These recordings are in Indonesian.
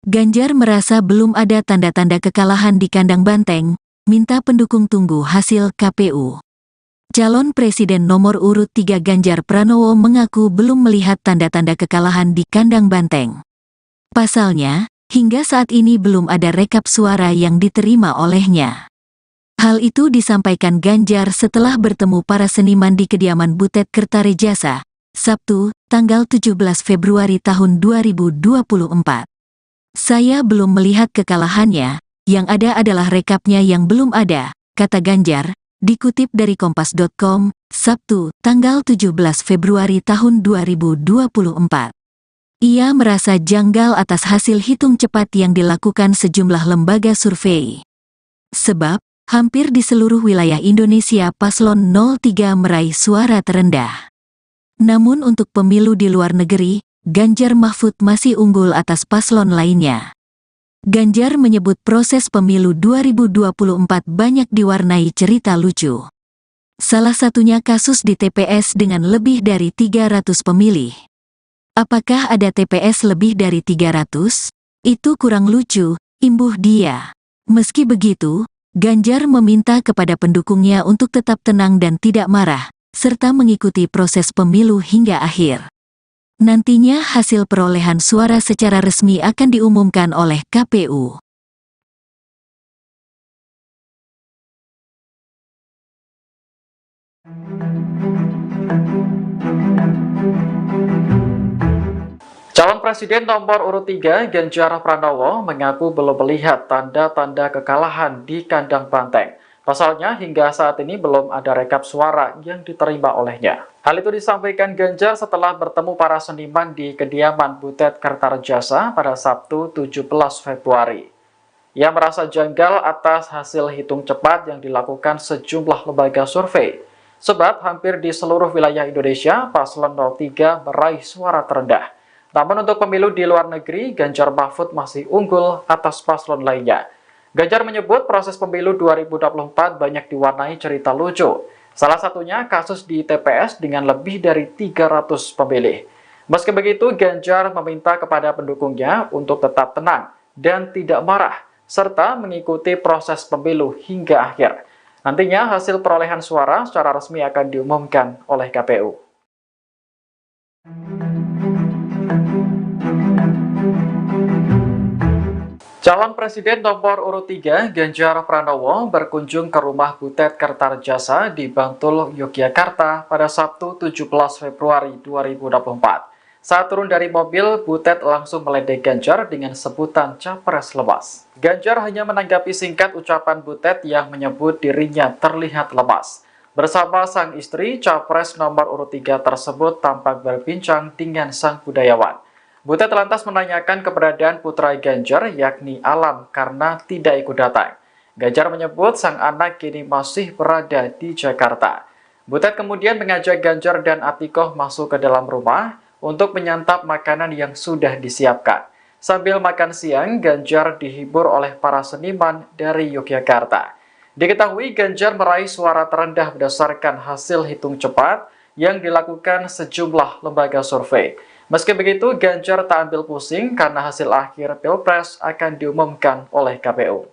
Ganjar merasa belum ada tanda-tanda kekalahan di kandang banteng, minta pendukung tunggu hasil KPU. Calon Presiden nomor urut 3 Ganjar Pranowo mengaku belum melihat tanda-tanda kekalahan di kandang banteng. Pasalnya, hingga saat ini belum ada rekap suara yang diterima olehnya. Hal itu disampaikan Ganjar setelah bertemu para seniman di kediaman Butet Kertarejasa, Sabtu, tanggal 17 Februari tahun 2024. Saya belum melihat kekalahannya, yang ada adalah rekapnya yang belum ada, kata Ganjar, dikutip dari Kompas.com, Sabtu, tanggal 17 Februari tahun 2024. Ia merasa janggal atas hasil hitung cepat yang dilakukan sejumlah lembaga survei. Sebab, hampir di seluruh wilayah Indonesia paslon 03 meraih suara terendah. Namun untuk pemilu di luar negeri, Ganjar Mahfud masih unggul atas paslon lainnya. Ganjar menyebut proses pemilu 2024 banyak diwarnai cerita lucu. Salah satunya kasus di TPS dengan lebih dari 300 pemilih. Apakah ada TPS lebih dari 300? Itu kurang lucu, imbuh dia. Meski begitu, Ganjar meminta kepada pendukungnya untuk tetap tenang dan tidak marah, serta mengikuti proses pemilu hingga akhir. Nantinya hasil perolehan suara secara resmi akan diumumkan oleh KPU. Calon Presiden nomor urut 3 Ganjar Pranowo mengaku belum melihat tanda-tanda kekalahan di kandang banteng. Pasalnya, hingga saat ini belum ada rekap suara yang diterima olehnya. Hal itu disampaikan Ganjar setelah bertemu para seniman di kediaman Butet Kertarejasa pada Sabtu 17 Februari. Ia merasa janggal atas hasil hitung cepat yang dilakukan sejumlah lembaga survei. Sebab hampir di seluruh wilayah Indonesia, paslon 03 meraih suara terendah. Namun untuk pemilu di luar negeri, Ganjar Mahfud masih unggul atas paslon lainnya. Ganjar menyebut proses pemilu 2024 banyak diwarnai cerita lucu. Salah satunya kasus di TPS dengan lebih dari 300 pemilih. Meski begitu, Ganjar meminta kepada pendukungnya untuk tetap tenang dan tidak marah, serta mengikuti proses pemilu hingga akhir. Nantinya hasil perolehan suara secara resmi akan diumumkan oleh KPU. Calon Presiden nomor urut 3 Ganjar Pranowo berkunjung ke rumah Butet Kertarejasa di Bantul, Yogyakarta pada Sabtu 17 Februari 2024. Saat turun dari mobil, Butet langsung meledek Ganjar dengan sebutan capres lemas. Ganjar hanya menanggapi singkat ucapan Butet yang menyebut dirinya terlihat lemas. Bersama sang istri, capres nomor urut 3 tersebut tampak berbincang dengan sang budayawan. Butet lantas menanyakan keberadaan putra Ganjar, yakni Alam, karena tidak ikut datang. Ganjar menyebut sang anak kini masih berada di Jakarta. Butet kemudian mengajak Ganjar dan Atikoh masuk ke dalam rumah untuk menyantap makanan yang sudah disiapkan. Sambil makan siang, Ganjar dihibur oleh para seniman dari Yogyakarta. Diketahui Ganjar meraih suara terendah berdasarkan hasil hitung cepat yang dilakukan sejumlah lembaga survei. Meski begitu, Ganjar tak ambil pusing karena hasil akhir Pilpres akan diumumkan oleh KPU.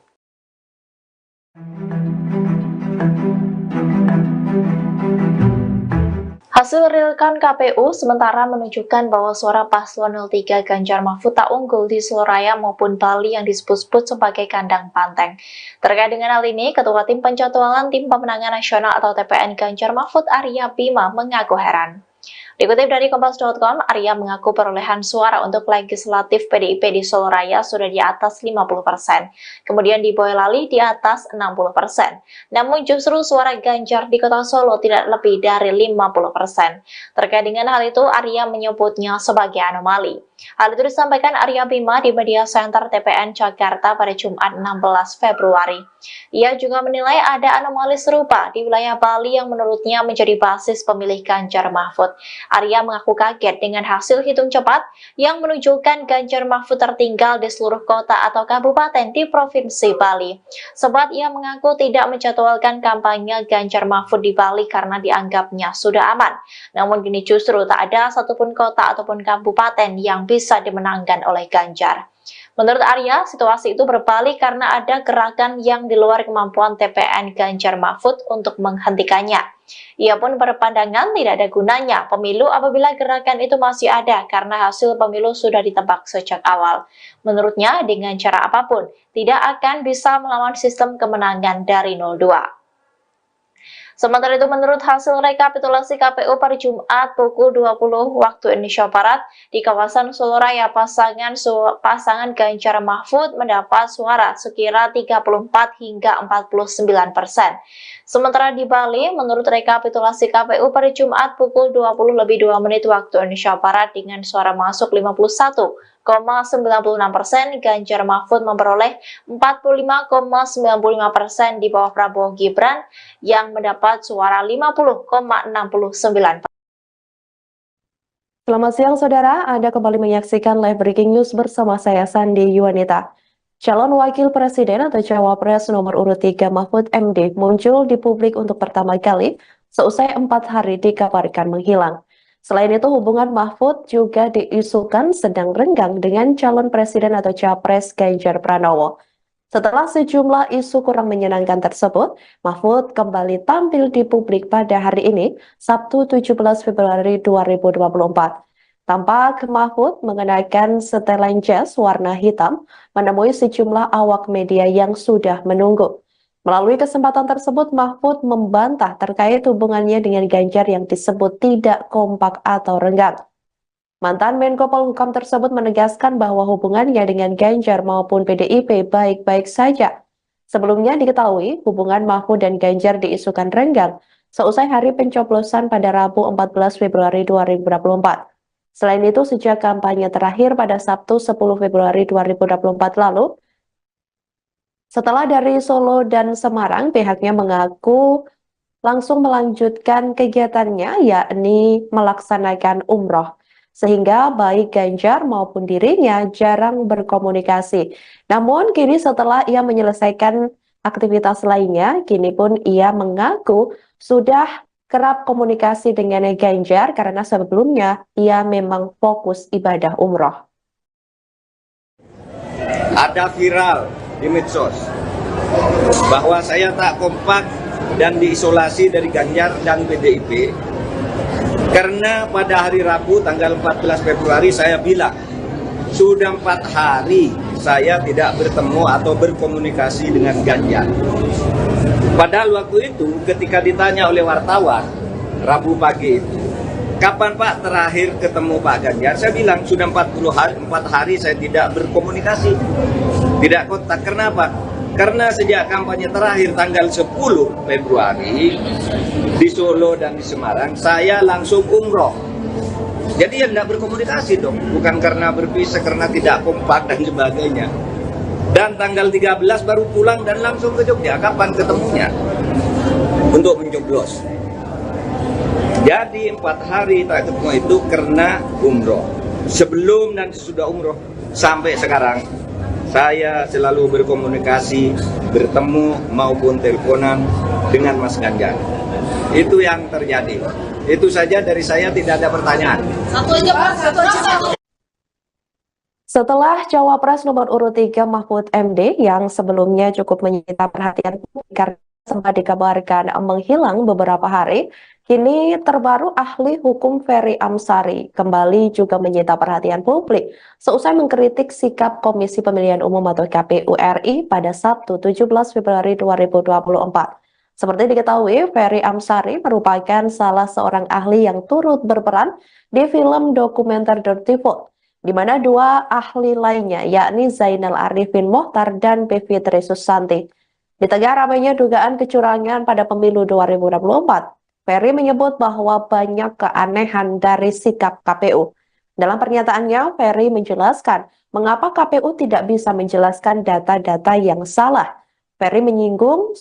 Hasil real count KPU sementara menunjukkan bahwa suara paslon 03 Ganjar Mahfud tak unggul di Surabaya maupun Bali yang disebut-sebut sebagai kandang banteng. Terkait dengan hal ini, Ketua Tim Penjadwalan Tim Pemenangan Nasional atau TPN Ganjar Mahfud Arya Bima mengaku heran. Dikutip dari Kompas.com, Arya mengaku perolehan suara untuk legislatif PDIP di Solo Raya sudah di atas 50%, kemudian di Boyolali di atas 60%. Namun justru suara Ganjar di kota Solo tidak lebih dari 50%. Terkait dengan hal itu, Arya menyebutnya sebagai anomali. Hal itu disampaikan Arya Bima di Media Center TPN Jakarta pada Jumat 16 Februari. Ia juga menilai ada anomali serupa di wilayah Bali yang menurutnya menjadi basis pemilih Ganjar Mahfud. Arya mengaku kaget dengan hasil hitung cepat yang menunjukkan Ganjar Mahfud tertinggal di seluruh kota atau kabupaten di Provinsi Bali. Sebab ia mengaku tidak menjadwalkan kampanye Ganjar Mahfud di Bali karena dianggapnya sudah aman. Namun kini justru tak ada satupun kota ataupun kabupaten yang bisa dimenangkan oleh Ganjar. Menurut Arya, situasi itu berbalik karena ada gerakan yang di luar kemampuan TPN Ganjar Mahfud untuk menghentikannya. Ia pun berpandangan tidak ada gunanya pemilu apabila gerakan itu masih ada karena hasil pemilu sudah ditebak sejak awal. Menurutnya, dengan cara apapun, tidak akan bisa melawan sistem kemenangan dari 02. Sementara itu, menurut hasil rekapitulasi KPU pada Jumat pukul 20 waktu Indonesia Barat, di kawasan Soloraya, pasangan Ganjar Mahfud mendapat suara sekira 34 hingga 49%. Sementara di Bali, menurut rekapitulasi KPU pada Jumat pukul 20:02 waktu Indonesia Barat dengan suara masuk 51,96%, Ganjar Mahfud memperoleh 45,95% di bawah Prabowo Gibran yang mendapat suara 50,69%. Selamat siang saudara, Anda kembali menyaksikan live breaking news bersama saya Sandi Yuwanita. Calon Wakil Presiden atau Cawapres nomor urut 3 Mahfud MD muncul di publik untuk pertama kali seusai 4 hari dikabarkan menghilang. Selain itu, hubungan Mahfud juga diisukan sedang renggang dengan calon presiden atau Capres Ganjar Pranowo. Setelah sejumlah isu kurang menyenangkan tersebut, Mahfud kembali tampil di publik pada hari ini, Sabtu 17 Februari 2024. Tampak Mahfud mengenakan setelan jas warna hitam, menemui sejumlah awak media yang sudah menunggu. Melalui kesempatan tersebut, Mahfud membantah terkait hubungannya dengan Ganjar yang disebut tidak kompak atau renggang. Mantan Menko Polhukam tersebut menegaskan bahwa hubungannya dengan Ganjar maupun PDIP baik-baik saja. Sebelumnya diketahui hubungan Mahfud dan Ganjar diisukan renggang seusai hari pencoblosan pada Rabu 14 Februari 2024. Selain itu, sejak kampanye terakhir pada Sabtu 10 Februari 2024 lalu, setelah dari Solo dan Semarang, pihaknya mengaku langsung melanjutkan kegiatannya, yakni melaksanakan umroh. Sehingga baik Ganjar maupun dirinya jarang berkomunikasi. Namun kini setelah ia menyelesaikan aktivitas lainnya, kini pun ia mengaku sudah kerap komunikasi dengan Ganjar karena sebelumnya ia memang fokus ibadah umroh. Ada viral di medsos bahwa saya tak kompak dan diisolasi dari Ganjar dan PDIP karena pada hari Rabu tanggal 14 Februari saya bilang sudah 4 hari saya tidak bertemu atau berkomunikasi dengan Ganjar. Padahal waktu itu ketika ditanya oleh wartawan Rabu pagi itu, kapan Pak terakhir ketemu Pak Ganjar? Saya bilang sudah 4 hari saya tidak berkomunikasi, tidak kontak. Kenapa? Karena sejak kampanye terakhir tanggal 10 Februari di Solo dan di Semarang, saya langsung umroh. Jadi ya tidak berkomunikasi dong, bukan karena berpisah, karena tidak kompak dan sebagainya. Dan tanggal 13 baru pulang dan langsung ke Jogja. Kapan ketemunya? Untuk mencoblos. Jadi 4 hari tak ketemu itu karena umroh. Sebelum dan sesudah umroh sampai sekarang, saya selalu berkomunikasi, bertemu maupun teleponan dengan Mas Ganjar. Itu yang terjadi. Itu saja dari saya, tidak ada pertanyaan. Satu aja. Setelah Cawapres nomor urut 3 Mahfud MD yang sebelumnya cukup menyita perhatian publik karena sempat dikabarkan menghilang beberapa hari, kini terbaru ahli hukum Ferry Amsari kembali juga menyita perhatian publik seusai mengkritik sikap Komisi Pemilihan Umum atau KPU RI pada Sabtu 17 Februari 2024. Seperti diketahui, Ferry Amsari merupakan salah seorang ahli yang turut berperan di film dokumenter Dirty Vote, di mana 2 ahli lainnya yakni Zainal Arifin Mohtar dan Bivitri Susanti. Di tengah ramainya dugaan kecurangan pada pemilu 2024, Ferry menyebut bahwa banyak keanehan dari sikap KPU. Dalam pernyataannya, Ferry menjelaskan mengapa KPU tidak bisa menjelaskan data-data yang salah. Ferry menyinggung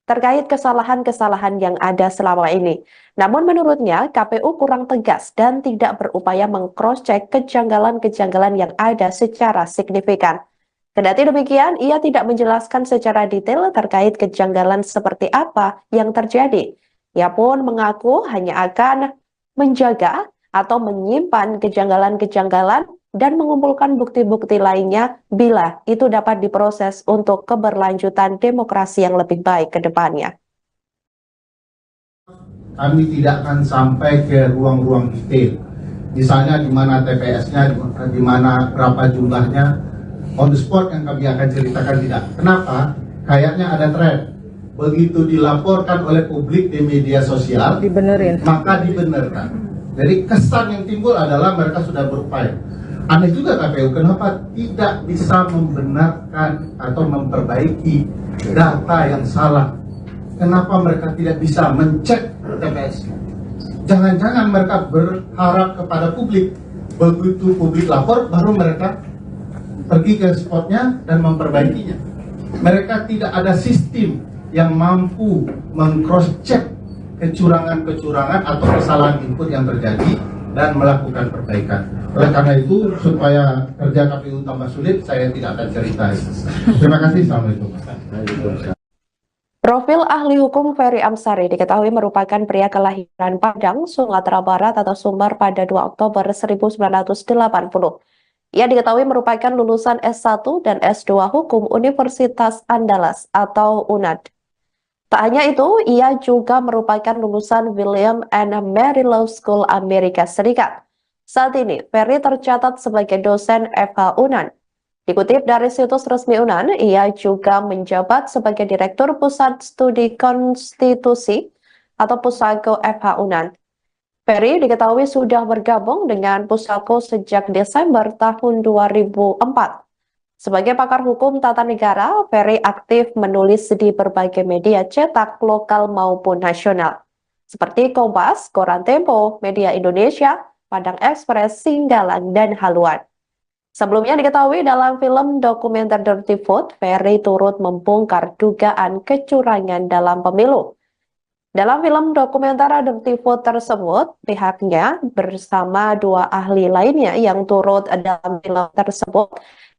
terkait kesalahan-kesalahan yang ada selama ini. Namun menurutnya, KPU kurang tegas dan tidak berupaya meng-cross-check kejanggalan-kejanggalan yang ada secara signifikan. Kendati demikian, ia tidak menjelaskan secara detail terkait kejanggalan seperti apa yang terjadi. Ia pun mengaku hanya akan menjaga atau menyimpan kejanggalan-kejanggalan dan mengumpulkan bukti-bukti lainnya bila itu dapat diproses untuk keberlanjutan demokrasi yang lebih baik ke depannya. Kami tidak akan sampai ke ruang-ruang detail. Misalnya di mana TPS-nya, di mana berapa jumlahnya, on the spot yang kami akan ceritakan tidak. Kenapa? Kayaknya ada tren. Begitu dilaporkan oleh publik di media sosial, maka dibenarkan. Jadi kesan yang timbul adalah mereka sudah berupaya. Aneh juga KPU, kenapa tidak bisa membenarkan atau memperbaiki data yang salah? Kenapa mereka tidak bisa mencek TPS? Jangan-jangan mereka berharap kepada publik. Begitu publik lapor, baru mereka pergi ke spotnya dan memperbaikinya. Mereka tidak ada sistem yang mampu meng-cross-check kecurangan-kecurangan atau kesalahan input yang terjadi dan melakukan perbaikan. Oleh karena itu, supaya kerja KPU tambah sulit, saya tidak akan cerita. Terima kasih. Assalamualaikum. Profil ahli hukum Ferry Amsari diketahui merupakan pria kelahiran Padang, Sumatera Barat atau Sumbar pada 2 Oktober 1980. Ia diketahui merupakan lulusan S1 dan S2 Hukum Universitas Andalas atau UNAD. Tak hanya itu, ia juga merupakan lulusan William and Mary Law School Amerika Serikat. Saat ini, Ferry tercatat sebagai dosen FH UNAN. Dikutip dari situs resmi UNAN, ia juga menjabat sebagai Direktur Pusat Studi Konstitusi atau Pusako FH UNAN. Ferry diketahui sudah bergabung dengan Pusako sejak Desember tahun 2004. Sebagai pakar hukum tata negara, Ferry aktif menulis di berbagai media cetak lokal maupun nasional, seperti Kompas, Koran Tempo, Media Indonesia, Padang Express, Singgalang, dan Haluan. Sebelumnya diketahui dalam film dokumenter Dirty Vote, Ferry turut membongkar dugaan kecurangan dalam pemilu. Dalam film dokumenter Dirty Vote tersebut, pihaknya bersama 2 ahli lainnya yang turut dalam film tersebut,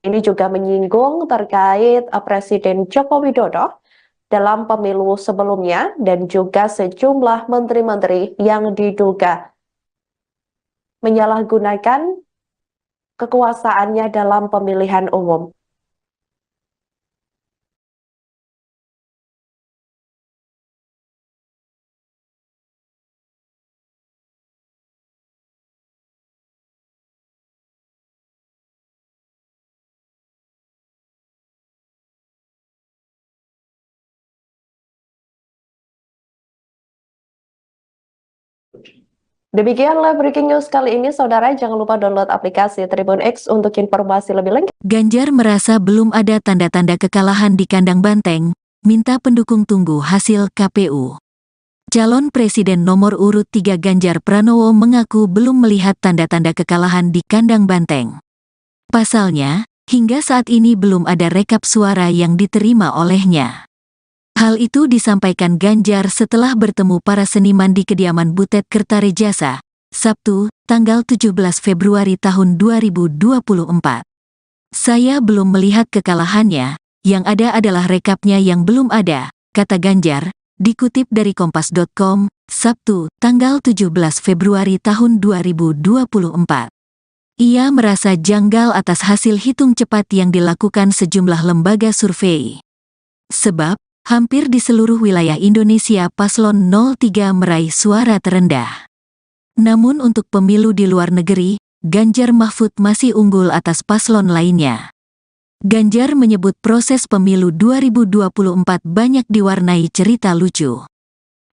ini juga menyinggung terkait Presiden Joko Widodo dalam pemilu sebelumnya dan juga sejumlah menteri-menteri yang diduga menyalahgunakan kekuasaannya dalam pemilihan umum. Demikian live breaking news kali ini, saudara. Jangan lupa download aplikasi Tribun X untuk informasi lebih lengkap. Ganjar merasa belum ada tanda-tanda kekalahan di kandang banteng, minta pendukung tunggu hasil KPU. Calon Presiden nomor urut 3 Ganjar Pranowo mengaku belum melihat tanda-tanda kekalahan di kandang banteng. Pasalnya, hingga saat ini belum ada rekap suara yang diterima olehnya. Hal itu disampaikan Ganjar setelah bertemu para seniman di kediaman Butet Kertarejasa, Sabtu, tanggal 17 Februari tahun 2024. Saya belum melihat kekalahannya, yang ada adalah rekapnya yang belum ada, kata Ganjar, dikutip dari Kompas.com, Sabtu, tanggal 17 Februari tahun 2024. Ia merasa janggal atas hasil hitung cepat yang dilakukan sejumlah lembaga survei. Sebab, hampir di seluruh wilayah Indonesia paslon 03 meraih suara terendah. Namun untuk pemilu di luar negeri, Ganjar Mahfud masih unggul atas paslon lainnya. Ganjar menyebut proses pemilu 2024 banyak diwarnai cerita lucu.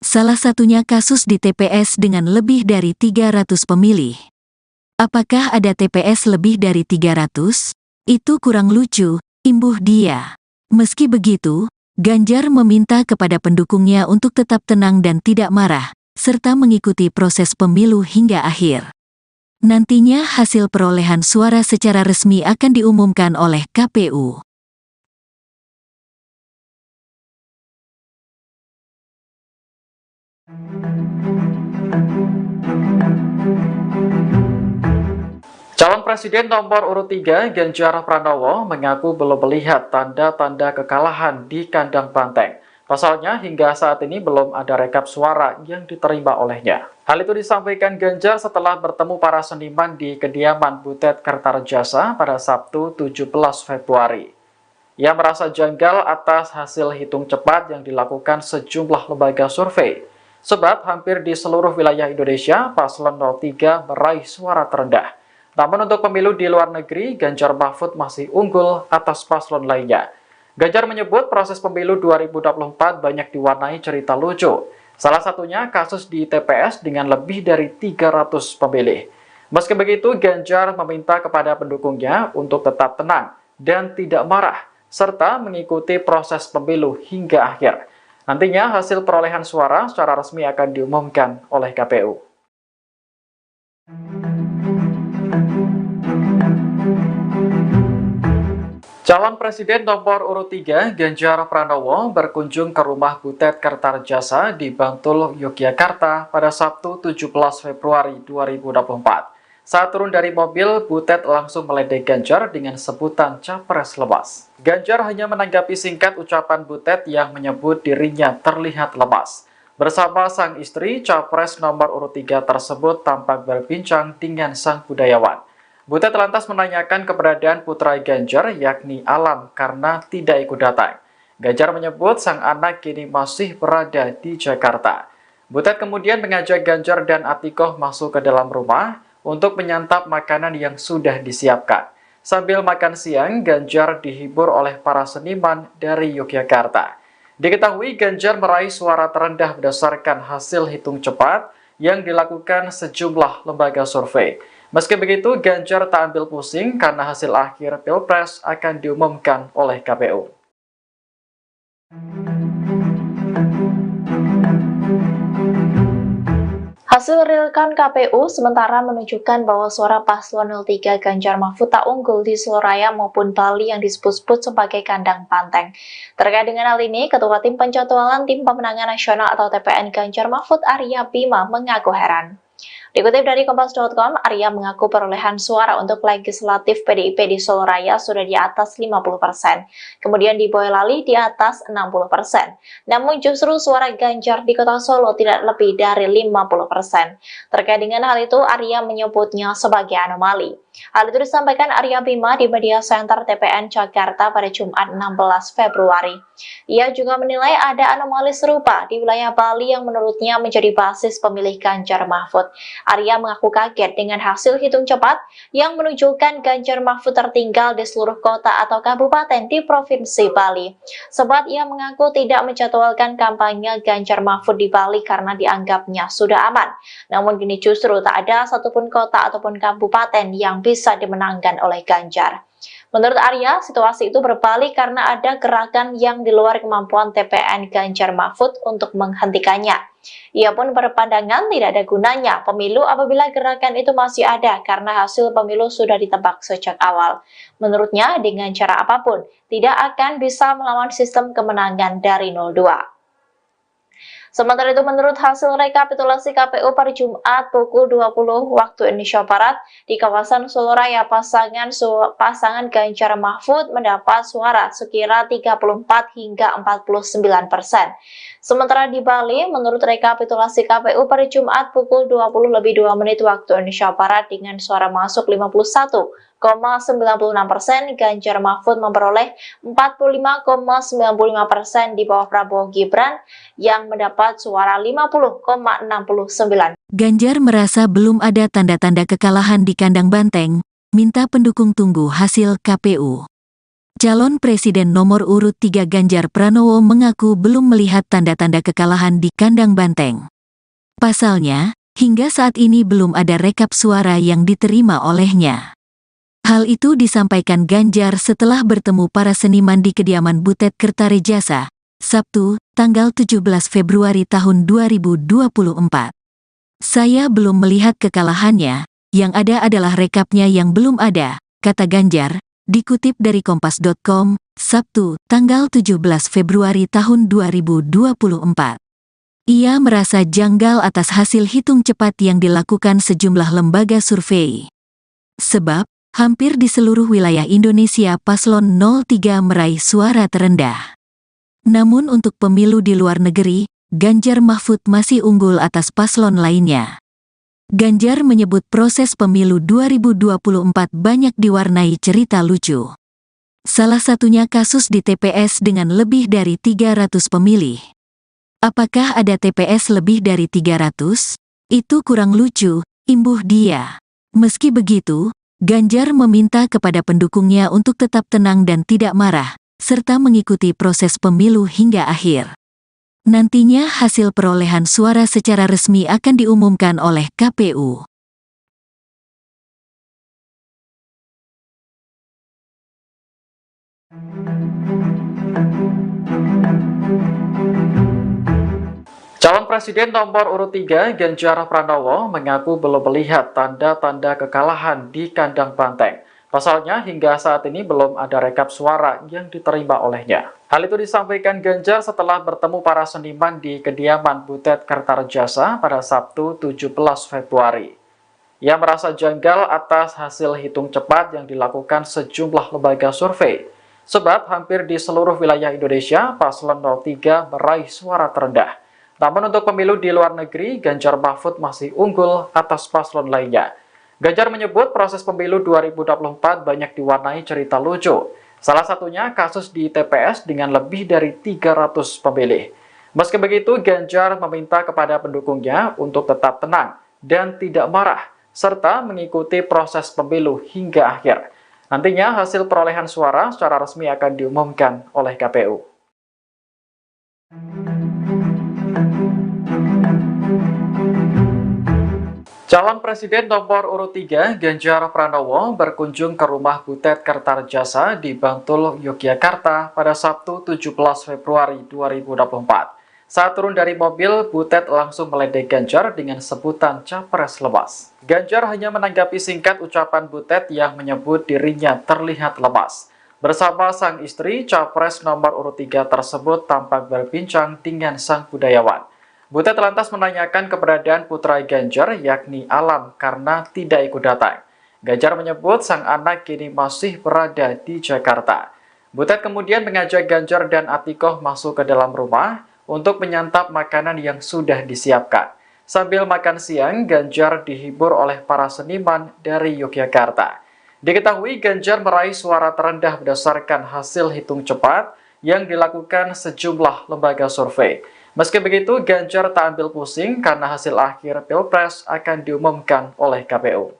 Salah satunya kasus di TPS dengan lebih dari 300 pemilih. Apakah ada TPS lebih dari 300? Itu kurang lucu, imbuh dia. Meski begitu, Ganjar meminta kepada pendukungnya untuk tetap tenang dan tidak marah, serta mengikuti proses pemilu hingga akhir. Nantinya hasil perolehan suara secara resmi akan diumumkan oleh KPU. Calon Presiden nomor urut 3 Ganjar Pranowo mengaku belum melihat tanda-tanda kekalahan di kandang banteng. Pasalnya, hingga saat ini belum ada rekap suara yang diterima olehnya. Hal itu disampaikan Ganjar setelah bertemu para seniman di kediaman Butet Kertarejasa pada Sabtu 17 Februari. Ia merasa janggal atas hasil hitung cepat yang dilakukan sejumlah lembaga survei, sebab hampir di seluruh wilayah Indonesia, paslon 03 meraih suara terendah. Namun untuk pemilu di luar negeri, Ganjar Mahfud masih unggul atas paslon lainnya. Ganjar menyebut proses pemilu 2024 banyak diwarnai cerita lucu. Salah satunya kasus di TPS dengan lebih dari 300 pemilih. Meski begitu, Ganjar meminta kepada pendukungnya untuk tetap tenang dan tidak marah, serta mengikuti proses pemilu hingga akhir. Nantinya hasil perolehan suara secara resmi akan diumumkan oleh KPU. Calon Presiden nomor urut 3, Ganjar Pranowo, berkunjung ke rumah Butet Kertarejasa di Bantul, Yogyakarta pada Sabtu 17 Februari 2024. Saat turun dari mobil, Butet langsung meledek Ganjar dengan sebutan capres lemas. Ganjar hanya menanggapi singkat ucapan Butet yang menyebut dirinya terlihat lemas. Bersama sang istri, capres nomor urut 3 tersebut tampak berbincang dengan sang budayawan. Butet lantas menanyakan keberadaan putra Ganjar, yakni Alam, karena tidak ikut datang. Ganjar menyebut sang anak kini masih berada di Jakarta. Butet kemudian mengajak Ganjar dan Atikoh masuk ke dalam rumah untuk menyantap makanan yang sudah disiapkan. Sambil makan siang, Ganjar dihibur oleh para seniman dari Yogyakarta. Diketahui Ganjar meraih suara terendah berdasarkan hasil hitung cepat yang dilakukan sejumlah lembaga survei. Meski begitu, Ganjar tak ambil pusing karena hasil akhir Pilpres akan diumumkan oleh KPU. Hasil realkan KPU sementara menunjukkan bahwa suara paslon 03 Ganjar Mahfud tak unggul di Soloraya maupun Bali yang disebut-sebut sebagai kandang banteng. Terkait dengan hal ini, Ketua Tim Penjadwalan Tim Pemenangan Nasional atau TPN Ganjar Mahfud Arya Bima mengaku heran. Dikutip dari Kompas.com, Arya mengaku perolehan suara untuk legislatif PDIP di Soloraya sudah di atas 50%, kemudian di Boyolali di atas 60%. Namun justru suara Ganjar di Kota Solo tidak lebih dari 50%. Terkait dengan hal itu, Arya menyebutnya sebagai anomali. Hal itu disampaikan Arya Bima di Media Center TPN Jakarta pada Jumat 16 Februari. Ia juga menilai ada anomali serupa di wilayah Bali yang menurutnya menjadi basis pemilih Ganjar Mahfud. Arya mengaku kaget dengan hasil hitung cepat yang menunjukkan Ganjar Mahfud tertinggal di seluruh kota atau kabupaten di Provinsi Bali. Sebab ia mengaku tidak menjadwalkan kampanye Ganjar Mahfud di Bali karena dianggapnya sudah aman. Namun kini justru tak ada satupun kota ataupun kabupaten yang bisa dimenangkan oleh Ganjar. Menurut Arya, situasi itu berbalik karena ada gerakan yang di luar kemampuan TPN Ganjar Mahfud untuk menghentikannya. Ia pun berpandangan tidak ada gunanya pemilu apabila gerakan itu masih ada karena hasil pemilu sudah ditebak sejak awal. Menurutnya, dengan cara apapun, tidak akan bisa melawan sistem kemenangan dari 02. Sementara itu, menurut hasil rekapitulasi KPU pada Jumat pukul 20 waktu Indonesia Barat, di kawasan Soloraya, pasangan Ganjar Mahfud mendapat suara sekira 34 hingga 49%. Sementara di Bali, menurut rekapitulasi KPU pada Jumat pukul 20:02 waktu Indonesia Barat dengan suara masuk 51,96%, Ganjar Mahfud memperoleh 45,95% di bawah Prabowo Gibran yang mendapat suara 50,69%. Ganjar merasa belum ada tanda-tanda kekalahan di kandang banteng, minta pendukung tunggu hasil KPU. Calon Presiden nomor urut 3 Ganjar Pranowo mengaku belum melihat tanda-tanda kekalahan di kandang banteng. Pasalnya, hingga saat ini belum ada rekap suara yang diterima olehnya. Hal itu disampaikan Ganjar setelah bertemu para seniman di kediaman Butet Kertarejasa, Sabtu, tanggal 17 Februari tahun 2024. Saya belum melihat kekalahannya, yang ada adalah rekapnya yang belum ada, kata Ganjar, dikutip dari Kompas.com, Sabtu, tanggal 17 Februari tahun 2024. Ia merasa janggal atas hasil hitung cepat yang dilakukan sejumlah lembaga survei. Sebab, hampir di seluruh wilayah Indonesia paslon 03 meraih suara terendah. Namun untuk pemilu di luar negeri, Ganjar Mahfud masih unggul atas paslon lainnya. Ganjar menyebut proses pemilu 2024 banyak diwarnai cerita lucu. Salah satunya kasus di TPS dengan lebih dari 300 pemilih. Apakah ada TPS lebih dari 300? Itu kurang lucu, imbuh dia. Meski begitu, Ganjar meminta kepada pendukungnya untuk tetap tenang dan tidak marah, serta mengikuti proses pemilu hingga akhir. Nantinya hasil perolehan suara secara resmi akan diumumkan oleh KPU. Calon Presiden nomor urut 3 Ganjar Pranowo mengaku belum melihat tanda-tanda kekalahan di kandang banteng. Pasalnya hingga saat ini belum ada rekap suara yang diterima olehnya. Hal itu disampaikan Ganjar setelah bertemu para seniman di kediaman Butet Kertarejasa pada Sabtu 17 Februari. Ia merasa janggal atas hasil hitung cepat yang dilakukan sejumlah lembaga survei. Sebab hampir di seluruh wilayah Indonesia, paslon 03 meraih suara terendah. Namun untuk pemilu di luar negeri, Ganjar Mahfud masih unggul atas paslon lainnya. Ganjar menyebut proses pemilu 2024 banyak diwarnai cerita lucu. Salah satunya kasus di TPS dengan lebih dari 300 pemilih. Meski begitu, Ganjar meminta kepada pendukungnya untuk tetap tenang dan tidak marah, serta mengikuti proses pemilu hingga akhir. Nantinya hasil perolehan suara secara resmi akan diumumkan oleh KPU. Calon Presiden nomor urut 3 Ganjar Pranowo berkunjung ke rumah Butet Kertarejasa di Bantul, Yogyakarta pada Sabtu 17 Februari 2024. Saat turun dari mobil, Butet langsung meledek Ganjar dengan sebutan capres lemas. Ganjar hanya menanggapi singkat ucapan Butet yang menyebut dirinya terlihat lemas. Bersama sang istri, capres nomor urut 3 tersebut tampak berbincang dengan sang budayawan. Butet lantas menanyakan keberadaan putra Ganjar yakni Alam karena tidak ikut datang. Ganjar menyebut sang anak kini masih berada di Jakarta. Butet kemudian mengajak Ganjar dan Atikoh masuk ke dalam rumah untuk menyantap makanan yang sudah disiapkan. Sambil makan siang, Ganjar dihibur oleh para seniman dari Yogyakarta. Diketahui Ganjar meraih suara terendah berdasarkan hasil hitung cepat yang dilakukan sejumlah lembaga survei. Meski begitu, Ganjar tak ambil pusing karena hasil akhir Pilpres akan diumumkan oleh KPU.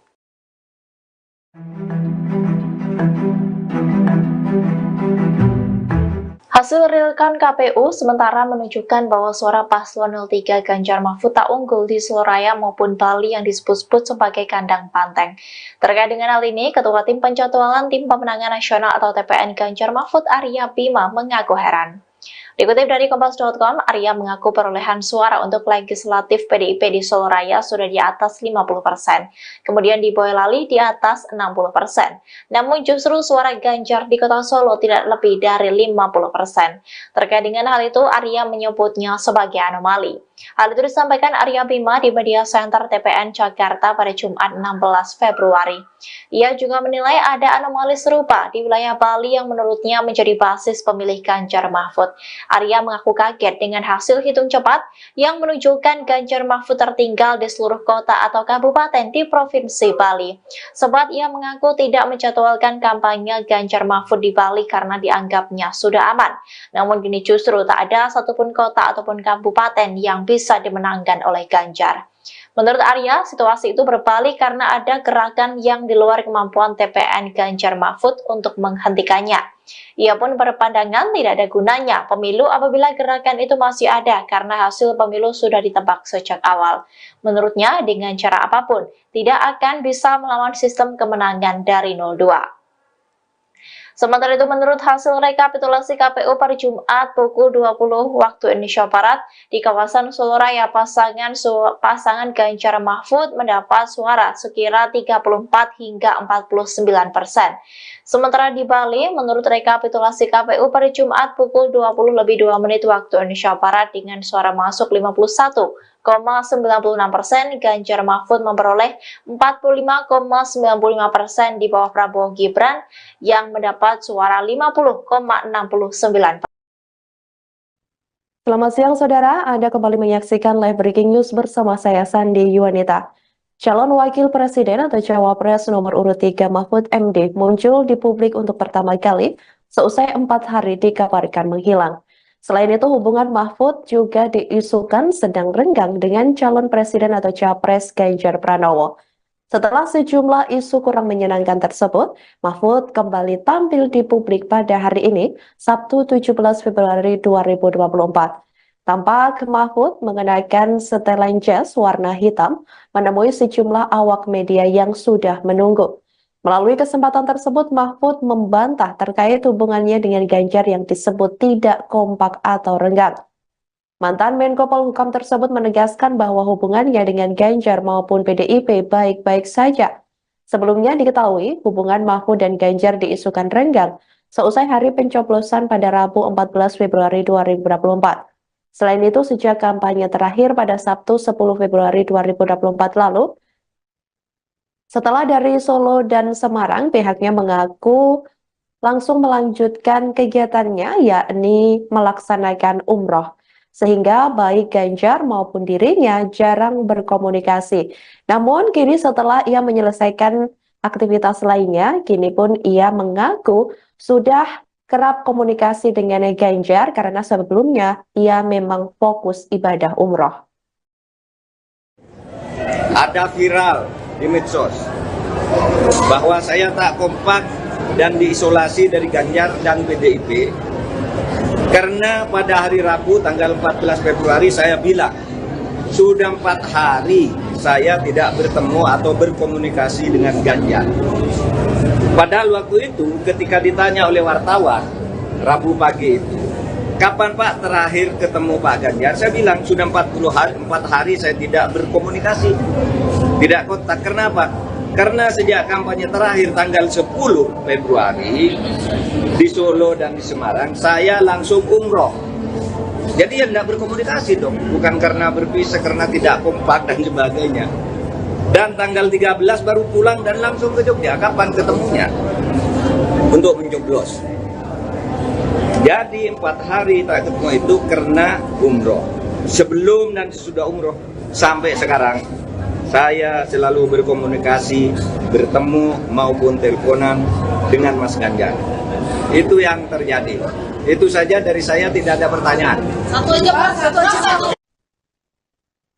Hasil real count KPU sementara menunjukkan bahwa suara paslon 03 Ganjar Mahfud tak unggul di Seloraya maupun Bali yang disebut-sebut sebagai kandang banteng. Terkait dengan hal ini, Ketua Tim Penjadwalan Tim Pemenangan Nasional atau TPN Ganjar Mahfud Arya Bima mengaku heran. Dikutip dari Kompas.com, Arya mengaku perolehan suara untuk legislatif PDIP di Seloraya sudah di atas 50%, kemudian di Boyolali di atas 60%. Namun justru suara Ganjar di Kota Solo tidak lebih dari 50%. Terkait dengan hal itu, Arya menyebutnya sebagai anomali. Hal itu disampaikan Arya Bima di Media Center TPN Jakarta pada Jumat 16 Februari. Ia juga menilai ada anomali serupa di wilayah Bali yang menurutnya menjadi basis pemilih Ganjar Mahfud. Arya mengaku kaget dengan hasil hitung cepat yang menunjukkan Ganjar Mahfud tertinggal di seluruh kota atau kabupaten di Provinsi Bali. Sebab ia mengaku tidak menjadwalkan kampanye Ganjar Mahfud di Bali karena dianggapnya sudah aman. Namun kini justru tak ada satupun kota ataupun kabupaten yang bisa dimenangkan oleh Ganjar. Menurut Arya, situasi itu berbalik karena ada gerakan yang di luar kemampuan TPN Ganjar Mahfud untuk menghentikannya. Ia pun berpandangan tidak ada gunanya pemilu apabila gerakan itu masih ada karena hasil pemilu sudah ditebak sejak awal. Menurutnya, dengan cara apapun, tidak akan bisa melawan sistem kemenangan dari 02. Sementara itu, menurut hasil rekapitulasi KPU pada Jumat pukul 20 waktu Indonesia Barat, di kawasan Seloraya, pasangan Ganjar Mahfud mendapat suara sekira 34 hingga 49%. Sementara di Bali, menurut rekapitulasi KPU pada Jumat pukul 20:02 waktu Indonesia Barat dengan suara masuk 51,96%, Ganjar Mahfud memperoleh 45,95% di bawah Prabowo Gibran yang mendapat suara 50,69%. Selamat siang saudara, Anda kembali menyaksikan live breaking news bersama saya Sandi Yuwanita. Calon Wakil Presiden atau Cawapres nomor urut 3 Mahfud MD muncul di publik untuk pertama kali seusai 4 hari dikabarkan menghilang. Selain itu, hubungan Mahfud juga diisukan sedang renggang dengan calon presiden atau Capres Ganjar Pranowo. Setelah sejumlah isu kurang menyenangkan tersebut, Mahfud kembali tampil di publik pada hari ini, Sabtu 17 Februari 2024. Tampak Mahfud mengenakan setelan jas warna hitam, menemui sejumlah awak media yang sudah menunggu. Melalui kesempatan tersebut, Mahfud membantah terkait hubungannya dengan Ganjar yang disebut tidak kompak atau renggang. Mantan Menko Polhukam tersebut menegaskan bahwa hubungannya dengan Ganjar maupun PDIP baik-baik saja. Sebelumnya diketahui hubungan Mahfud dan Ganjar diisukan renggang seusai hari pencoblosan pada Rabu 14 Februari 2024. Selain itu, sejak kampanye terakhir pada Sabtu 10 Februari 2024 lalu, setelah dari Solo dan Semarang, pihaknya mengaku langsung melanjutkan kegiatannya, yakni melaksanakan umroh. Sehingga baik Ganjar maupun dirinya jarang berkomunikasi. Namun kini setelah ia menyelesaikan aktivitas lainnya, kini pun ia mengaku sudah kerap komunikasi dengan Ganjar karena sebelumnya ia memang fokus ibadah umroh. Ada viral di medsos bahwa saya tak kompak dan diisolasi dari Ganjar dan PDIP karena pada hari Rabu tanggal 14 Februari saya bilang sudah 4 hari saya tidak bertemu atau berkomunikasi dengan Ganjar. Padahal waktu itu ketika ditanya oleh wartawan Rabu pagi itu, kapan Pak terakhir ketemu Pak Ganjar? Saya bilang sudah 4 hari saya tidak berkomunikasi, tidak kontak. Kenapa? Karena sejak kampanye terakhir tanggal 10 Februari di Solo dan di Semarang, saya langsung umroh. Jadi ya tidak berkomunikasi dong, bukan karena berpisah, karena tidak kompak dan sebagainya. Dan tanggal 13 baru pulang dan langsung ke Jogja. Kapan ketemunya? Untuk mencoblos. Jadi 4 hari tak ketemu itu karena umroh. Sebelum dan sesudah umroh sampai sekarang, saya selalu berkomunikasi, bertemu maupun teleponan dengan Mas Ganjar. Itu yang terjadi. Itu saja dari saya, tidak ada pertanyaan. Satu aja Pak, satu aja.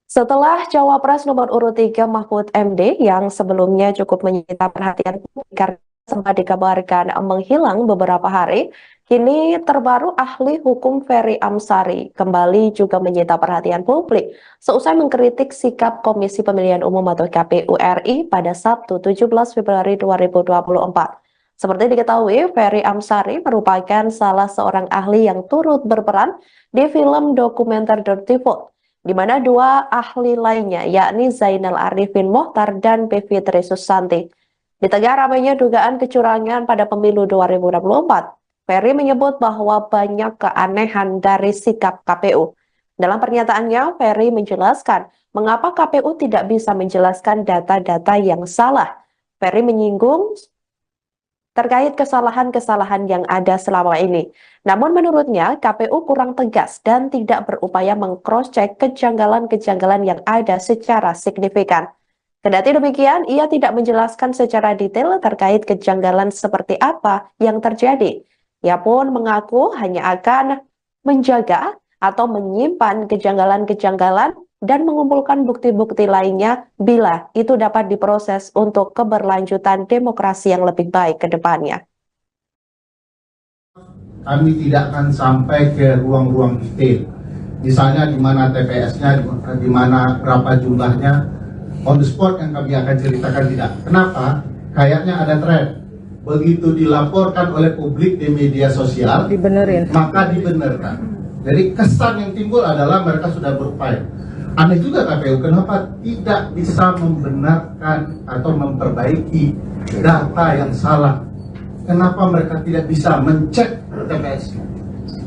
Setelah Cawapres nomor urut 3 Mahfud MD yang sebelumnya cukup menyita perhatian publik karena sempat dikabarkan menghilang beberapa hari, kini terbaru ahli hukum Ferry Amsari kembali juga menyita perhatian publik seusai mengkritik sikap Komisi Pemilihan Umum atau KPU RI pada Sabtu 17 Februari 2024. Seperti diketahui, Ferry Amsari merupakan salah seorang ahli yang turut berperan di film dokumenter Dirty Vote, di mana 2 ahli lainnya yakni Zainal Arifin Mohtar dan Bivitri Susanti. Di tengah ramainya dugaan kecurangan pada pemilu 2024, Ferry menyebut bahwa banyak keanehan dari sikap KPU. Dalam pernyataannya, Ferry menjelaskan mengapa KPU tidak bisa menjelaskan data-data yang salah. Ferry menyinggung terkait kesalahan-kesalahan yang ada selama ini. Namun menurutnya, KPU kurang tegas dan tidak berupaya meng-cross-check kejanggalan-kejanggalan yang ada secara signifikan. Kendati demikian, ia tidak menjelaskan secara detail terkait kejanggalan seperti apa yang terjadi. Ia pun mengaku hanya akan menjaga atau menyimpan kejanggalan-kejanggalan dan mengumpulkan bukti-bukti lainnya bila itu dapat diproses untuk keberlanjutan demokrasi yang lebih baik ke depannya. Kami tidak akan sampai ke ruang-ruang detail. Misalnya di mana TPS-nya, di mana berapa jumlahnya, on the spot yang kami akan ceritakan tidak. Kenapa? Kayaknya ada tren. Begitu dilaporkan oleh publik di media sosial, maka dibenarkan. Jadi kesan yang timbul adalah mereka sudah berupaya. Aneh juga KPU, kenapa tidak bisa membenarkan atau memperbaiki data yang salah? Kenapa mereka tidak bisa mencek TPS?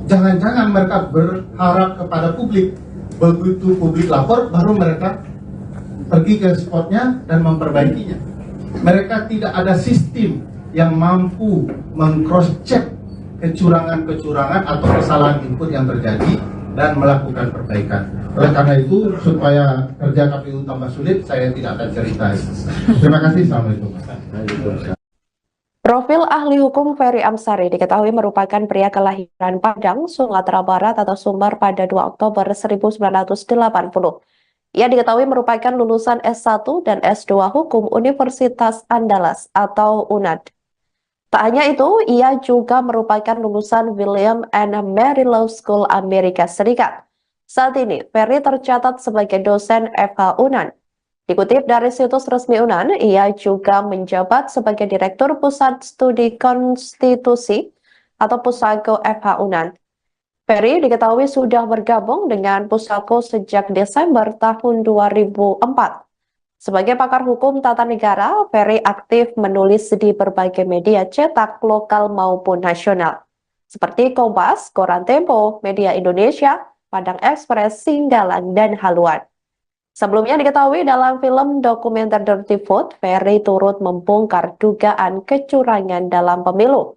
Jangan-jangan mereka berharap kepada publik. Begitu publik lapor, baru mereka pergi ke spotnya dan memperbaikinya. Mereka tidak ada sistem yang mampu meng-cross-check kecurangan-kecurangan atau kesalahan input yang terjadi dan melakukan perbaikan. Oleh karena itu, supaya kerja KPU tambah sulit, saya tidak akan cerita. Terima kasih. Assalamualaikum. Profil ahli hukum Ferry Amsari diketahui merupakan pria kelahiran Padang, Sumatera Barat atau Sumbar pada 2 Oktober 1980. Ia diketahui merupakan lulusan S1 dan S2 Hukum Universitas Andalas atau UNAD. Tak hanya itu, ia juga merupakan lulusan William and Mary Law School Amerika Serikat. Saat ini, Ferry tercatat sebagai dosen FH UNAN. Dikutip dari situs resmi UNAN, ia juga menjabat sebagai Direktur Pusat Studi Konstitusi atau Pusako FH UNAN. Ferry diketahui sudah bergabung dengan Pusako sejak Desember tahun 2004. Sebagai pakar hukum tata negara, Ferry aktif menulis di berbagai media cetak lokal maupun nasional, seperti Kompas, Koran Tempo, Media Indonesia, Padang Express, Singgalang, dan Haluan. Sebelumnya diketahui dalam film dokumenter Dirty Vote, Ferry turut membongkar dugaan kecurangan dalam pemilu.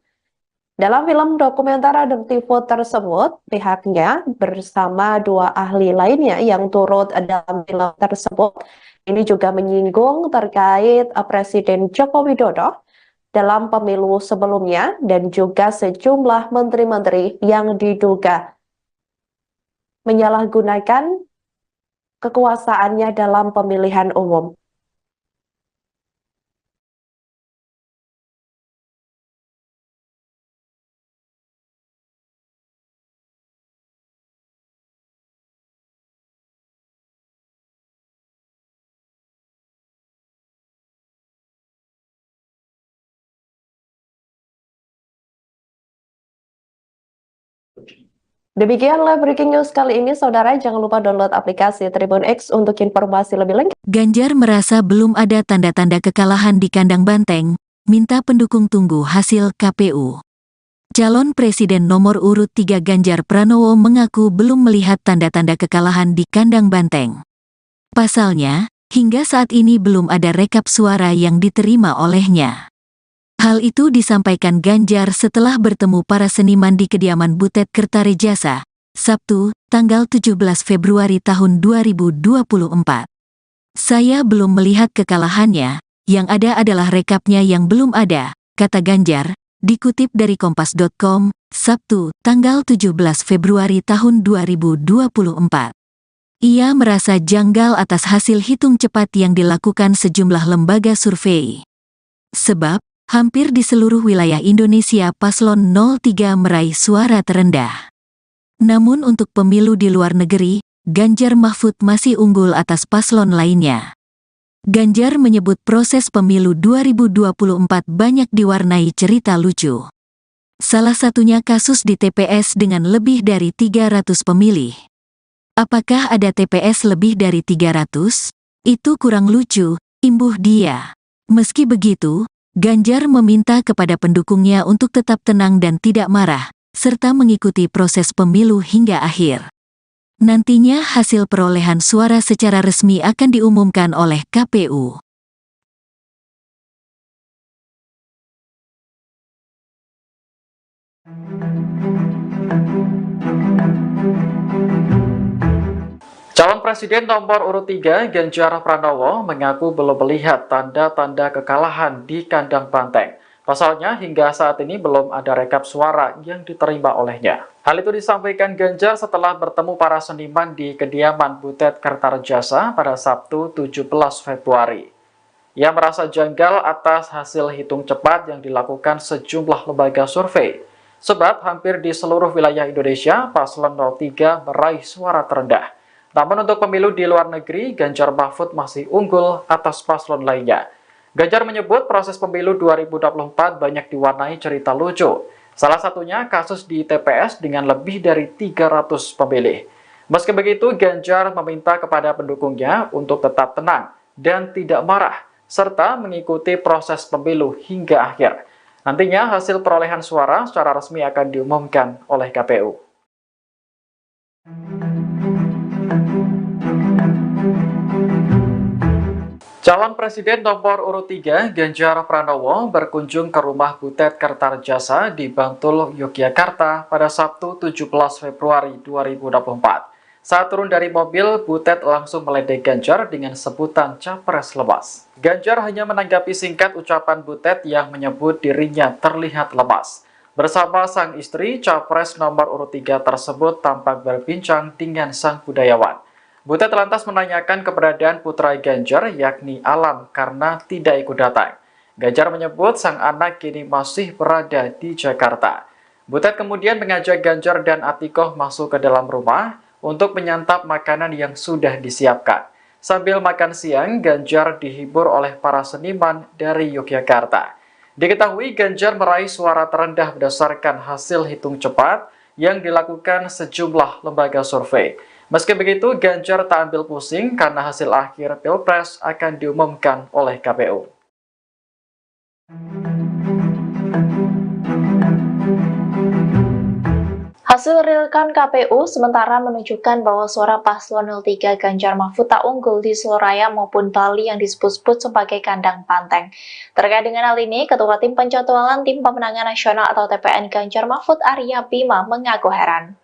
Dalam film dokumenter Dirty Vote tersebut, pihaknya bersama 2 ahli lainnya yang turut dalam film tersebut, ini juga menyinggung terkait Presiden Joko Widodo dalam pemilu sebelumnya dan juga sejumlah menteri-menteri yang diduga menyalahgunakan kekuasaannya dalam pemilihan umum. Demikian live breaking news kali ini, saudara. Jangan lupa download aplikasi Tribun X untuk informasi lebih lengkap. Ganjar merasa belum ada tanda-tanda kekalahan di kandang banteng, minta pendukung tunggu hasil KPU. Calon Presiden nomor urut 3 Ganjar Pranowo mengaku belum melihat tanda-tanda kekalahan di kandang banteng. Pasalnya, hingga saat ini belum ada rekap suara yang diterima olehnya. Hal itu disampaikan Ganjar setelah bertemu para seniman di kediaman Butet Kertarejasa, Sabtu, tanggal 17 Februari tahun 2024. Saya belum melihat kekalahannya, yang ada adalah rekapnya yang belum ada, kata Ganjar, dikutip dari Kompas.com, Sabtu, tanggal 17 Februari tahun 2024. Ia merasa janggal atas hasil hitung cepat yang dilakukan sejumlah lembaga survei. Sebab, hampir di seluruh wilayah Indonesia paslon 03 meraih suara terendah. Namun untuk pemilu di luar negeri, Ganjar Mahfud masih unggul atas paslon lainnya. Ganjar menyebut proses pemilu 2024 banyak diwarnai cerita lucu. Salah satunya kasus di TPS dengan lebih dari 300 pemilih. Apakah ada TPS lebih dari 300? Itu kurang lucu, imbuh dia. Meski begitu, Ganjar meminta kepada pendukungnya untuk tetap tenang dan tidak marah, serta mengikuti proses pemilu hingga akhir. Nantinya hasil perolehan suara secara resmi akan diumumkan oleh KPU. Calon Presiden nomor urut 3 Ganjar Pranowo mengaku belum melihat tanda-tanda kekalahan di kandang banteng. Pasalnya hingga saat ini belum ada rekap suara yang diterima olehnya. Hal itu disampaikan Ganjar setelah bertemu para seniman di kediaman Butet Kertarejasa pada Sabtu 17 Februari. Ia merasa janggal atas hasil hitung cepat yang dilakukan sejumlah lembaga survei. Sebab hampir di seluruh wilayah Indonesia, paslon 03 meraih suara terendah. Namun untuk pemilu di luar negeri, Ganjar Mahfud masih unggul atas paslon lainnya. Ganjar menyebut proses pemilu 2024 banyak diwarnai cerita lucu. Salah satunya kasus di TPS dengan lebih dari 300 pemilih. Meski begitu, Ganjar meminta kepada pendukungnya untuk tetap tenang dan tidak marah, serta mengikuti proses pemilu hingga akhir. Nantinya hasil perolehan suara secara resmi akan diumumkan oleh KPU. Calon Presiden nomor urut 3 Ganjar Pranowo berkunjung ke rumah Butet Kertarejasa di Bantul, Yogyakarta pada Sabtu 17 Februari 2024. Saat turun dari mobil, Butet langsung meledek Ganjar dengan sebutan capres lemas. Ganjar hanya menanggapi singkat ucapan Butet yang menyebut dirinya terlihat lemas. Bersama sang istri, capres nomor urut 3 tersebut tampak berbincang dengan sang budayawan. Butet lantas menanyakan keberadaan putra Ganjar yakni Alam karena tidak ikut datang. Ganjar menyebut sang anak kini masih berada di Jakarta. Butet kemudian mengajak Ganjar dan Atikoh masuk ke dalam rumah untuk menyantap makanan yang sudah disiapkan. Sambil makan siang, Ganjar dihibur oleh para seniman dari Yogyakarta. Diketahui Ganjar meraih suara terendah berdasarkan hasil hitung cepat yang dilakukan sejumlah lembaga survei. Meski begitu, Ganjar tak ambil pusing karena hasil akhir Pilpres akan diumumkan oleh KPU. Hasil realkan KPU sementara menunjukkan bahwa suara paslon 03 Ganjar Mahfud tak unggul di Soloraya maupun Bali yang disebut-sebut sebagai kandang banteng. Terkait dengan hal ini, Ketua Tim Penjadwalan Tim Pemenangan Nasional atau TPN Ganjar Mahfud Arya Bima mengaku heran.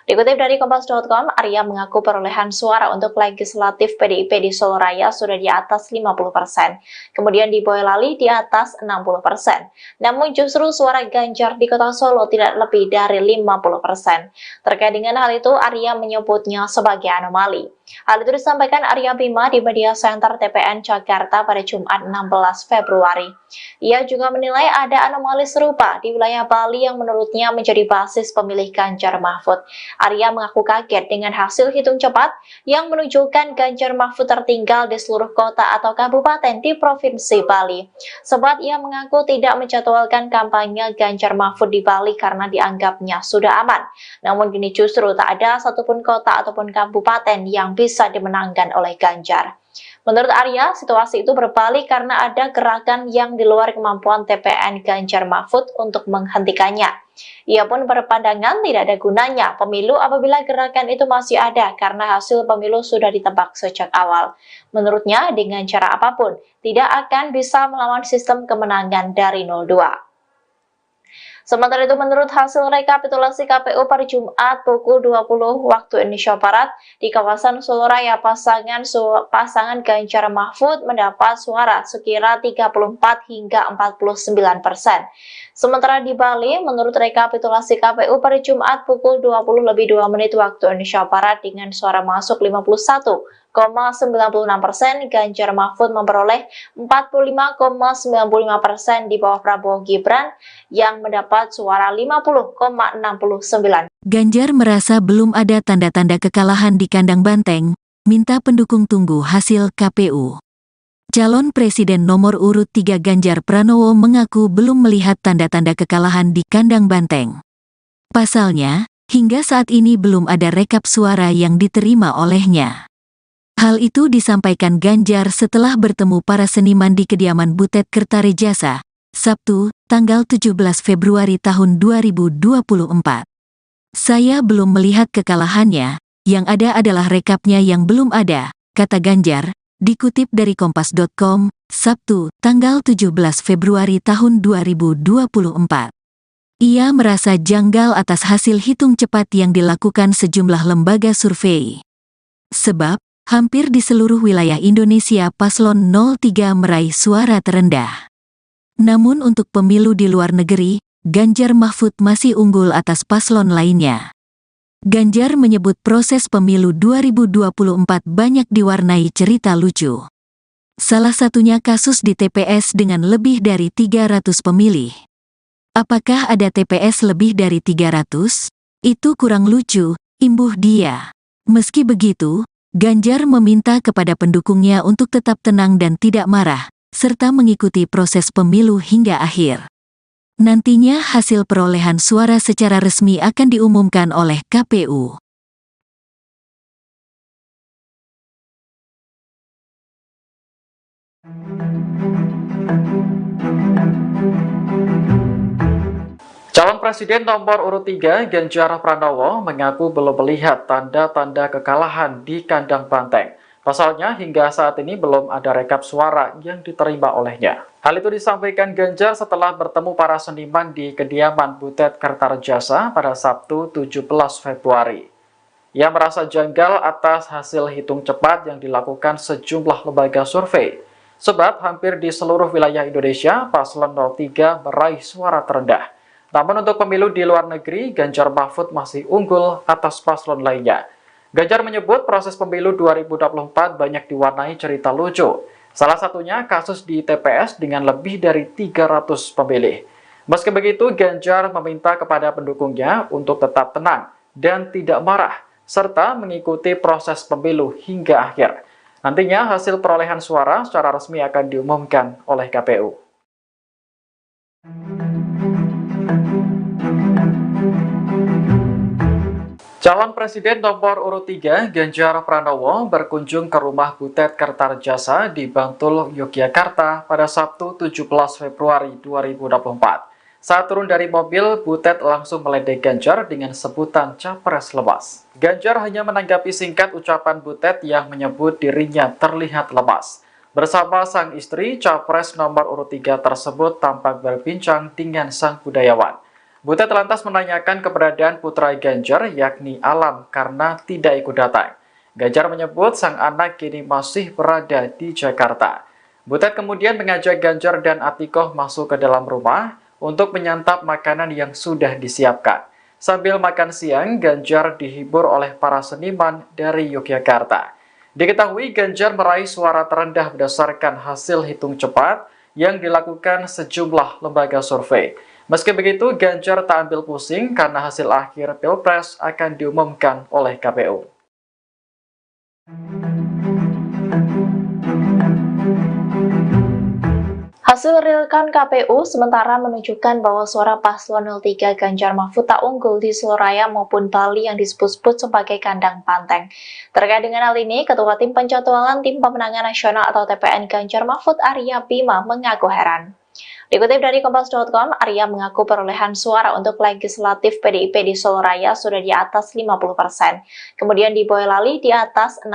Dikutip dari Kompas.com, Arya mengaku perolehan suara untuk legislatif PDIP di Soloraya sudah di atas 50%, kemudian di Boyolali di atas 60%. Namun justru suara Ganjar di Kota Solo tidak lebih dari 50%. Terkait dengan hal itu, Arya menyebutnya sebagai anomali. Hal itu disampaikan Arya Bima di Media Center TPN Jakarta pada Jumat 16 Februari. Ia juga menilai ada anomali serupa di wilayah Bali yang menurutnya menjadi basis pemilih Ganjar Mahfud. Arya mengaku kaget dengan hasil hitung cepat yang menunjukkan Ganjar Mahfud tertinggal di seluruh kota atau kabupaten di Provinsi Bali. Sebab ia mengaku tidak menjadwalkan kampanye Ganjar Mahfud di Bali karena dianggapnya sudah aman. Namun kini justru tak ada satupun kota ataupun kabupaten yang bisa dimenangkan oleh Ganjar. Menurut Arya, situasi itu berbalik karena ada gerakan yang di luar kemampuan TPN Ganjar Mahfud untuk menghentikannya. Ia pun berpandangan tidak ada gunanya pemilu apabila gerakan itu masih ada karena hasil pemilu sudah ditebak sejak awal. Menurutnya, dengan cara apapun, tidak akan bisa melawan sistem kemenangan dari 02. Sementara itu, menurut hasil rekapitulasi KPU pada Jumat pukul 20 waktu Indonesia Barat, di kawasan Soloraya, pasangan Ganjar Mahfud mendapat suara sekira 34 hingga 49%. Sementara di Bali, menurut rekapitulasi KPU pada Jumat pukul 20:02 waktu Indonesia Barat dengan suara masuk 51,96%, Ganjar Mahfud memperoleh 45,95% di bawah Prabowo Gibran yang mendapat suara 50,69%. Ganjar merasa belum ada tanda-tanda kekalahan di kandang banteng, minta pendukung tunggu hasil KPU. Calon Presiden nomor urut 3 Ganjar Pranowo mengaku belum melihat tanda-tanda kekalahan di kandang banteng. Pasalnya, hingga saat ini belum ada rekap suara yang diterima olehnya. Hal itu disampaikan Ganjar setelah bertemu para seniman di kediaman Butet Kertarejasa, Sabtu, tanggal 17 Februari tahun 2024. Saya belum melihat kekalahannya, yang ada adalah rekapnya yang belum ada, kata Ganjar, dikutip dari Kompas.com, Sabtu, tanggal 17 Februari tahun 2024. Ia merasa janggal atas hasil hitung cepat yang dilakukan sejumlah lembaga survei. Sebab, hampir di seluruh wilayah Indonesia paslon 03 meraih suara terendah. Namun untuk pemilu di luar negeri, Ganjar Mahfud masih unggul atas paslon lainnya. Ganjar menyebut proses pemilu 2024 banyak diwarnai cerita lucu. Salah satunya kasus di TPS dengan lebih dari 300 pemilih. Apakah ada TPS lebih dari 300? Itu kurang lucu, imbuh dia. Meski begitu, Ganjar meminta kepada pendukungnya untuk tetap tenang dan tidak marah, serta mengikuti proses pemilu hingga akhir. Nantinya hasil perolehan suara secara resmi akan diumumkan oleh KPU. Calon Presiden nomor urut 3 Ganjar Pranowo mengaku belum melihat tanda-tanda kekalahan di kandang banteng. Pasalnya, hingga saat ini belum ada rekap suara yang diterima olehnya. Hal itu disampaikan Ganjar setelah bertemu para seniman di kediaman Butet Kertarejasa pada Sabtu 17 Februari. Ia merasa janggal atas hasil hitung cepat yang dilakukan sejumlah lembaga survei, sebab hampir di seluruh wilayah Indonesia, Paslon 03 meraih suara terendah. Namun untuk pemilu di luar negeri, Ganjar Mahfud masih unggul atas paslon lainnya. Ganjar menyebut proses pemilu 2024 banyak diwarnai cerita lucu. Salah satunya kasus di TPS dengan lebih dari 300 pemilih. Meski begitu, Ganjar meminta kepada pendukungnya untuk tetap tenang dan tidak marah, serta mengikuti proses pemilu hingga akhir. Nantinya hasil perolehan suara secara resmi akan diumumkan oleh KPU. Calon Presiden nomor urut 3, Ganjar Pranowo, berkunjung ke rumah Butet Kertarejasa di Bantul, Yogyakarta pada Sabtu 17 Februari 2024. Saat turun dari mobil, Butet langsung meledek Ganjar dengan sebutan capres lemas. Ganjar hanya menanggapi singkat ucapan Butet yang menyebut dirinya terlihat lemas. Bersama sang istri, capres nomor urut 3 tersebut tampak berbincang dengan sang budayawan. Butet lantas menanyakan keberadaan putra Ganjar, yakni Alam, karena tidak ikut datang. Ganjar menyebut sang anak kini masih berada di Jakarta. Butet kemudian mengajak Ganjar dan Atikoh masuk ke dalam rumah untuk menyantap makanan yang sudah disiapkan. Sambil makan siang, Ganjar dihibur oleh para seniman dari Yogyakarta. Diketahui Ganjar meraih suara terendah berdasarkan hasil hitung cepat yang dilakukan sejumlah lembaga survei. Meski begitu, Ganjar tak ambil pusing karena hasil akhir Pilpres akan diumumkan oleh KPU. Hasil realkan KPU sementara menunjukkan bahwa suara paslon 03 Ganjar Mahfud tak unggul di Seloraya maupun Bali yang disebut-sebut sebagai kandang banteng. Terkait dengan hal ini, Ketua Tim Penjadwalan Tim Pemenangan Nasional atau TPN Ganjar Mahfud Arya Bima mengaku heran. Dikutip dari Kompas.com, Arya mengaku perolehan suara untuk legislatif PDIP di Seloraya sudah di atas 50%, kemudian di Boyolali di atas 60%.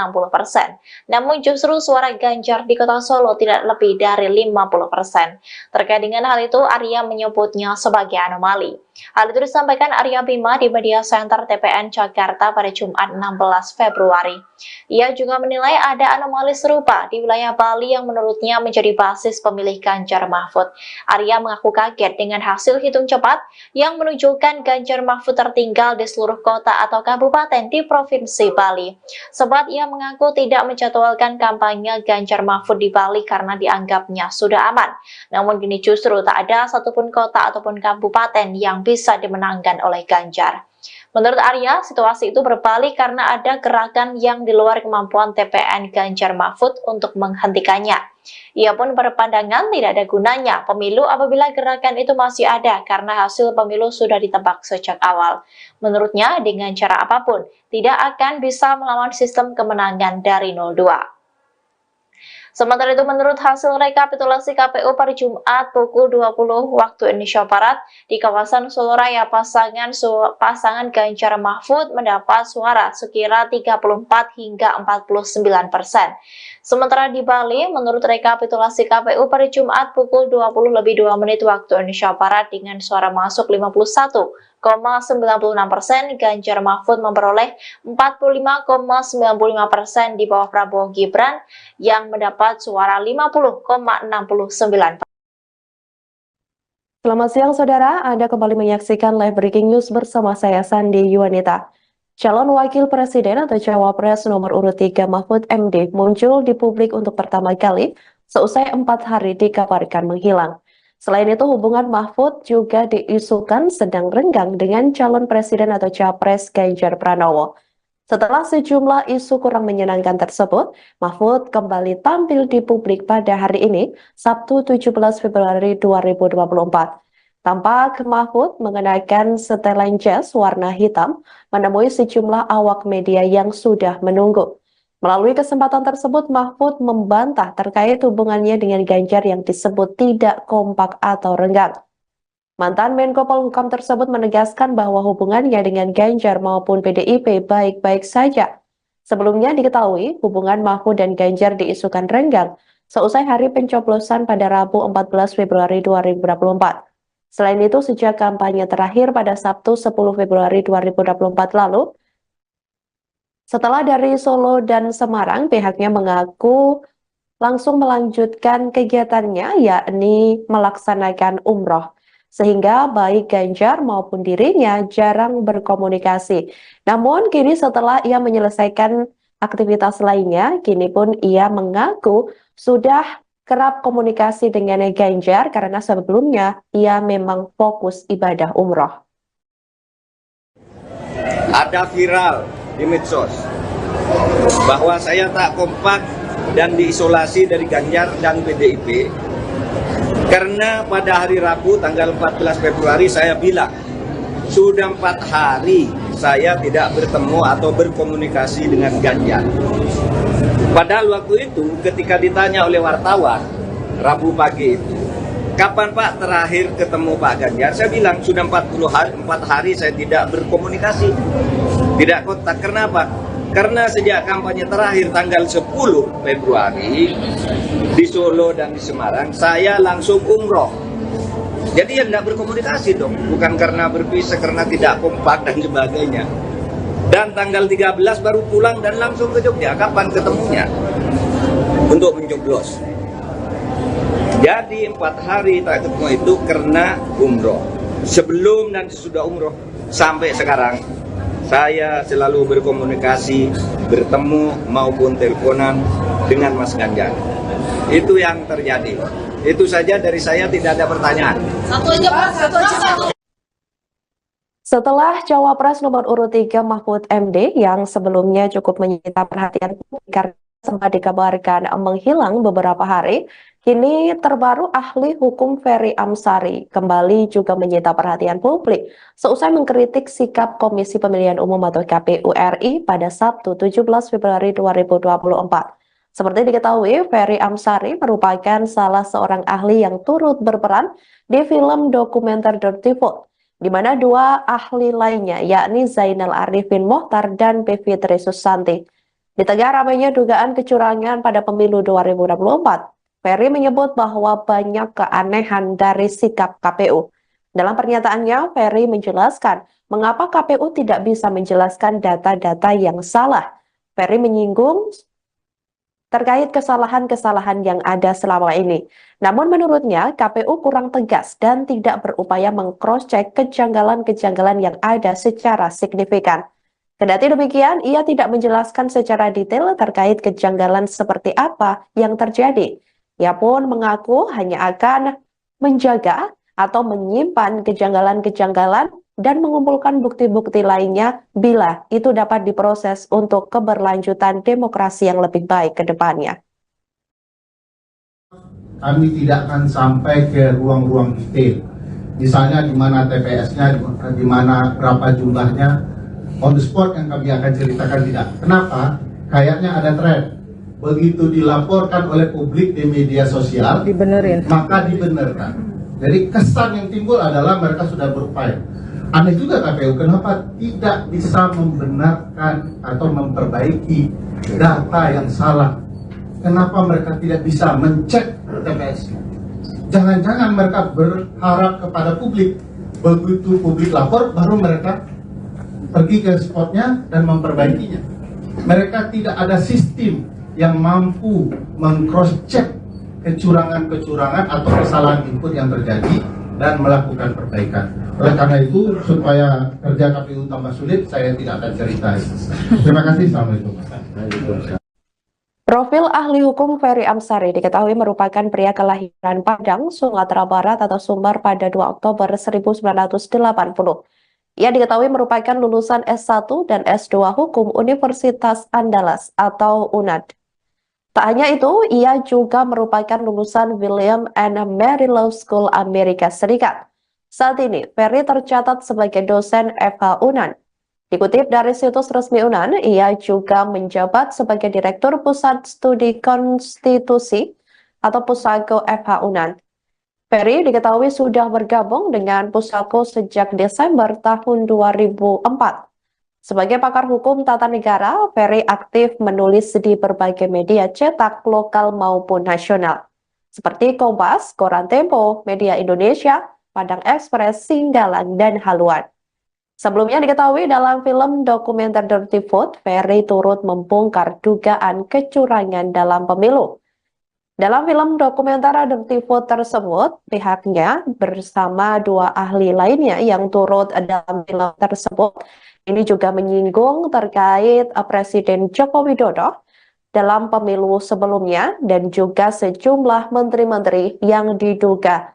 Namun justru suara Ganjar di Kota Solo tidak lebih dari 50%. Terkait dengan hal itu, Arya menyebutnya sebagai anomali. Hal itu disampaikan Arya Bima di Media Center TPN Jakarta pada Jumat 16 Februari. Ia juga menilai ada anomali serupa di wilayah Bali yang menurutnya menjadi basis pemilih Ganjar Mahfud. Arya mengaku kaget dengan hasil hitung cepat yang menunjukkan Ganjar Mahfud tertinggal di seluruh kota atau kabupaten di Provinsi Bali. Sebab ia mengaku tidak menjadwalkan kampanye Ganjar Mahfud di Bali karena dianggapnya sudah aman. Namun kini justru tak ada satupun kota ataupun kabupaten yang bisa dimenangkan oleh Ganjar. Menurut Arya, situasi itu berbalik karena ada gerakan yang di luar kemampuan TPN Ganjar Mahfud untuk menghentikannya. Ia pun berpandangan tidak ada gunanya pemilu apabila gerakan itu masih ada karena hasil pemilu sudah ditebak sejak awal. Menurutnya, dengan cara apapun, tidak akan bisa melawan sistem kemenangan dari 02. Sementara itu, menurut hasil rekapitulasi KPU pada Jumat pukul 20 waktu Indonesia Barat, di kawasan Seloraya, pasangan Ganjar Mahfud mendapat suara sekira 34 hingga 49%. Sementara di Bali, menurut rekapitulasi KPU pada Jumat pukul 20:02 waktu Indonesia Barat dengan suara masuk 51,96%, Ganjar Mahfud memperoleh 45,95% di bawah Prabowo Gibran yang mendapat suara 50,69%. Selamat siang saudara, Anda kembali menyaksikan live breaking news bersama saya Sandi Yuwanita. Calon Wakil Presiden atau Cawapres nomor urut 3 Mahfud MD muncul di publik untuk pertama kali seusai 4 hari dikabarkan menghilang. Selain itu, hubungan Mahfud juga diisukan sedang renggang dengan calon presiden atau capres Ganjar Pranowo. Setelah sejumlah isu kurang menyenangkan tersebut, Mahfud kembali tampil di publik pada hari ini, Sabtu 17 Februari 2024. Tampak Mahfud mengenakan setelan jas warna hitam, menemui sejumlah awak media yang sudah menunggu. Melalui kesempatan tersebut, Mahfud membantah terkait hubungannya dengan Ganjar yang disebut tidak kompak atau renggang. Mantan Menko Polhukam tersebut menegaskan bahwa hubungannya dengan Ganjar maupun PDIP baik-baik saja. Sebelumnya diketahui hubungan Mahfud dan Ganjar diisukan renggang seusai hari pencoblosan pada Rabu 14 Februari 2024. Selain itu, sejak kampanye terakhir pada Sabtu 10 Februari 2024 lalu, setelah dari Solo dan Semarang, pihaknya mengaku langsung melanjutkan kegiatannya, yakni melaksanakan umroh. Sehingga baik Ganjar maupun dirinya jarang berkomunikasi. Namun kini setelah ia menyelesaikan aktivitas lainnya, kini pun ia mengaku sudah kerap komunikasi dengan Ganjar karena sebelumnya ia memang fokus ibadah umroh. Ada viral di medsos bahwa saya tak kompak dan diisolasi dari Ganjar dan PDIP karena pada hari Rabu tanggal 14 Februari saya bilang sudah 4 hari saya tidak bertemu atau berkomunikasi dengan Ganjar. Padahal waktu itu ketika ditanya oleh wartawan Rabu pagi itu, kapan Pak terakhir ketemu Pak Ganjar? Saya bilang sudah 4 hari saya tidak berkomunikasi, tidak kontak. Kenapa? Karena sejak kampanye terakhir tanggal 10 Februari di Solo dan di Semarang, saya langsung umroh. Jadi ya tidak berkomunikasi dong, bukan karena berpisah, karena tidak kompak dan sebagainya. Dan tanggal 13 baru pulang dan langsung ke Jogja. Kapan ketemunya? Untuk mencoblos. Jadi 4 hari tak ketemu itu karena umroh. Sebelum dan sesudah umroh sampai sekarang, saya selalu berkomunikasi, bertemu maupun teleponan dengan Mas Ganjar. Itu yang terjadi. Itu saja dari saya, tidak ada pertanyaan. Satu aja Pak, satu aja. Setelah Cawapres nomor urut 3 Mahfud MD yang sebelumnya cukup menyita perhatian publik karena sempat dikabarkan menghilang beberapa hari, kini terbaru ahli hukum Ferry Amsari kembali juga menyita perhatian publik seusai mengkritik sikap Komisi Pemilihan Umum atau KPU RI pada Sabtu 17 Februari 2024. Seperti diketahui, Ferry Amsari merupakan salah seorang ahli yang turut berperan di film dokumenter Dirty Vote, di mana 2 ahli lainnya yakni Zainal Arifin Mohtar dan Bivitri Susanti. Di tengah ramainya dugaan kecurangan pada pemilu 2024, Ferry menyebut bahwa banyak keanehan dari sikap KPU. Dalam pernyataannya, Ferry menjelaskan mengapa KPU tidak bisa menjelaskan data-data yang salah. Ferry menyinggung terkait kesalahan-kesalahan yang ada selama ini. Namun menurutnya, KPU kurang tegas dan tidak berupaya meng-cross-check kejanggalan-kejanggalan yang ada secara signifikan. Kendati demikian, ia tidak menjelaskan secara detail terkait kejanggalan seperti apa yang terjadi. Ia pun mengaku hanya akan menjaga atau menyimpan kejanggalan-kejanggalan dan mengumpulkan bukti-bukti lainnya bila itu dapat diproses untuk keberlanjutan demokrasi yang lebih baik ke depannya. Kami tidak akan sampai ke ruang-ruang detail. Misalnya di mana TPS-nya, di mana berapa jumlahnya, on the spot yang kami akan ceritakan tidak. Kenapa? Kayaknya ada tren. Begitu dilaporkan oleh publik di media sosial, maka dibenarkan. Jadi kesan yang timbul adalah mereka sudah berupaya. Aneh juga KPU, kenapa tidak bisa membenarkan atau memperbaiki data yang salah? Kenapa mereka tidak bisa mencek TPS? Jangan-jangan mereka berharap kepada publik. Begitu publik lapor, baru mereka pergi ke spotnya dan memperbaikinya. Mereka tidak ada sistem yang mampu meng-cross-check kecurangan-kecurangan atau kesalahan input yang terjadi dan melakukan perbaikan. Oleh karena itu, supaya kerja KPU tambah sulit, saya tidak akan cerita. Terima kasih. Assalamualaikum. Profil ahli hukum Ferry Amsari diketahui merupakan pria kelahiran Padang, Sumatera Barat atau Sumbar pada 2 Oktober 1980. Ia diketahui merupakan lulusan S1 dan S2 Hukum Universitas Andalas atau UNAD. Tak hanya itu, ia juga merupakan lulusan William and Mary Law School Amerika Serikat. Saat ini, Ferry tercatat sebagai dosen FH UNAN. Dikutip dari situs resmi UNAN, ia juga menjabat sebagai Direktur Pusat Studi Konstitusi atau Pusako FH UNAN. Ferry diketahui sudah bergabung dengan Pusako sejak Desember tahun 2004. Sebagai pakar hukum tata negara, Ferry aktif menulis di berbagai media cetak lokal maupun nasional, seperti Kompas, Koran Tempo, Media Indonesia, Padang Express, Singgalang, dan Haluan. Sebelumnya diketahui dalam film dokumenter Dirty Vote, Ferry turut membongkar dugaan kecurangan dalam pemilu. Dalam film dokumenter Dirty Vote tersebut, pihaknya bersama dua ahli lainnya yang turut dalam film tersebut ini juga menyinggung terkait Presiden Joko Widodo dalam pemilu sebelumnya dan juga sejumlah menteri-menteri yang diduga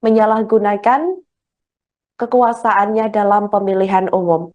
menyalahgunakan kekuasaannya dalam pemilihan umum.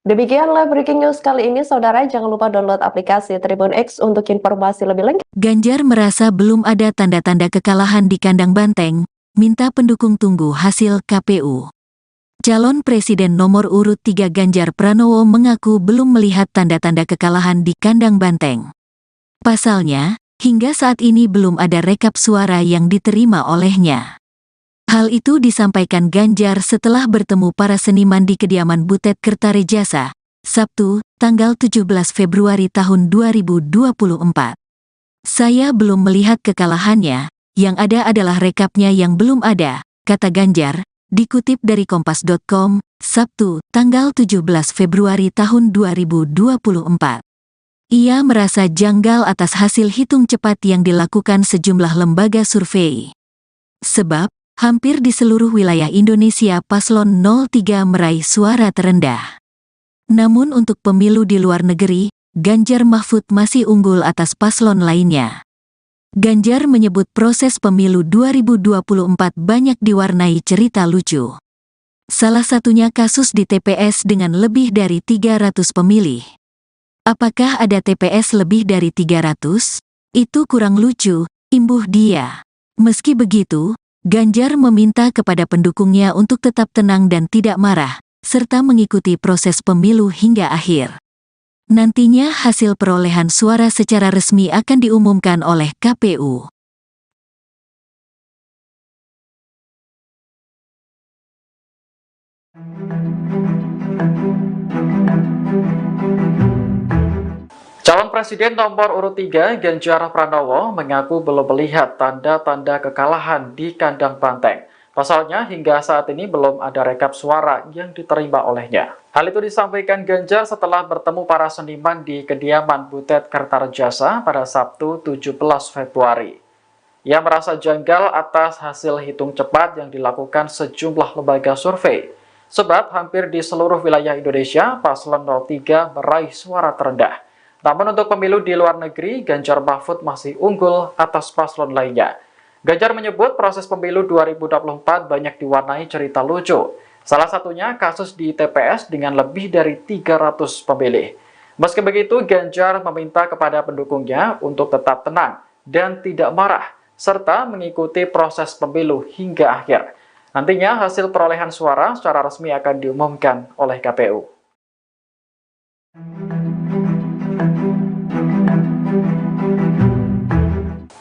Demikian live breaking news kali ini, saudara. Jangan lupa download aplikasi Tribun X untuk informasi lebih lengkap. Ganjar merasa belum ada tanda-tanda kekalahan di kandang banteng, minta pendukung tunggu hasil KPU. Calon Presiden nomor urut 3 Ganjar Pranowo mengaku belum melihat tanda-tanda kekalahan di kandang banteng. Pasalnya, hingga saat ini belum ada rekap suara yang diterima olehnya. Hal itu disampaikan Ganjar setelah bertemu para seniman di kediaman Butet Kertarejasa, Sabtu, tanggal 17 Februari tahun 2024. Saya belum melihat kekalahannya, yang ada adalah rekapnya yang belum ada, kata Ganjar, dikutip dari Kompas.com, Sabtu, tanggal 17 Februari tahun 2024. Ia merasa janggal atas hasil hitung cepat yang dilakukan sejumlah lembaga survei. Sebab, hampir di seluruh wilayah Indonesia paslon 03 meraih suara terendah. Namun untuk pemilu di luar negeri, Ganjar Mahfud masih unggul atas paslon lainnya. Ganjar menyebut proses pemilu 2024 banyak diwarnai cerita lucu. Salah satunya kasus di TPS dengan lebih dari 300 pemilih. Apakah ada TPS lebih dari 300? Itu kurang lucu, imbuh dia. Meski begitu, Ganjar meminta kepada pendukungnya untuk tetap tenang dan tidak marah, serta mengikuti proses pemilu hingga akhir. Nantinya hasil perolehan suara secara resmi akan diumumkan oleh KPU. Calon Presiden nomor urut 3 Ganjar Pranowo mengaku belum melihat tanda-tanda kekalahan di kandang banteng. Pasalnya hingga saat ini belum ada rekap suara yang diterima olehnya. Hal itu disampaikan Ganjar setelah bertemu para seniman di kediaman Butet Kertarejasa pada Sabtu 17 Februari. Ia merasa janggal atas hasil hitung cepat yang dilakukan sejumlah lembaga survei. Sebab hampir di seluruh wilayah Indonesia, paslon 03 meraih suara terendah. Namun untuk pemilu di luar negeri, Ganjar Mahfud masih unggul atas paslon lainnya. Ganjar menyebut proses pemilu 2024 banyak diwarnai cerita lucu. Salah satunya kasus di TPS dengan lebih dari 300 pemilih. Meski begitu, Ganjar meminta kepada pendukungnya untuk tetap tenang dan tidak marah, serta mengikuti proses pemilu hingga akhir. Nantinya hasil perolehan suara secara resmi akan diumumkan oleh KPU.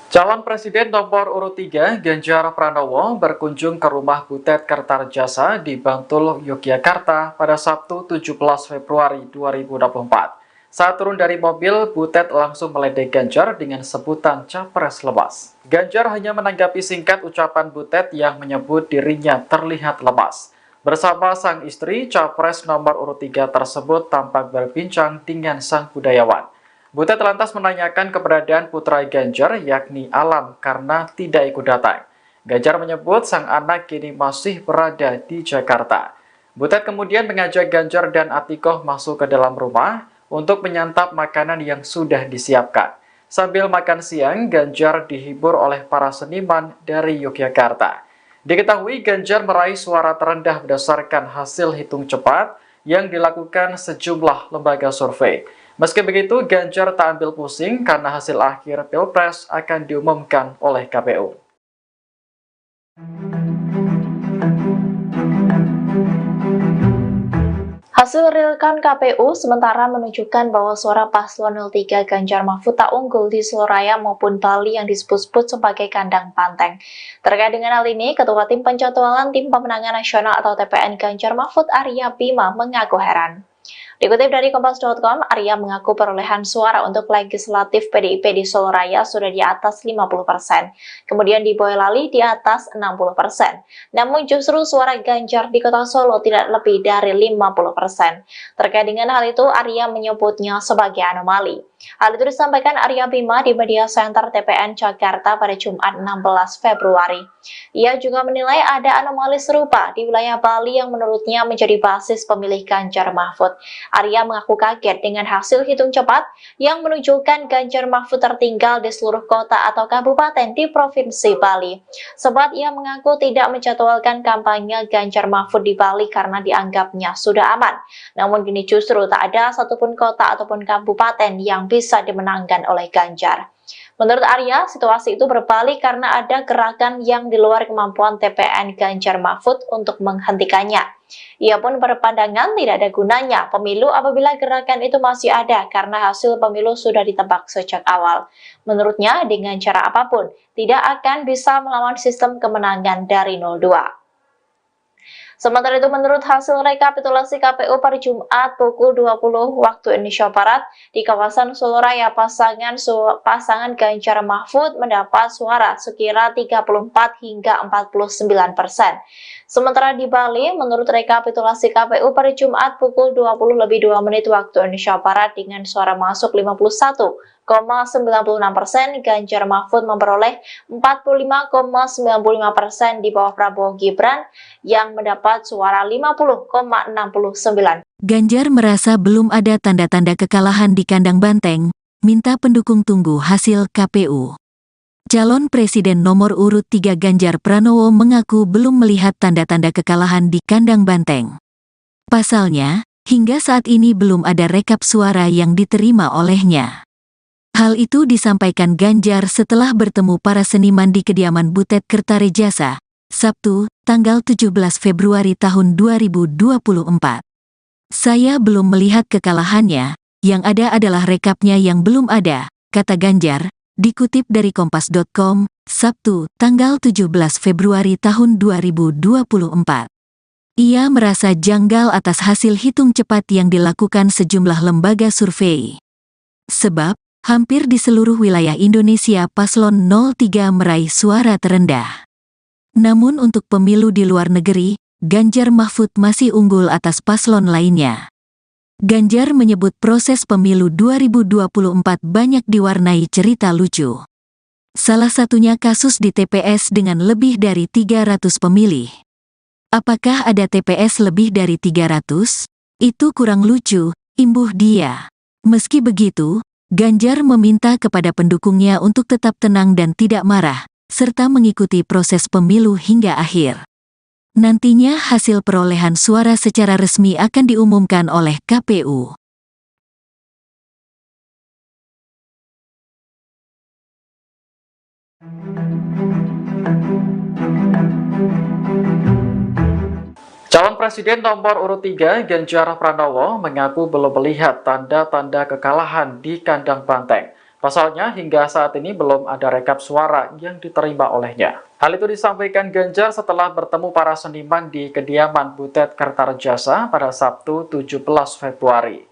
Calon Presiden nomor urut 3 Ganjar Pranowo berkunjung ke rumah Butet Kertarejasa di Bantul, Yogyakarta pada Sabtu 17 Februari 2024. Saat turun dari mobil, Butet langsung meledek Ganjar dengan sebutan capres lemas. Ganjar hanya menanggapi singkat ucapan Butet yang menyebut dirinya terlihat lemas. Bersama sang istri, capres nomor urut 3 tersebut tampak berbincang dengan sang budayawan. Butet lantas menanyakan keberadaan putra Ganjar yakni Alam karena tidak ikut datang. Ganjar menyebut sang anak kini masih berada di Jakarta. Butet kemudian mengajak Ganjar dan Atikoh masuk ke dalam rumah untuk menyantap makanan yang sudah disiapkan. Sambil makan siang, Ganjar dihibur oleh para seniman dari Yogyakarta. Diketahui Ganjar meraih suara terendah berdasarkan hasil hitung cepat yang dilakukan sejumlah lembaga survei. Meski begitu, Ganjar tak ambil pusing karena hasil akhir Pilpres akan diumumkan oleh KPU. Hasil realkan KPU sementara menunjukkan bahwa suara paslon 03 Ganjar Mahfud tak unggul di Soloraya maupun Bali yang disebut-sebut sebagai kandang banteng. Terkait dengan hal ini, Ketua Tim Penjadwalan Tim Pemenangan Nasional atau TPN Ganjar Mahfud Arya Bima mengaku heran. Dikutip dari Kompas.com, Arya mengaku perolehan suara untuk legislatif PDIP di Soloraya sudah di atas 50%, kemudian di Boyolali di atas 60%. Namun justru suara Ganjar di Kota Solo tidak lebih dari 50%. Terkait dengan hal itu, Arya menyebutnya sebagai anomali. Hal itu disampaikan Arya Bima di Media Center TPN Jakarta pada Jumat 16 Februari. Ia juga menilai ada anomali serupa di wilayah Bali yang menurutnya menjadi basis pemilih Ganjar Mahfud. Arya mengaku kaget dengan hasil hitung cepat yang menunjukkan Ganjar Mahfud tertinggal di seluruh kota atau kabupaten di Provinsi Bali. Sebab ia mengaku tidak menjadwalkan kampanye Ganjar Mahfud di Bali karena dianggapnya sudah aman. Namun kini justru tak ada satupun kota ataupun kabupaten yang bisa dimenangkan oleh Ganjar. Menurut Arya, situasi itu berbalik karena ada gerakan yang di luar kemampuan TPN Ganjar Mahfud untuk menghentikannya. Ia pun berpandangan tidak ada gunanya pemilu apabila gerakan itu masih ada karena hasil pemilu sudah ditebak sejak awal. Menurutnya, dengan cara apapun, tidak akan bisa melawan sistem kemenangan dari 02. Sementara itu, menurut hasil rekapitulasi KPU pada Jumat pukul 20 waktu Indonesia Barat, di kawasan Soloraya, pasangan Ganjar Mahfud mendapat suara sekira 34 hingga 49%. Sementara di Bali, menurut rekapitulasi KPU pada Jumat pukul 20:02 waktu Indonesia Barat dengan suara masuk 51,96%, Ganjar Mahfud memperoleh 45,95% di bawah Prabowo Gibran yang mendapat suara 50,69%. Ganjar merasa belum ada tanda-tanda kekalahan di kandang banteng, minta pendukung tunggu hasil KPU. Calon Presiden nomor urut 3 Ganjar Pranowo mengaku belum melihat tanda-tanda kekalahan di kandang banteng. Pasalnya, hingga saat ini belum ada rekap suara yang diterima olehnya. Hal itu disampaikan Ganjar setelah bertemu para seniman di kediaman Butet Kertarejasa, Sabtu, tanggal 17 Februari tahun 2024. Saya belum melihat kekalahannya, yang ada adalah rekapnya yang belum ada, kata Ganjar, dikutip dari Kompas.com, Sabtu, tanggal 17 Februari tahun 2024. Ia merasa janggal atas hasil hitung cepat yang dilakukan sejumlah lembaga survei. Sebab, hampir di seluruh wilayah Indonesia paslon 03 meraih suara terendah. Namun untuk pemilu di luar negeri, Ganjar Mahfud masih unggul atas paslon lainnya. Ganjar menyebut proses pemilu 2024 banyak diwarnai cerita lucu. Salah satunya kasus di TPS dengan lebih dari 300 pemilih. Apakah ada TPS lebih dari 300? Itu kurang lucu, imbuh dia. Meski begitu, Ganjar meminta kepada pendukungnya untuk tetap tenang dan tidak marah, serta mengikuti proses pemilu hingga akhir. Nantinya hasil perolehan suara secara resmi akan diumumkan oleh KPU. Calon Presiden nomor urut 3 Ganjar Pranowo mengaku belum melihat tanda-tanda kekalahan di kandang banteng. Pasalnya, hingga saat ini belum ada rekap suara yang diterima olehnya. Hal itu disampaikan Ganjar setelah bertemu para seniman di kediaman Butet Kertarejasa pada Sabtu 17 Februari.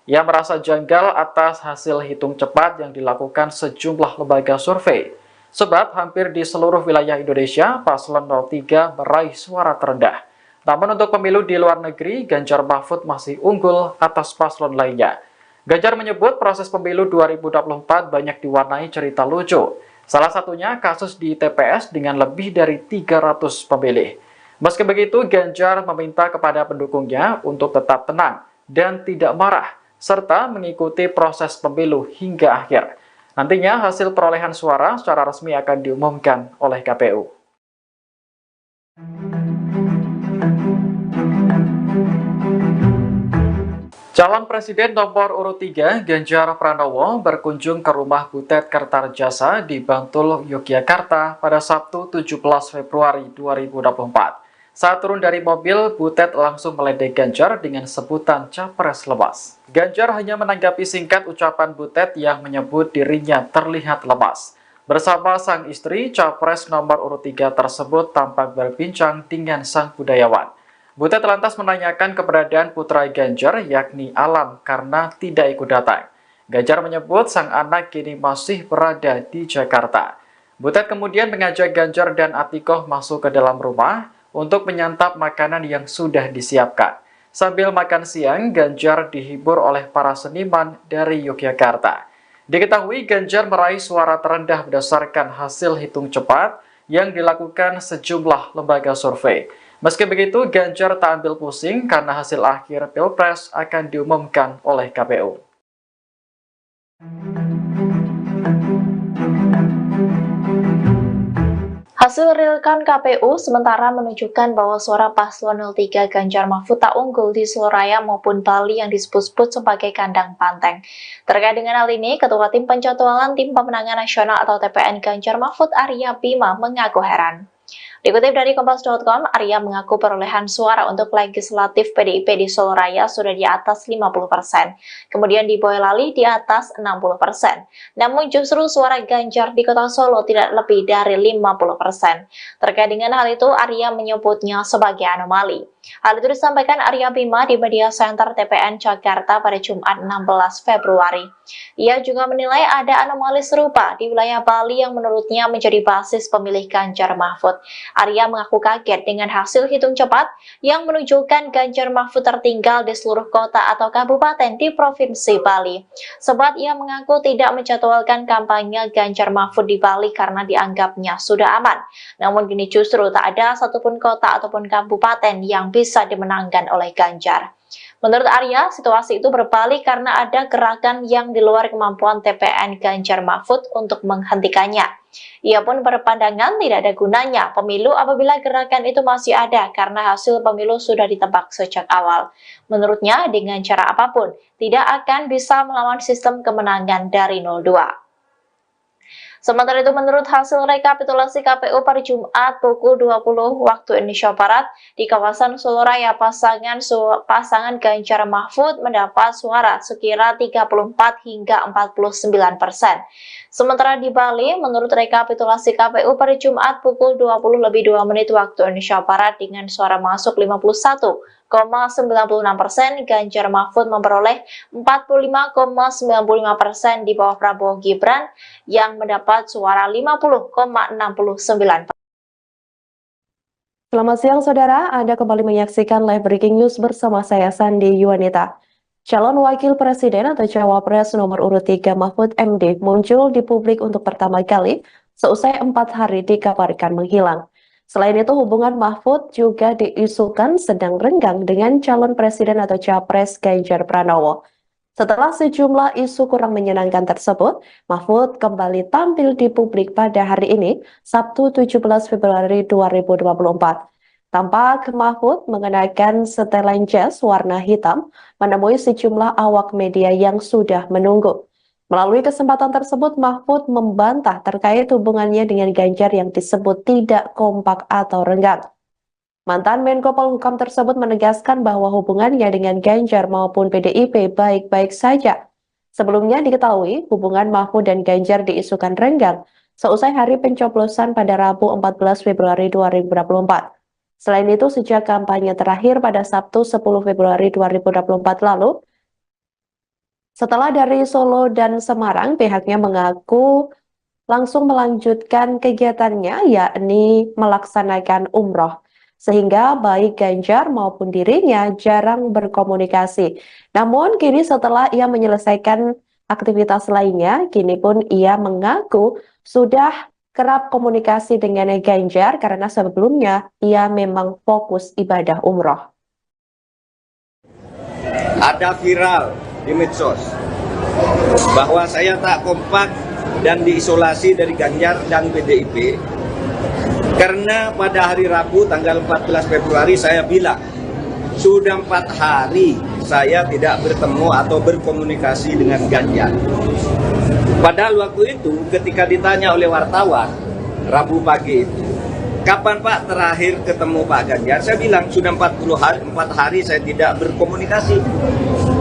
Ia merasa janggal atas hasil hitung cepat yang dilakukan sejumlah lembaga survei. Sebab hampir di seluruh wilayah Indonesia, paslon 03 meraih suara terendah. Namun untuk pemilu di luar negeri, Ganjar Mahfud masih unggul atas paslon lainnya. Ganjar menyebut proses pemilu 2024 banyak diwarnai cerita lucu. Salah satunya kasus di TPS dengan lebih dari 300 pemilih. Meski begitu, Ganjar meminta kepada pendukungnya untuk tetap tenang dan tidak marah, serta mengikuti proses pemilu hingga akhir. Nantinya hasil perolehan suara secara resmi akan diumumkan oleh KPU. Calon Presiden nomor urut 3 Ganjar Pranowo berkunjung ke rumah Butet Kertarejasa di Bantul, Yogyakarta pada Sabtu 17 Februari 2024. Saat turun dari mobil, Butet langsung meledek Ganjar dengan sebutan capres lemas. Ganjar hanya menanggapi singkat ucapan Butet yang menyebut dirinya terlihat lemas. Bersama sang istri, capres nomor urut 3 tersebut tampak berbincang dengan sang budayawan. Butet lantas menanyakan keberadaan putra Ganjar, yakni Alam, karena tidak ikut datang. Ganjar menyebut sang anak kini masih berada di Jakarta. Butet kemudian mengajak Ganjar dan Atikoh masuk ke dalam rumah untuk menyantap makanan yang sudah disiapkan. Sambil makan siang, Ganjar dihibur oleh para seniman dari Yogyakarta. Diketahui Ganjar meraih suara terendah berdasarkan hasil hitung cepat yang dilakukan sejumlah lembaga survei. Meski begitu, Ganjar tak ambil pusing karena hasil akhir Pilpres akan diumumkan oleh KPU. Hasil real-count KPU sementara menunjukkan bahwa suara paslon 03 Ganjar Mahfud tak unggul di Soraya maupun Bali yang disebut-sebut sebagai kandang banteng. Terkait dengan hal ini, Ketua Tim Penjadwalan Tim Pemenangan Nasional atau TPN Ganjar Mahfud Arya Bima mengaku heran. Dikutip dari Kompas.com, Arya mengaku perolehan suara untuk legislatif PDIP di Solo Raya sudah di atas 50%, kemudian di Boyolali di atas 60%. Namun justru suara Ganjar di Kota Solo tidak lebih dari 50%. Terkait dengan hal itu, Arya menyebutnya sebagai anomali. Hal itu disampaikan Arya Bima di Media Center TPN Jakarta pada Jumat 16 Februari. Ia juga menilai ada anomali serupa di wilayah Bali yang menurutnya menjadi basis pemilih Ganjar Mahfud. Arya mengaku kaget dengan hasil hitung cepat yang menunjukkan Ganjar Mahfud tertinggal di seluruh kota atau kabupaten di Provinsi Bali. Sebab ia mengaku tidak menjadwalkan kampanye Ganjar Mahfud di Bali karena dianggapnya sudah aman. Namun kini justru tak ada satupun kota ataupun kabupaten yang bisa dimenangkan oleh Ganjar. Menurut Arya, situasi itu berbalik karena ada gerakan yang di luar kemampuan TPN Ganjar Mahfud untuk menghentikannya. Ia pun berpandangan tidak ada gunanya pemilu apabila gerakan itu masih ada karena hasil pemilu sudah ditebak sejak awal. Menurutnya, dengan cara apapun, tidak akan bisa melawan sistem kemenangan dari 02. Sementara itu, menurut hasil rekapitulasi KPU pada Jumat pukul 20 waktu Indonesia Barat, di kawasan Solo Raya, pasangan Ganjar Mahfud mendapat suara sekira 34 hingga 49%. Sementara di Bali, menurut rekapitulasi KPU pada Jumat pukul 20:02 waktu Indonesia Barat dengan suara masuk 51,96%, Ganjar Mahfud memperoleh 45,95% di bawah Prabowo Gibran yang mendapat suara 50,69%. Selamat siang saudara, Anda kembali menyaksikan live breaking news bersama saya Sandi Yuwanita. Calon Wakil Presiden atau Cawapres nomor urut 3 Mahfud MD muncul di publik untuk pertama kali seusai 4 hari dikabarkan menghilang. Selain itu, hubungan Mahfud juga diisukan sedang renggang dengan calon presiden atau Capres Ganjar Pranowo. Setelah sejumlah isu kurang menyenangkan tersebut, Mahfud kembali tampil di publik pada hari ini, Sabtu 17 Februari 2024. Tampak Mahfud mengenakan setelan jas warna hitam, menemui sejumlah awak media yang sudah menunggu. Melalui kesempatan tersebut, Mahfud membantah terkait hubungannya dengan Ganjar yang disebut tidak kompak atau renggang. Mantan Menko Polhukam tersebut menegaskan bahwa hubungannya dengan Ganjar maupun PDIP baik-baik saja. Sebelumnya diketahui hubungan Mahfud dan Ganjar diisukan renggang seusai hari pencoblosan pada Rabu 14 Februari 2024. Selain itu, sejak kampanye terakhir pada Sabtu 10 Februari 2024 lalu, setelah dari Solo dan Semarang, pihaknya mengaku langsung melanjutkan kegiatannya, yakni melaksanakan umroh. Sehingga baik Ganjar maupun dirinya jarang berkomunikasi. Namun kini setelah ia menyelesaikan aktivitas lainnya, kini pun ia mengaku sudah kerap komunikasi dengan Ganjar karena sebelumnya ia memang fokus ibadah umroh. Ada viral di medsos bahwa saya tak kompak dan diisolasi dari Ganjar dan PDIP karena pada hari Rabu tanggal 14 Februari saya bilang sudah 4 hari saya tidak bertemu atau berkomunikasi dengan Ganjar. Padahal waktu itu ketika ditanya oleh wartawan Rabu pagi itu, kapan Pak terakhir ketemu Pak Ganjar? Saya bilang sudah 4 hari saya tidak berkomunikasi,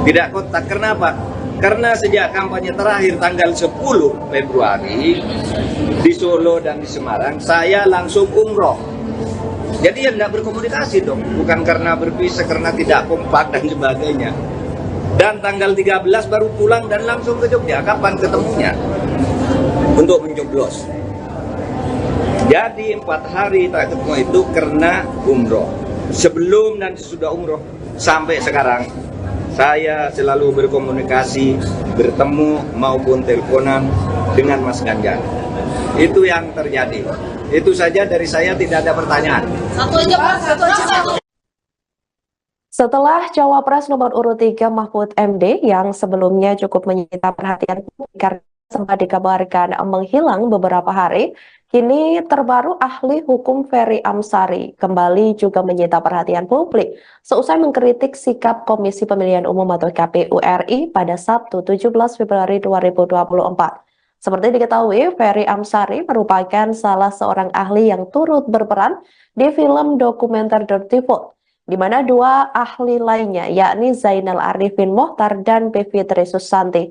tidak kontak. Kenapa? Karena sejak kampanye terakhir tanggal 10 Februari di Solo dan di Semarang, saya langsung umroh. Jadi ya tidak berkomunikasi dong, bukan karena berpisah, karena tidak kompak dan sebagainya. Dan tanggal 13 baru pulang dan langsung ke Jogja. Kapan ketemunya? Untuk mencoblos. Jadi 4 hari tak ketemu itu karena umroh. Sebelum dan sesudah umroh sampai sekarang, saya selalu berkomunikasi, bertemu maupun teleponan dengan Mas Ganjar. Itu yang terjadi. Itu saja dari saya, tidak ada pertanyaan. Satu aja Pak, satu aja. Setelah Cawapres nomor urut 3 Mahfud MD yang sebelumnya cukup menyita perhatian publik karena sempat dikabarkan menghilang beberapa hari, kini terbaru ahli hukum Ferry Amsari kembali juga menyita perhatian publik seusai mengkritik sikap Komisi Pemilihan Umum atau KPU RI pada Sabtu 17 Februari 2024. Seperti diketahui, Ferry Amsari merupakan salah seorang ahli yang turut berperan di film dokumenter Dirty Vote, di mana 2 ahli lainnya yakni Zainal Arifin Mohtar dan Bivitri Susanti.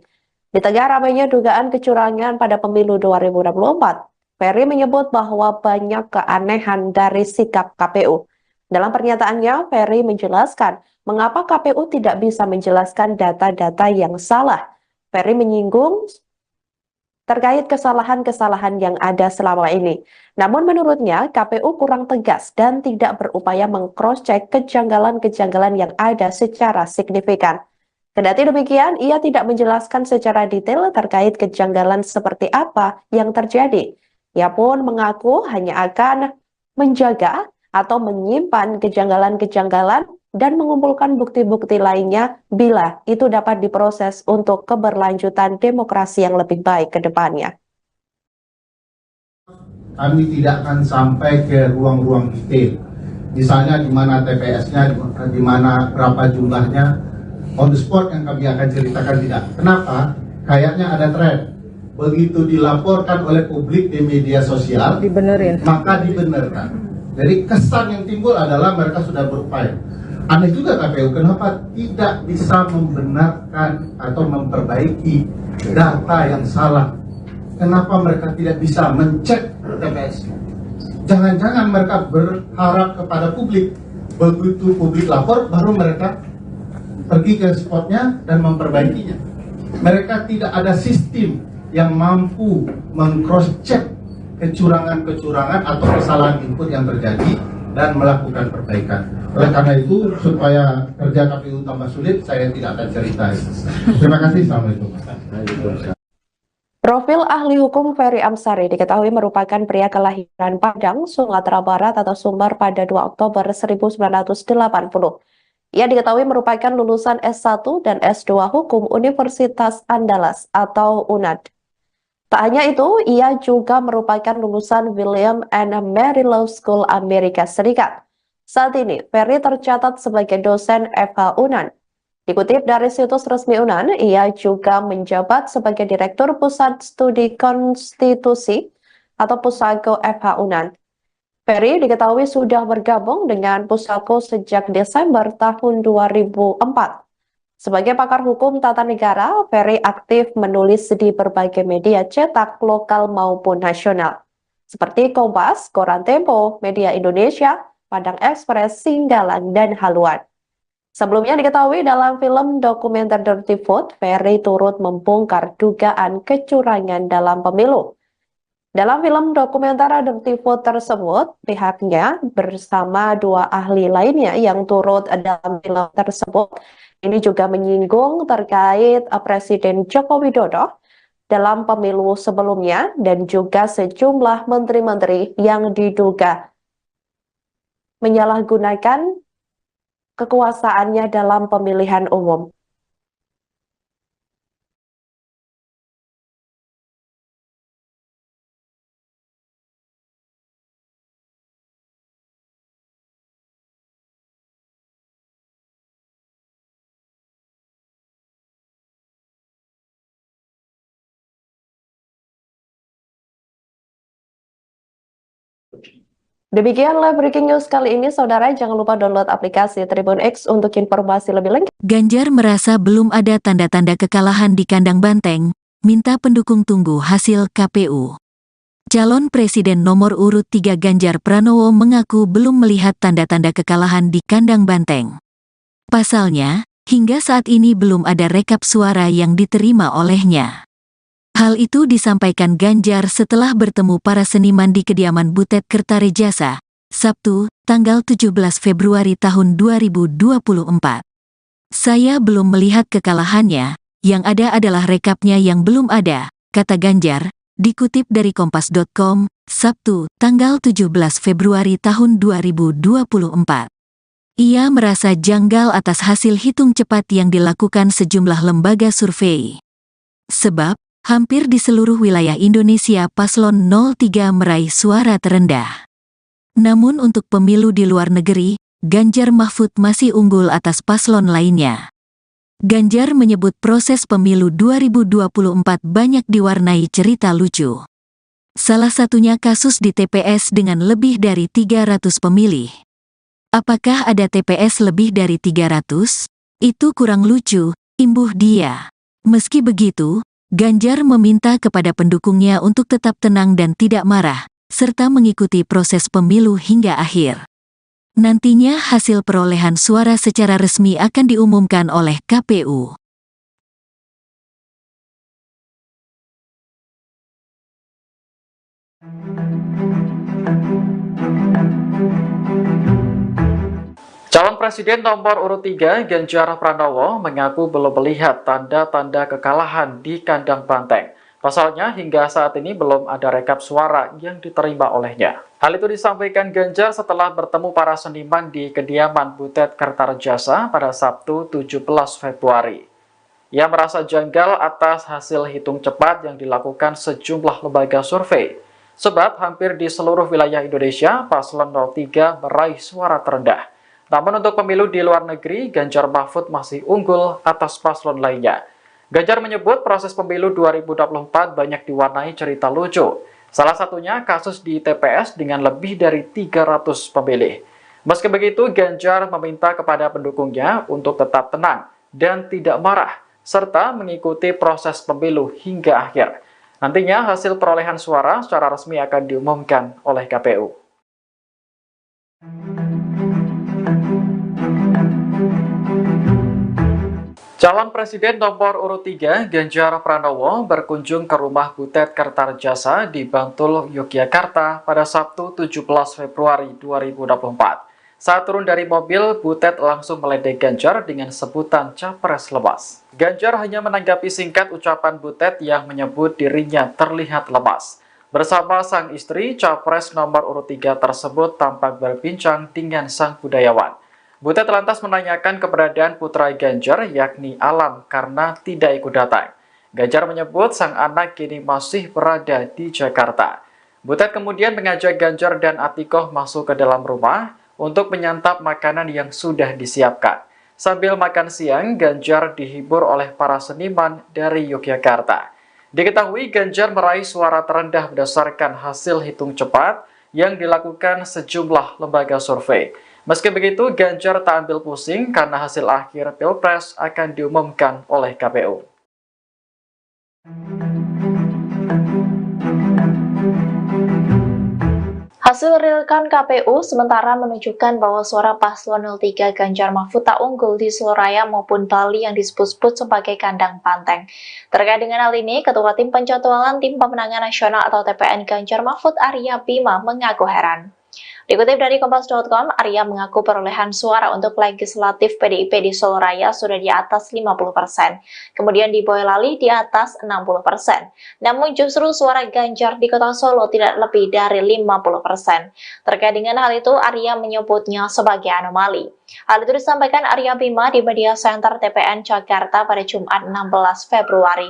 Di tengah ramainya dugaan kecurangan pada pemilu 2024, Ferry menyebut bahwa banyak keanehan dari sikap KPU. Dalam pernyataannya, Ferry menjelaskan mengapa KPU tidak bisa menjelaskan data-data yang salah. Ferry menyinggung terkait kesalahan-kesalahan yang ada selama ini. Namun menurutnya, KPU kurang tegas dan tidak berupaya meng-cross-check kejanggalan-kejanggalan yang ada secara signifikan. Kendati demikian, ia tidak menjelaskan secara detail terkait kejanggalan seperti apa yang terjadi. Ia pun mengaku hanya akan menjaga atau menyimpan kejanggalan-kejanggalan dan mengumpulkan bukti-bukti lainnya bila itu dapat diproses untuk keberlanjutan demokrasi yang lebih baik ke depannya. Kami tidak akan sampai ke ruang-ruang detail. Misalnya di mana TPS-nya, di mana berapa jumlahnya, on the spot yang kami akan ceritakan tidak. Kenapa? Kayaknya ada tren. Begitu dilaporkan oleh publik di media sosial, maka dibenarkan. Jadi kesan yang timbul adalah mereka sudah berupaya. Aneh juga KPU, kenapa tidak bisa membenarkan atau memperbaiki data yang salah? Kenapa mereka tidak bisa mencek TPS? Jangan-jangan mereka berharap kepada publik. Begitu publik lapor, baru mereka pergi ke spotnya dan memperbaikinya. Mereka tidak ada sistem yang mampu meng-cross-check kecurangan-kecurangan atau kesalahan input yang terjadi dan melakukan perbaikan. Oleh karena itu, supaya kerja KPU tambah sulit, saya tidak akan cerita. Terima kasih. Assalamualaikum. Profil ahli hukum Ferry Amsari diketahui merupakan pria kelahiran Padang, Sumatera Barat atau Sumbar pada 2 Oktober 1980. Ia diketahui merupakan lulusan S1 dan S2 Hukum Universitas Andalas atau UNAD. Tak hanya itu, ia juga merupakan lulusan William and Mary Law School Amerika Serikat. Saat ini, Ferry tercatat sebagai dosen FH UNAN. Dikutip dari situs resmi UNAN, ia juga menjabat sebagai Direktur Pusat Studi Konstitusi atau Pusako FH UNAN. Ferry diketahui sudah bergabung dengan Pusako sejak Desember tahun 2004. Sebagai pakar hukum tata negara, Ferry aktif menulis di berbagai media cetak lokal maupun nasional, seperti Kompas, Koran Tempo, Media Indonesia, Padang Express, Singgalan, dan Haluan. Sebelumnya diketahui dalam film dokumenter Dirty Vote, Ferry turut membongkar dugaan kecurangan dalam pemilu. Dalam film dokumenter Dirty Vote tersebut, pihaknya bersama 2 ahli lainnya yang turut dalam film tersebut ini juga menyinggung terkait Presiden Joko Widodo dalam pemilu sebelumnya dan juga sejumlah menteri-menteri yang diduga menyalahgunakan kekuasaannya dalam pemilihan umum. Demikian live breaking news kali ini, saudara. Jangan lupa download aplikasi Tribun X untuk informasi lebih lengkap. Ganjar merasa belum ada tanda-tanda kekalahan di kandang banteng, minta pendukung tunggu hasil KPU. Calon Presiden nomor urut 3 Ganjar Pranowo mengaku belum melihat tanda-tanda kekalahan di kandang banteng. Pasalnya, hingga saat ini belum ada rekap suara yang diterima olehnya. Hal itu disampaikan Ganjar setelah bertemu para seniman di kediaman Butet Kertarejasa, Sabtu, tanggal 17 Februari tahun 2024. Saya belum melihat kekalahannya, yang ada adalah rekapnya yang belum ada, kata Ganjar, dikutip dari Kompas.com, Sabtu, tanggal 17 Februari tahun 2024. Ia merasa janggal atas hasil hitung cepat yang dilakukan sejumlah lembaga survei. Sebab, hampir di seluruh wilayah Indonesia paslon 03 meraih suara terendah. Namun untuk pemilu di luar negeri, Ganjar Mahfud masih unggul atas paslon lainnya. Ganjar menyebut proses pemilu 2024 banyak diwarnai cerita lucu. Salah satunya kasus di TPS dengan lebih dari 300 pemilih. Apakah ada TPS lebih dari 300? Itu kurang lucu, imbuh dia. Meski begitu, Ganjar meminta kepada pendukungnya untuk tetap tenang dan tidak marah, serta mengikuti proses pemilu hingga akhir. Nantinya hasil perolehan suara secara resmi akan diumumkan oleh KPU. Calon Presiden nomor urut 3 Ganjar Pranowo mengaku belum melihat tanda-tanda kekalahan di kandang banteng. Pasalnya hingga saat ini belum ada rekap suara yang diterima olehnya. Hal itu disampaikan Ganjar setelah bertemu para seniman di kediaman Butet Kertarejasa pada Sabtu 17 Februari. Ia merasa janggal atas hasil hitung cepat yang dilakukan sejumlah lembaga survei. Sebab hampir di seluruh wilayah Indonesia, paslon 03 meraih suara terendah. Namun untuk pemilu di luar negeri, Ganjar Mahfud masih unggul atas paslon lainnya. Ganjar menyebut proses pemilu 2024 banyak diwarnai cerita lucu. Salah satunya kasus di TPS dengan lebih dari 300 pemilih. Meski begitu, Ganjar meminta kepada pendukungnya untuk tetap tenang dan tidak marah, serta mengikuti proses pemilu hingga akhir. Nantinya hasil perolehan suara secara resmi akan diumumkan oleh KPU. Calon Presiden nomor urut 3 Ganjar Pranowo berkunjung ke rumah Butet Kertarejasa di Bantul, Yogyakarta pada Sabtu 17 Februari 2024. Saat turun dari mobil, Butet langsung meledek Ganjar dengan sebutan capres lemas. Ganjar hanya menanggapi singkat ucapan Butet yang menyebut dirinya terlihat lemas. Bersama sang istri, capres nomor urut 3 tersebut tampak berbincang dengan sang budayawan. Butet lantas menanyakan keberadaan putra Ganjar yakni Alam karena tidak ikut datang. Ganjar menyebut sang anak kini masih berada di Jakarta. Butet kemudian mengajak Ganjar dan Atikoh masuk ke dalam rumah untuk menyantap makanan yang sudah disiapkan. Sambil makan siang, Ganjar dihibur oleh para seniman dari Yogyakarta. Diketahui Ganjar meraih suara terendah berdasarkan hasil hitung cepat yang dilakukan sejumlah lembaga survei. Meski begitu, Ganjar tak ambil pusing karena hasil akhir Pilpres akan diumumkan oleh KPU. Hasil realkan KPU sementara menunjukkan bahwa suara paslon 03 Ganjar Mahfud tak unggul di Seloraya maupun Bali yang disebut-sebut sebagai kandang banteng. Terkait dengan hal ini, Ketua Tim Penjadwalan Tim Pemenangan Nasional atau TPN Ganjar Mahfud Arya Bima mengaku heran. Dikutip dari Kompas.com, Arya mengaku perolehan suara untuk legislatif PDIP di Seloraya sudah di atas 50%, kemudian di Boyolali di atas 60%. Namun justru suara Ganjar di Kota Solo tidak lebih dari 50%. Terkait dengan hal itu, Arya menyebutnya sebagai anomali. Hal itu disampaikan Arya Bima di Media Center TPN Jakarta pada Jumat 16 Februari.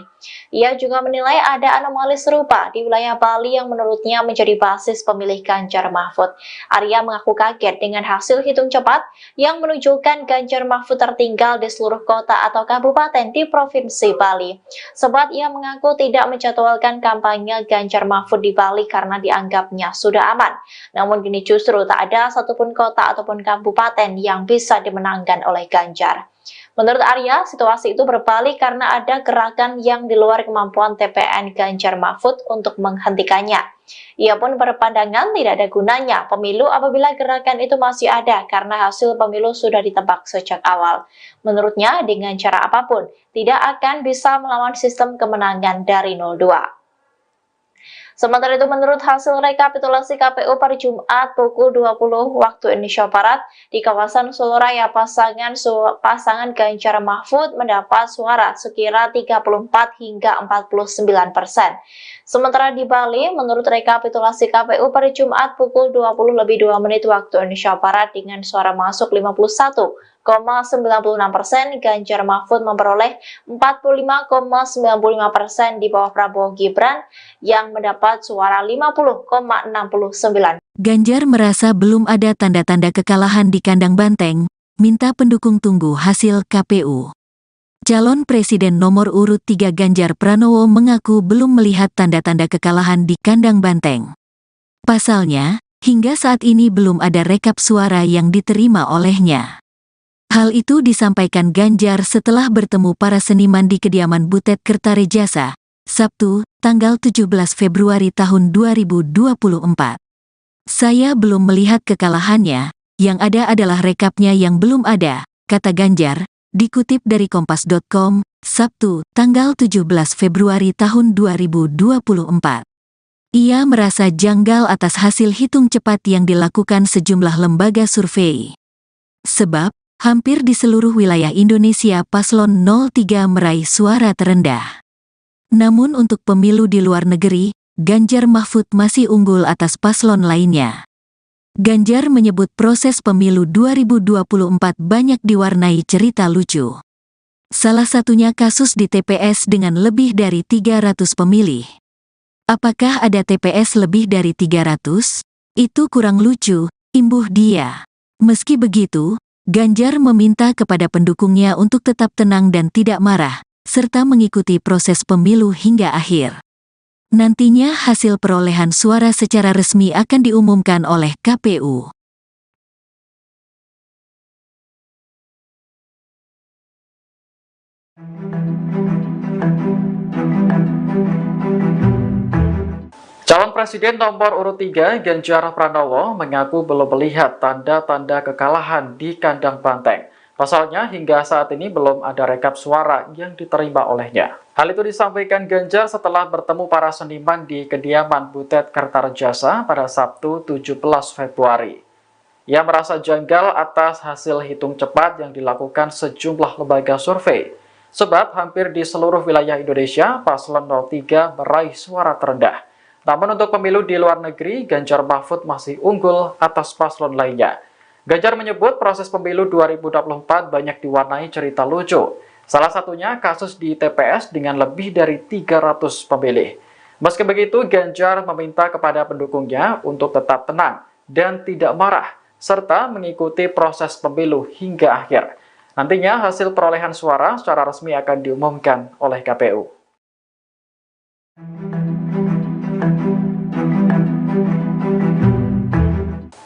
Ia juga menilai ada anomali serupa di wilayah Bali yang menurutnya menjadi basis pemilih Ganjar Mahfud. Arya mengaku kaget dengan hasil hitung cepat yang menunjukkan Ganjar Mahfud tertinggal di seluruh kota atau kabupaten di Provinsi Bali. Sebab ia mengaku tidak menjadwalkan kampanye Ganjar Mahfud di Bali karena dianggapnya sudah aman. Namun kini justru tak ada satupun kota ataupun kabupaten yang bisa dimenangkan oleh Ganjar. Menurut Arya, situasi itu berbalik karena ada gerakan yang di luar kemampuan TPN Ganjar Mahfud untuk menghentikannya. Ia pun berpandangan tidak ada gunanya pemilu apabila gerakan itu masih ada karena hasil pemilu sudah ditebak sejak awal. Menurutnya, dengan cara apapun, tidak akan bisa melawan sistem kemenangan dari 02. Sementara itu, menurut hasil rekapitulasi KPU pada Jumat pukul 20 waktu Indonesia Barat, di kawasan Soloraya, pasangan Ganjar Mahfud mendapat suara sekira 34 hingga 49%. Sementara di Bali, menurut rekapitulasi KPU pada Jumat pukul 20:02 waktu Indonesia Barat dengan suara masuk 51,96%, Ganjar Mahfud memperoleh 45,95% di bawah Prabowo Gibran yang mendapat suara 50,69%. Ganjar merasa belum ada tanda-tanda kekalahan di kandang banteng, minta pendukung tunggu hasil KPU. Calon Presiden nomor urut 3 Ganjar Pranowo mengaku belum melihat tanda-tanda kekalahan di kandang banteng. Pasalnya, hingga saat ini belum ada rekap suara yang diterima olehnya. Hal itu disampaikan Ganjar setelah bertemu para seniman di kediaman Butet Kertarejasa, Sabtu, tanggal 17 Februari tahun 2024. Saya belum melihat kekalahannya, yang ada adalah rekapnya yang belum ada, kata Ganjar, dikutip dari Kompas.com, Sabtu, tanggal 17 Februari tahun 2024. Ia merasa janggal atas hasil hitung cepat yang dilakukan sejumlah lembaga survei. Sebab, hampir di seluruh wilayah Indonesia paslon 03 meraih suara terendah. Namun untuk pemilu di luar negeri, Ganjar Mahfud masih unggul atas paslon lainnya. Ganjar menyebut proses pemilu 2024 banyak diwarnai cerita lucu. Salah satunya kasus di TPS dengan lebih dari 300 pemilih. Apakah ada TPS lebih dari 300? Itu kurang lucu, imbuh dia. Meski begitu, Ganjar meminta kepada pendukungnya untuk tetap tenang dan tidak marah, serta mengikuti proses pemilu hingga akhir. Nantinya hasil perolehan suara secara resmi akan diumumkan oleh KPU. Calon Presiden nomor urut 3 Ganjar Pranowo mengaku belum melihat tanda-tanda kekalahan di kandang banteng. Pasalnya hingga saat ini belum ada rekap suara yang diterima olehnya. Hal itu disampaikan Ganjar setelah bertemu para seniman di kediaman Butet Kertarejasa pada Sabtu 17 Februari. Ia merasa janggal atas hasil hitung cepat yang dilakukan sejumlah lembaga survei. Sebab hampir di seluruh wilayah Indonesia, paslon 03 meraih suara terendah. Namun untuk pemilu di luar negeri, Ganjar Mahfud masih unggul atas paslon lainnya. Ganjar menyebut proses pemilu 2024 banyak diwarnai cerita lucu. Salah satunya kasus di TPS dengan lebih dari 300 pemilih. Meski begitu, Ganjar meminta kepada pendukungnya untuk tetap tenang dan tidak marah, serta mengikuti proses pemilu hingga akhir. Nantinya hasil perolehan suara secara resmi akan diumumkan oleh KPU.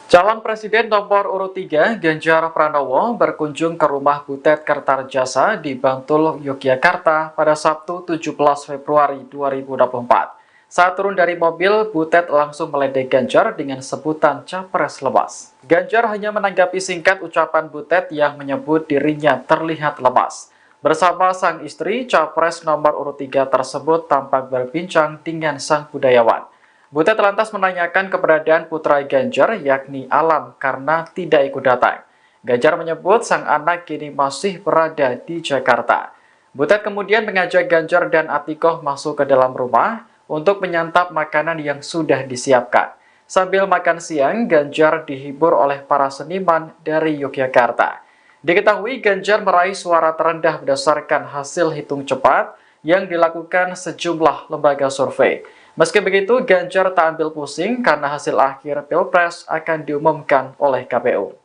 Calon Presiden nomor urut 3 Ganjar Pranowo berkunjung ke rumah Butet Kertarejasa di Bantul, Yogyakarta pada Sabtu 17 Februari 2024. Saat turun dari mobil, Butet langsung meledek Ganjar dengan sebutan capres lemas. Ganjar hanya menanggapi singkat ucapan Butet yang menyebut dirinya terlihat lemas. Bersama sang istri, capres nomor urut 3 tersebut tampak berbincang dengan sang budayawan. Butet lantas menanyakan keberadaan putra Ganjar yakni Alam karena tidak ikut datang. Ganjar menyebut sang anak kini masih berada di Jakarta. Butet kemudian mengajak Ganjar dan Atikoh masuk ke dalam rumah untuk menyantap makanan yang sudah disiapkan. Sambil makan siang, Ganjar dihibur oleh para seniman dari Yogyakarta. Diketahui Ganjar meraih suara terendah berdasarkan hasil hitung cepat yang dilakukan sejumlah lembaga survei. Meski begitu, Ganjar tak ambil pusing karena hasil akhir Pilpres akan diumumkan oleh KPU.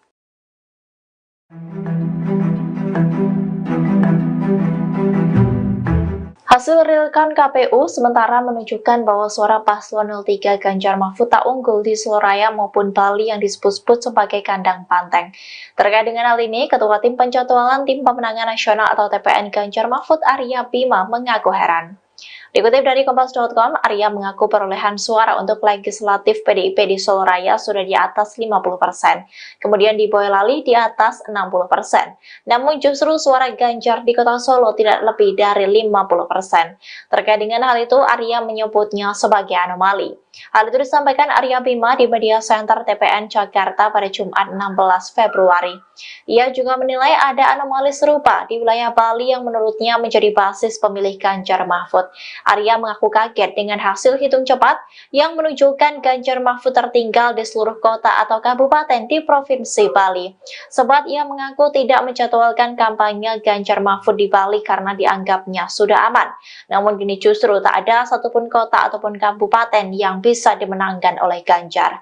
Hasil realkan KPU sementara menunjukkan bahwa suara paslon 03 Ganjar Mahfud tak unggul di Soloraya maupun Bali yang disebut-sebut sebagai kandang banteng. Terkait dengan hal ini, Ketua Tim Penjadwalan Tim Pemenangan Nasional atau TPN Ganjar Mahfud Arya Bima mengaku heran. Dikutip dari Kompas.com, Arya mengaku perolehan suara untuk legislatif PDIP di Soloraya sudah di atas 50%, kemudian di Boyolali di atas 60%. Namun justru suara Ganjar di Kota Solo tidak lebih dari 50%. Terkait dengan hal itu, Arya menyebutnya sebagai anomali. Hal itu disampaikan Arya Bima di Media Center TPN Jakarta pada Jumat 16 Februari. Ia juga menilai ada anomali serupa di wilayah Bali yang menurutnya menjadi basis pemilih Ganjar Mahfud. Arya mengaku kaget dengan hasil hitung cepat yang menunjukkan Ganjar Mahfud tertinggal di seluruh kota atau kabupaten di Provinsi Bali. Sebab ia mengaku tidak menjadwalkan kampanye Ganjar Mahfud di Bali karena dianggapnya sudah aman. Namun kini justru tak ada satupun kota ataupun kabupaten yang bisa dimenangkan oleh Ganjar.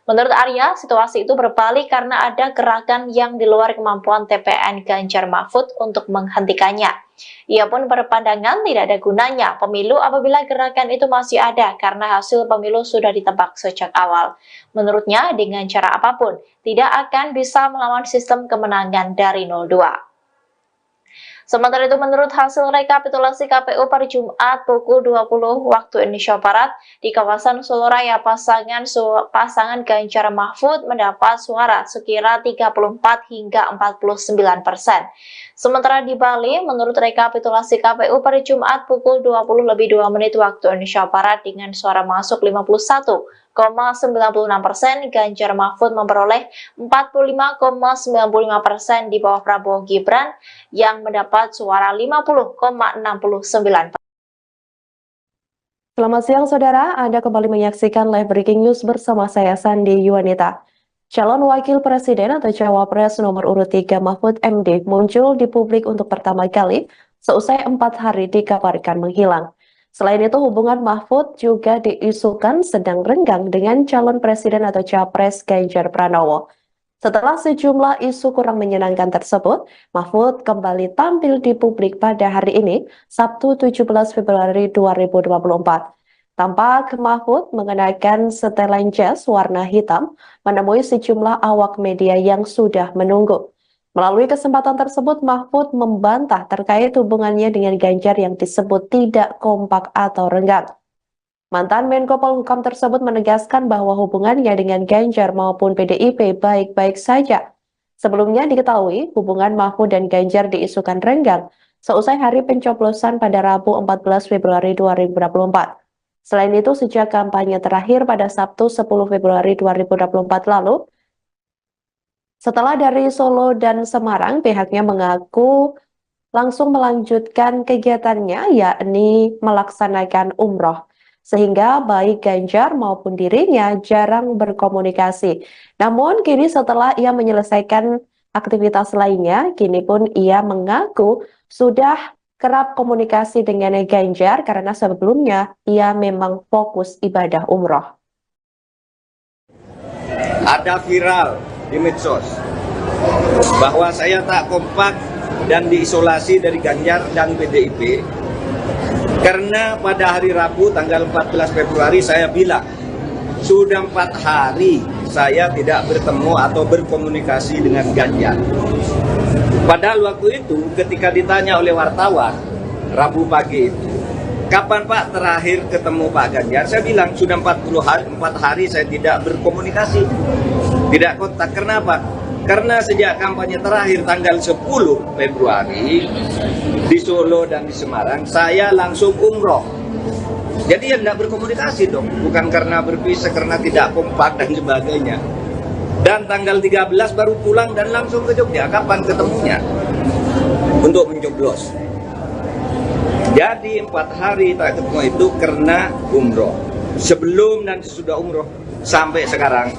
Menurut Arya, situasi itu berbalik karena ada gerakan yang di luar kemampuan TPN Ganjar Mahfud untuk menghentikannya. Ia pun berpandangan tidak ada gunanya pemilu apabila gerakan itu masih ada karena hasil pemilu sudah ditebak sejak awal. Menurutnya, dengan cara apapun, tidak akan bisa melawan sistem kemenangan dari 02. Sementara itu, menurut hasil rekapitulasi KPU pada Jumat pukul 20 waktu Indonesia Barat, di kawasan Soloraya, pasangan Ganjar Mahfud mendapat suara sekira 34 hingga 49%. Sementara di Bali, menurut rekapitulasi KPU pada Jumat pukul 20:02 waktu Indonesia Barat dengan suara masuk 51,96%, Ganjar Mahfud memperoleh 45,95% di bawah Prabowo Gibran yang mendapat suara 50,69%. Selamat siang saudara, Anda kembali menyaksikan live breaking news bersama saya Sandi Yuwanita. Calon Wakil Presiden atau Cawapres nomor urut 3 Mahfud MD muncul di publik untuk pertama kali seusai 4 hari dikabarkan menghilang. Selain itu, hubungan Mahfud juga diisukan sedang renggang dengan calon presiden atau Capres Ganjar Pranowo. Setelah sejumlah isu kurang menyenangkan tersebut, Mahfud kembali tampil di publik pada hari ini, Sabtu 17 Februari 2024. Tampak Mahfud mengenakan setelan jas warna hitam, menemui sejumlah awak media yang sudah menunggu. Melalui kesempatan tersebut, Mahfud membantah terkait hubungannya dengan Ganjar yang disebut tidak kompak atau renggang. Mantan Menko Polhukam tersebut menegaskan bahwa hubungannya dengan Ganjar maupun PDIP baik-baik saja. Sebelumnya diketahui hubungan Mahfud dan Ganjar diisukan renggang seusai hari pencoblosan pada Rabu 14 Februari 2024. Selain itu, sejak kampanye terakhir pada Sabtu 10 Februari 2024 lalu, setelah dari Solo dan Semarang, pihaknya mengaku langsung melanjutkan kegiatannya, yakni melaksanakan umroh. Sehingga baik Ganjar maupun dirinya jarang berkomunikasi. Namun kini setelah ia menyelesaikan aktivitas lainnya, kini pun ia mengaku sudah kerap komunikasi dengan Ganjar karena sebelumnya ia memang fokus ibadah umroh. Ada viral di medsos bahwa saya tak kompak dan diisolasi dari Ganjar dan PDIP karena pada hari Rabu tanggal 14 Februari saya bilang sudah 4 hari saya tidak bertemu atau berkomunikasi dengan Ganjar. Padahal waktu itu ketika ditanya oleh wartawan Rabu pagi itu, kapan Pak terakhir ketemu Pak Ganjar? Saya bilang sudah 4 hari saya tidak berkomunikasi, tidak kontak. Kenapa? Karena sejak kampanye terakhir tanggal 10 Februari di Solo dan di Semarang, saya langsung umroh. Jadi ya tidak berkomunikasi dong, bukan karena berpisah, karena tidak kompak dan sebagainya. Dan tanggal 13 baru pulang dan langsung ke Jogja. Kapan ketemunya? Untuk mencoblos. Jadi 4 hari tak ketemu itu karena umroh. Sebelum dan sesudah umroh sampai sekarang,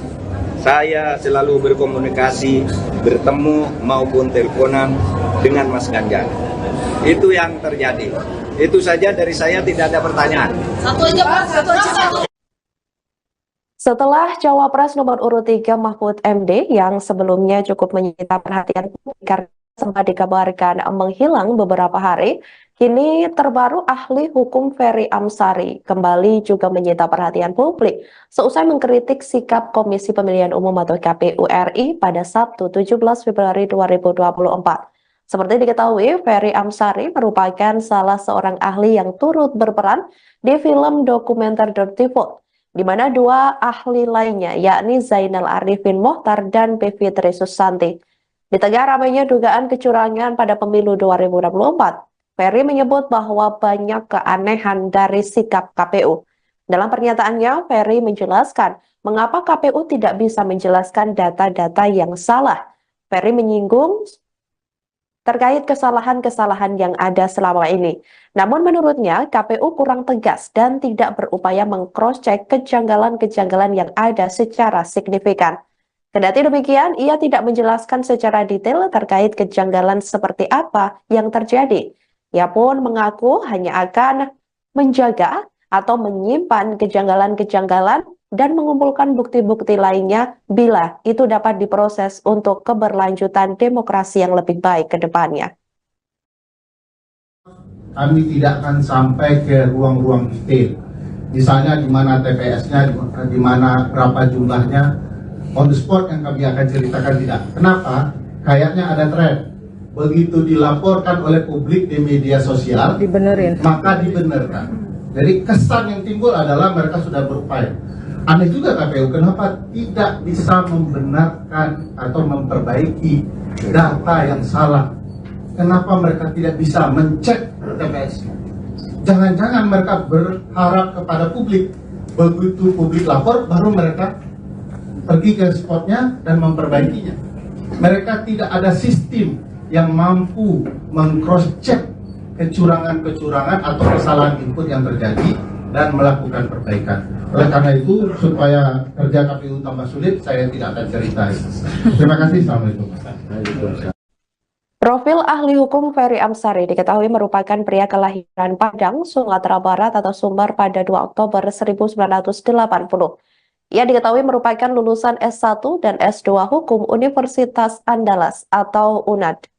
saya selalu berkomunikasi, bertemu maupun teleponan dengan Mas Ganjar. Itu yang terjadi. Itu saja dari saya, tidak ada pertanyaan. Satu aja Pak, satu aja. Setelah Cawapres nomor urut 3 Mahfud MD yang sebelumnya cukup menyita perhatian publik karena sempat dikabarkan menghilang beberapa hari, kini terbaru ahli hukum Ferry Amsari kembali juga menyita perhatian publik seusai mengkritik sikap Komisi Pemilihan Umum atau KPU RI pada Sabtu 17 Februari 2024. Seperti diketahui, Ferry Amsari merupakan salah seorang ahli yang turut berperan di film dokumenter Dirty Vote, di mana dua ahli lainnya, yakni Zainal Arifin Mohtar dan Bivitri Susanti. Di tengah ramainya dugaan kecurangan pada pemilu 2024, Ferry menyebut bahwa banyak keanehan dari sikap KPU. Dalam pernyataannya, Ferry menjelaskan mengapa KPU tidak bisa menjelaskan data-data yang salah. Ferry menyinggung terkait kesalahan-kesalahan yang ada selama ini. Namun menurutnya, KPU kurang tegas dan tidak berupaya meng-cross-check kejanggalan-kejanggalan yang ada secara signifikan. Kendati demikian, ia tidak menjelaskan secara detail terkait kejanggalan seperti apa yang terjadi. Ia pun mengaku hanya akan menjaga atau menyimpan kejanggalan-kejanggalan dan mengumpulkan bukti-bukti lainnya bila itu dapat diproses untuk keberlanjutan demokrasi yang lebih baik ke depannya. Kami tidak akan sampai ke ruang-ruang detail. Misalnya di mana TPS-nya, di mana berapa jumlahnya, on the spot yang kami akan ceritakan tidak. Kenapa? Kayaknya ada tren. Begitu dilaporkan oleh publik di media sosial, maka dibenarkan. Jadi kesan yang timbul adalah mereka sudah berupaya. Aneh juga KPU, kenapa tidak bisa membenarkan atau memperbaiki data yang salah? Kenapa mereka tidak bisa mencek TPS? Jangan-jangan mereka berharap kepada publik. Begitu publik lapor, baru mereka pergi ke spotnya dan memperbaikinya. Mereka tidak ada sistem yang mampu meng-cross-check kecurangan-kecurangan atau kesalahan input yang terjadi dan melakukan perbaikan. Oleh karena itu, supaya kerja KPU tambah sulit, saya tidak akan cerita. Terima kasih, Assalamualaikum. Profil ahli hukum Ferry Amsari diketahui merupakan pria kelahiran Padang, Sumatera Barat atau Sumbar pada 2 Oktober 1980. Ia diketahui merupakan lulusan S1 dan S2 Hukum Universitas Andalas atau UNAD.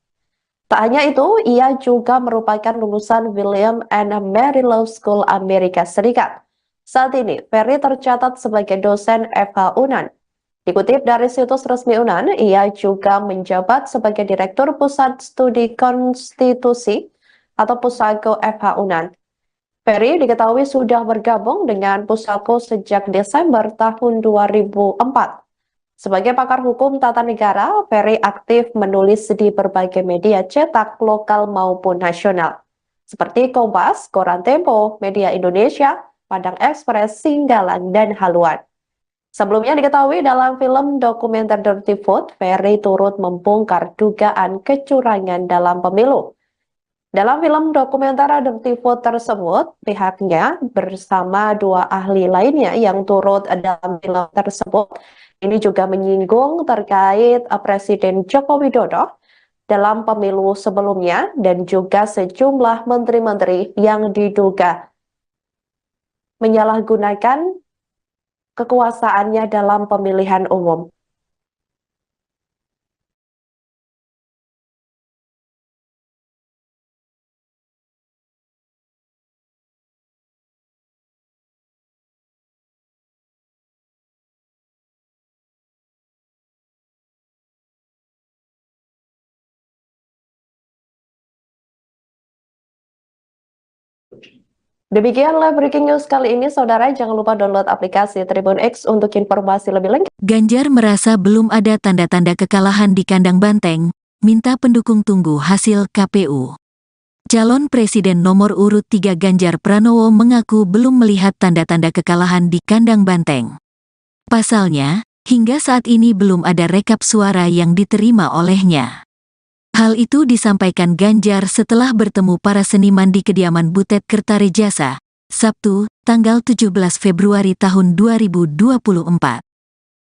Tak hanya itu, ia juga merupakan lulusan William and Mary Law School Amerika Serikat. Saat ini, Ferry tercatat sebagai dosen FH UNAN. Dikutip dari situs resmi UNAN, ia juga menjabat sebagai Direktur Pusat Studi Konstitusi atau Pusako FH UNAN. Ferry diketahui sudah bergabung dengan Pusako sejak Desember tahun 2004. Sebagai pakar hukum tata negara, Ferry aktif menulis di berbagai media cetak lokal maupun nasional, seperti Kompas, Koran Tempo, Media Indonesia, Padang Express, Singgalan, dan Haluan. Sebelumnya diketahui dalam film dokumenter Dirty Vote, Ferry turut membongkar dugaan kecurangan dalam pemilu. Dalam film dokumenter Dirty Vote tersebut, pihaknya bersama dua ahli lainnya yang turut dalam film tersebut, ini juga menyinggung terkait Presiden Joko Widodo dalam pemilu sebelumnya dan juga sejumlah menteri-menteri yang diduga menyalahgunakan kekuasaannya dalam pemilihan umum. Demikian live breaking news kali ini, saudara. Jangan lupa download aplikasi Tribun X untuk informasi lebih lengkap. Ganjar merasa belum ada tanda-tanda kekalahan di kandang banteng, minta pendukung tunggu hasil KPU. Calon Presiden nomor urut 3 Ganjar Pranowo mengaku belum melihat tanda-tanda kekalahan di kandang banteng. Pasalnya, hingga saat ini belum ada rekap suara yang diterima olehnya. Hal itu disampaikan Ganjar setelah bertemu para seniman di kediaman Butet Kertarejasa, Sabtu, tanggal 17 Februari tahun 2024.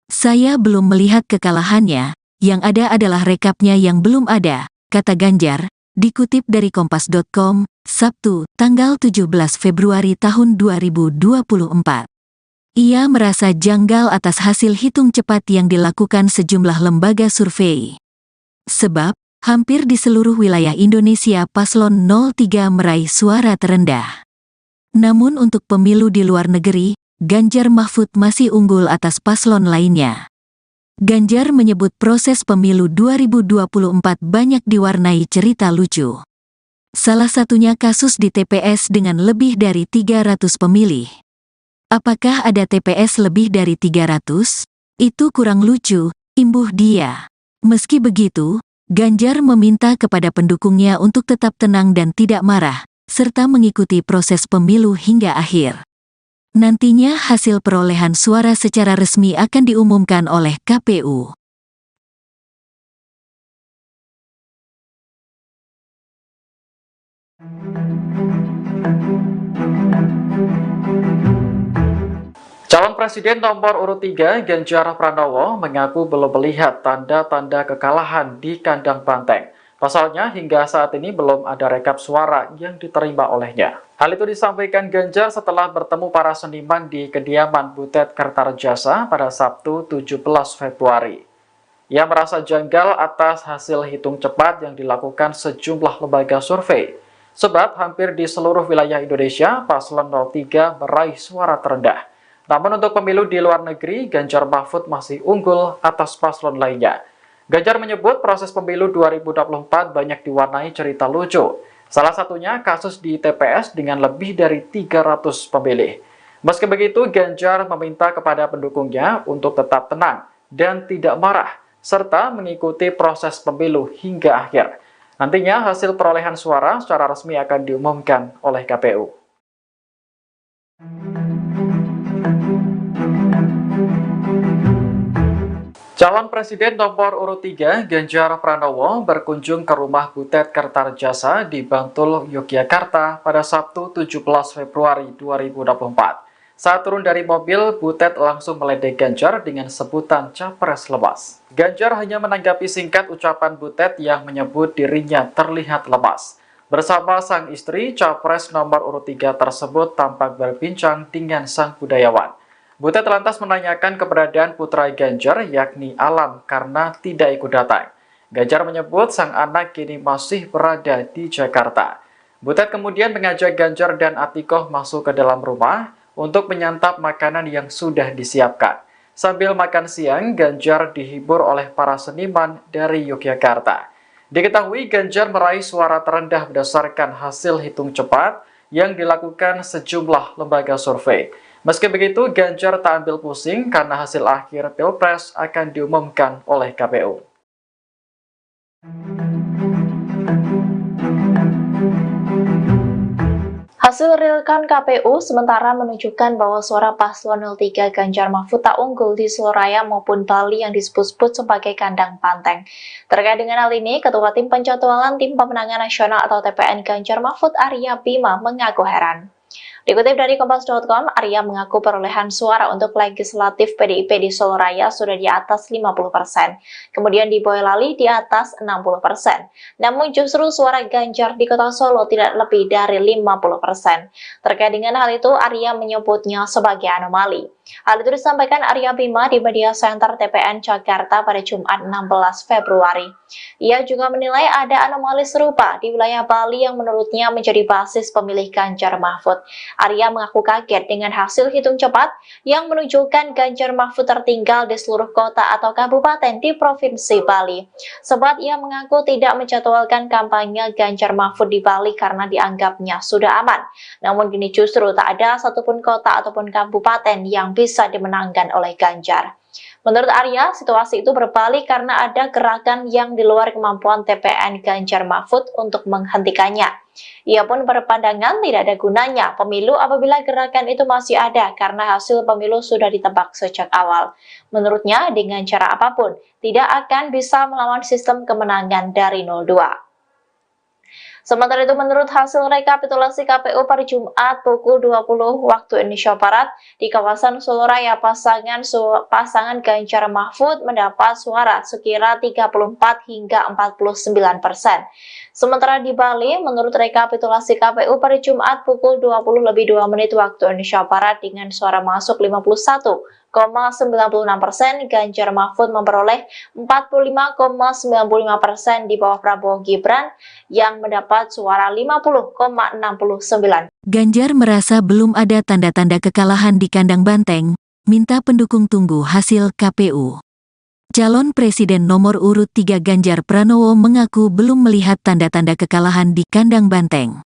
Saya belum melihat kekalahannya, yang ada adalah rekapnya yang belum ada, kata Ganjar. Dikutip dari Kompas.com, Sabtu, tanggal 17 Februari tahun 2024. Ia merasa janggal atas hasil hitung cepat yang dilakukan sejumlah lembaga survei. Sebab, hampir di seluruh wilayah Indonesia paslon 03 meraih suara terendah. Namun untuk pemilu di luar negeri, Ganjar Mahfud masih unggul atas paslon lainnya. Ganjar menyebut proses pemilu 2024 banyak diwarnai cerita lucu. Salah satunya kasus di TPS dengan lebih dari 300 pemilih. Apakah ada TPS lebih dari 300? Itu kurang lucu, imbuh dia. Meski begitu, Ganjar meminta kepada pendukungnya untuk tetap tenang dan tidak marah, serta mengikuti proses pemilu hingga akhir. Nantinya hasil perolehan suara secara resmi akan diumumkan oleh KPU. Calon Presiden nomor urut 3 Ganjar Pranowo mengaku belum melihat tanda-tanda kekalahan di kandang banteng. Pasalnya, hingga saat ini belum ada rekap suara yang diterima olehnya. Hal itu disampaikan Ganjar setelah bertemu para seniman di kediaman Butet Kertarejasa pada Sabtu 17 Februari. Ia merasa janggal atas hasil hitung cepat yang dilakukan sejumlah lembaga survei. Sebab hampir di seluruh wilayah Indonesia, paslon 03 meraih suara terendah. Namun untuk pemilu di luar negeri, Ganjar Mahfud masih unggul atas paslon lainnya. Ganjar menyebut proses pemilu 2024 banyak diwarnai cerita lucu. Salah satunya kasus di TPS dengan lebih dari 300 pemilih. Meski begitu, Ganjar meminta kepada pendukungnya untuk tetap tenang dan tidak marah, serta mengikuti proses pemilu hingga akhir. Nantinya hasil perolehan suara secara resmi akan diumumkan oleh KPU. Calon Presiden nomor urut 3 Ganjar Pranowo berkunjung ke rumah Butet Kertarejasa di Bantul, Yogyakarta pada Sabtu 17 Februari 2024. Saat turun dari mobil, Butet langsung meledek Ganjar dengan sebutan capres lemas. Ganjar hanya menanggapi singkat ucapan Butet yang menyebut dirinya terlihat lemas. Bersama sang istri, capres nomor urut 3 tersebut tampak berbincang dengan sang budayawan. Butet lantas menanyakan keberadaan putra Ganjar yakni Alam karena tidak ikut datang. Ganjar menyebut sang anak kini masih berada di Jakarta. Butet kemudian mengajak Ganjar dan Atikoh masuk ke dalam rumah untuk menyantap makanan yang sudah disiapkan. Sambil makan siang, Ganjar dihibur oleh para seniman dari Yogyakarta. Diketahui Ganjar meraih suara terendah berdasarkan hasil hitung cepat yang dilakukan sejumlah lembaga survei. Meski begitu, Ganjar tak ambil pusing karena hasil akhir Pilpres akan diumumkan oleh KPU. Hasil real count KPU sementara menunjukkan bahwa suara paslon 03 Ganjar Mahfud tak unggul di Seloraya maupun Bali yang disebut-sebut sebagai kandang banteng. Terkait dengan hal ini, Ketua Tim Penjadwalan Tim Pemenangan Nasional atau TPN Ganjar Mahfud Arya Bima mengaku heran. Dikutip dari Kompas.com, Arya mengaku perolehan suara untuk legislatif PDIP di Solo Raya sudah di atas 50%, kemudian di Boyolali di atas 60%. Namun justru suara Ganjar di Kota Solo tidak lebih dari 50%. Terkait dengan hal itu, Arya menyebutnya sebagai anomali. Hal itu disampaikan Arya Bima di Media Center TPN Jakarta pada Jumat 16 Februari. Ia juga menilai ada anomali serupa di wilayah Bali yang menurutnya menjadi basis pemilih Ganjar Mahfud. Arya mengaku kaget dengan hasil hitung cepat yang menunjukkan Ganjar Mahfud tertinggal di seluruh kota atau kabupaten di Provinsi Bali. Sebab ia mengaku tidak menjadwalkan kampanye Ganjar Mahfud di Bali karena dianggapnya sudah aman. Namun kini justru tak ada satupun kota ataupun kabupaten yang bisa dimenangkan oleh Ganjar. Menurut Arya, situasi itu berbalik karena ada gerakan yang di luar kemampuan TPN Ganjar Mahfud untuk menghentikannya. Ia pun berpandangan tidak ada gunanya pemilu apabila gerakan itu masih ada karena hasil pemilu sudah ditebak sejak awal. Menurutnya, dengan cara apapun, tidak akan bisa melawan sistem kemenangan dari 02. Sementara itu, menurut hasil rekapitulasi KPU pada Jumat pukul 20 waktu Indonesia Barat, di kawasan Soloraya, pasangan Ganjar Mahfud mendapat suara sekira 34 hingga 49%. Sementara di Bali, menurut rekapitulasi KPU pada Jumat pukul 20:02 waktu Indonesia Barat dengan suara masuk 51,96%, Ganjar Mahfud memperoleh 45,95% di bawah Prabowo Gibran yang mendapat suara 50,69%. Ganjar merasa belum ada tanda-tanda kekalahan di kandang banteng, minta pendukung tunggu hasil KPU. Calon Presiden nomor urut 3 Ganjar Pranowo mengaku belum melihat tanda-tanda kekalahan di kandang banteng.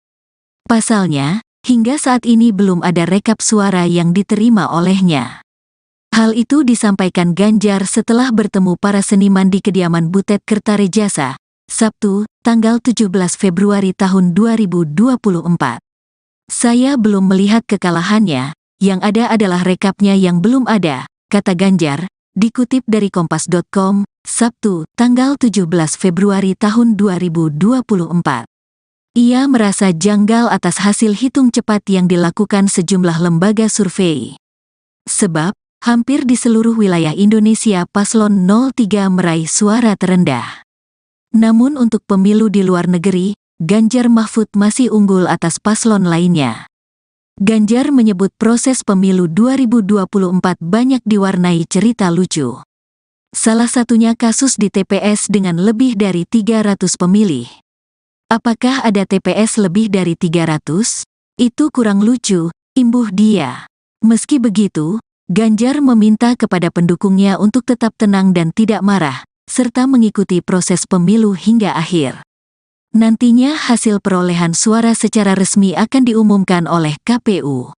Pasalnya, hingga saat ini belum ada rekap suara yang diterima olehnya. Hal itu disampaikan Ganjar setelah bertemu para seniman di kediaman Butet Kertarejasa, Sabtu, tanggal 17 Februari tahun 2024. Saya belum melihat kekalahannya, yang ada adalah rekapnya yang belum ada, kata Ganjar, dikutip dari Kompas.com, Sabtu, tanggal 17 Februari tahun 2024. Ia merasa janggal atas hasil hitung cepat yang dilakukan sejumlah lembaga survei. Sebab, hampir di seluruh wilayah Indonesia paslon 03 meraih suara terendah. Namun untuk pemilu di luar negeri, Ganjar Mahfud masih unggul atas paslon lainnya. Ganjar menyebut proses pemilu 2024 banyak diwarnai cerita lucu. Salah satunya kasus di TPS dengan lebih dari 300 pemilih. Apakah ada TPS lebih dari 300? Itu kurang lucu, imbuh dia. Meski begitu, Ganjar meminta kepada pendukungnya untuk tetap tenang dan tidak marah, serta mengikuti proses pemilu hingga akhir. Nantinya hasil perolehan suara secara resmi akan diumumkan oleh KPU.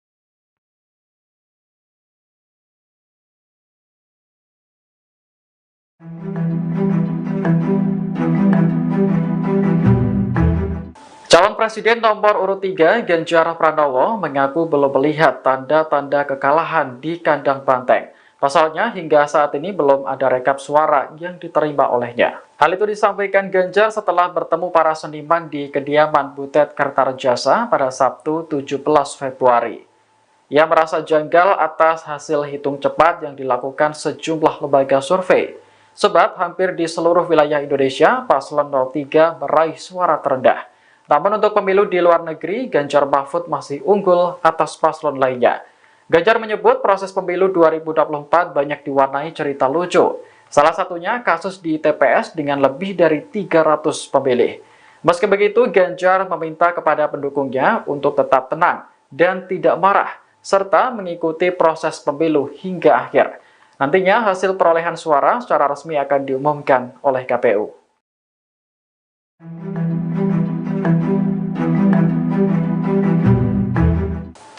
Calon Presiden nomor urut 3 Ganjar Pranowo mengaku belum melihat tanda-tanda kekalahan di kandang banteng. Pasalnya, hingga saat ini belum ada rekap suara yang diterima olehnya. Hal itu disampaikan Ganjar setelah bertemu para seniman di kediaman Butet Kertarejasa pada Sabtu 17 Februari. Ia merasa janggal atas hasil hitung cepat yang dilakukan sejumlah lembaga survei. Sebab hampir di seluruh wilayah Indonesia, paslon 03 meraih suara terendah. Namun untuk pemilu di luar negeri, Ganjar Mahfud masih unggul atas paslon lainnya. Ganjar menyebut proses pemilu 2024 banyak diwarnai cerita lucu. Salah satunya kasus di TPS dengan lebih dari 300 pemilih. Meski begitu, Ganjar meminta kepada pendukungnya untuk tetap tenang dan tidak marah, serta mengikuti proses pemilu hingga akhir. Nantinya hasil perolehan suara secara resmi akan diumumkan oleh KPU.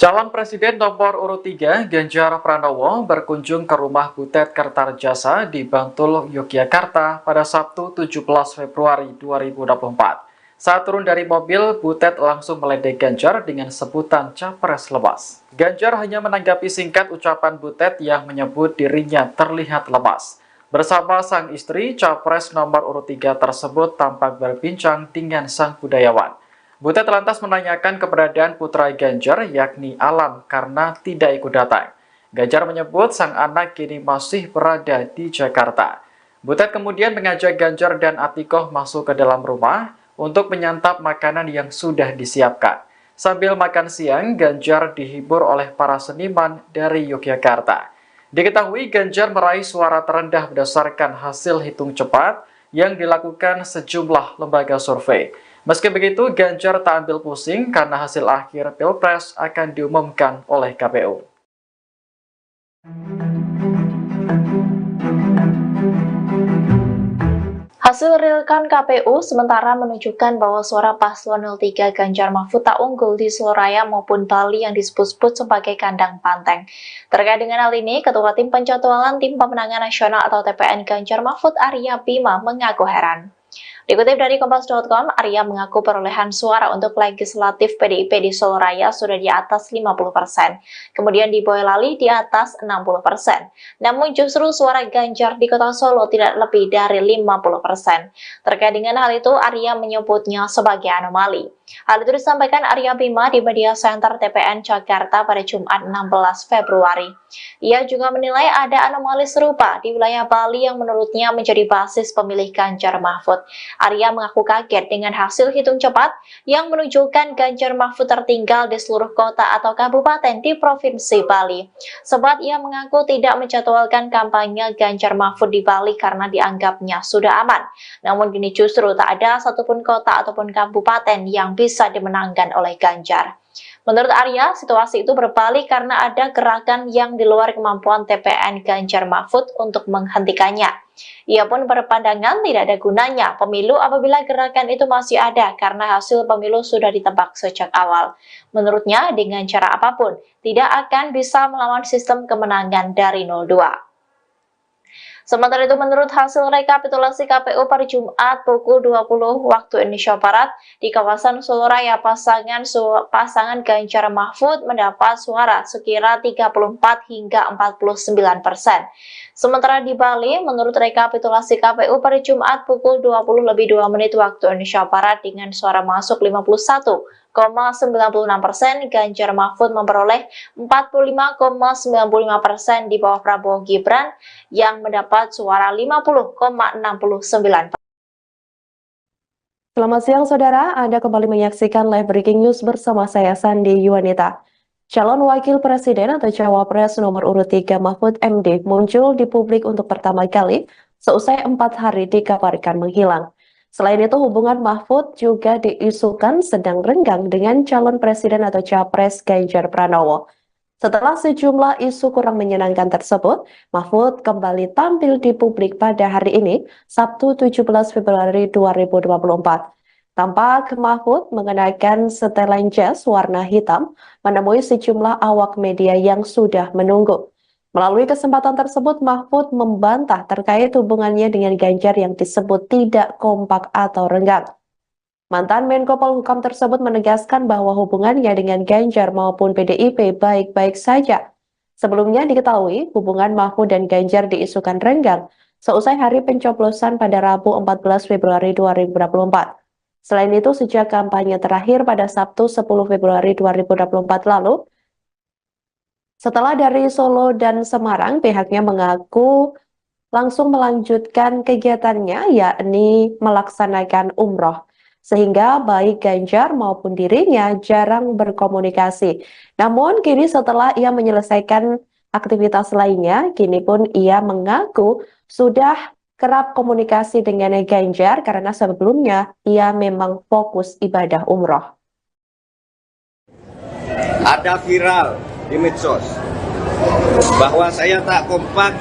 Calon Presiden nomor urut 3 Ganjar Pranowo berkunjung ke rumah Butet Kertarejasa di Bantul, Yogyakarta pada Sabtu 17 Februari 2024. Saat turun dari mobil, Butet langsung meledek Ganjar dengan sebutan capres lemas. Ganjar hanya menanggapi singkat ucapan Butet yang menyebut dirinya terlihat lemas. Bersama sang istri, capres nomor urut 3 tersebut tampak berbincang dengan sang budayawan. Butet lantas menanyakan keberadaan putra Ganjar, yakni Alam, karena tidak ikut datang. Ganjar menyebut sang anak kini masih berada di Jakarta. Butet kemudian mengajak Ganjar dan Atikoh masuk ke dalam rumah untuk menyantap makanan yang sudah disiapkan. Sambil makan siang, Ganjar dihibur oleh para seniman dari Yogyakarta. Diketahui Ganjar meraih suara terendah berdasarkan hasil hitung cepat yang dilakukan sejumlah lembaga survei. Meski begitu, Ganjar tak ambil pusing karena hasil akhir Pilpres akan diumumkan oleh KPU. Hasil realkan KPU sementara menunjukkan bahwa suara paslon 03 Ganjar Mahfud tak unggul di Soloraya maupun Bali yang disebut-sebut sebagai kandang banteng. Terkait dengan hal ini, Ketua Tim Penjadwalan Tim Pemenangan Nasional atau TPN Ganjar Mahfud Arya Bima mengaku heran. Dikutip dari Kompas.com, Arya mengaku perolehan suara untuk legislatif PDIP di Solo Raya sudah di atas 50%, kemudian di Boyolali di atas 60%. Namun justru suara Ganjar di kota Solo tidak lebih dari 50%. Terkait dengan hal itu, Arya menyebutnya sebagai anomali. Hal itu disampaikan Arya Bima di Media Center TPN Jakarta pada Jumat 16 Februari. Ia juga menilai ada anomali serupa di wilayah Bali yang menurutnya menjadi basis pemilih Ganjar Mahfud. Arya mengaku kaget dengan hasil hitung cepat yang menunjukkan Ganjar Mahfud tertinggal di seluruh kota atau kabupaten di Provinsi Bali. Sebab ia mengaku tidak menjadwalkan kampanye Ganjar Mahfud di Bali karena dianggapnya sudah aman. Namun kini justru tak ada satupun kota ataupun kabupaten yang bisa dimenangkan oleh Ganjar. Menurut Arya, situasi itu berbalik karena ada gerakan yang di luar kemampuan TPN Ganjar Mahfud untuk menghentikannya. Ia pun berpandangan tidak ada gunanya pemilu apabila gerakan itu masih ada karena hasil pemilu sudah ditebak sejak awal. Menurutnya, dengan cara apapun, tidak akan bisa melawan sistem kemenangan dari 02. Sementara itu, menurut hasil rekapitulasi KPU pada Jumat pukul 20 waktu Indonesia Barat, di kawasan Solo Raya, pasangan Ganjar Mahfud mendapat suara sekira 34 hingga 49%. Sementara di Bali, menurut rekapitulasi KPU pada Jumat pukul 20:02 waktu Indonesia Barat dengan suara masuk 51,96%, Ganjar Mahfud memperoleh 45,95% di bawah Prabowo Gibran yang mendapat suara 50,69%. Selamat siang saudara, Anda kembali menyaksikan live breaking news bersama saya Sandi Yuwanita. Calon Wakil Presiden atau Cawapres nomor urut 3 Mahfud MD muncul di publik untuk pertama kali seusai 4 hari dikabarkan menghilang. Selain itu, hubungan Mahfud juga diisukan sedang renggang dengan calon presiden atau capres Ganjar Pranowo. Setelah sejumlah isu kurang menyenangkan tersebut, Mahfud kembali tampil di publik pada hari ini, Sabtu 17 Februari 2024. Tampak Mahfud mengenakan setelan jas warna hitam menemui sejumlah awak media yang sudah menunggu. Melalui kesempatan tersebut, Mahfud membantah terkait hubungannya dengan Ganjar yang disebut tidak kompak atau renggang. Mantan Menko Polhukam tersebut menegaskan bahwa hubungannya dengan Ganjar maupun PDIP baik-baik saja. Sebelumnya diketahui hubungan Mahfud dan Ganjar diisukan renggang seusai hari pencoblosan pada Rabu 14 Februari 2024. Selain itu, sejak kampanye terakhir pada Sabtu 10 Februari 2024 lalu, setelah dari Solo dan Semarang, pihaknya mengaku langsung melanjutkan kegiatannya, yakni melaksanakan umroh. Sehingga baik Ganjar maupun dirinya jarang berkomunikasi. Namun kini setelah ia menyelesaikan aktivitas lainnya, kini pun ia mengaku sudah kerap komunikasi dengan Ganjar karena sebelumnya ia memang fokus ibadah umroh. Ada viral di medsos bahwa saya tak kompak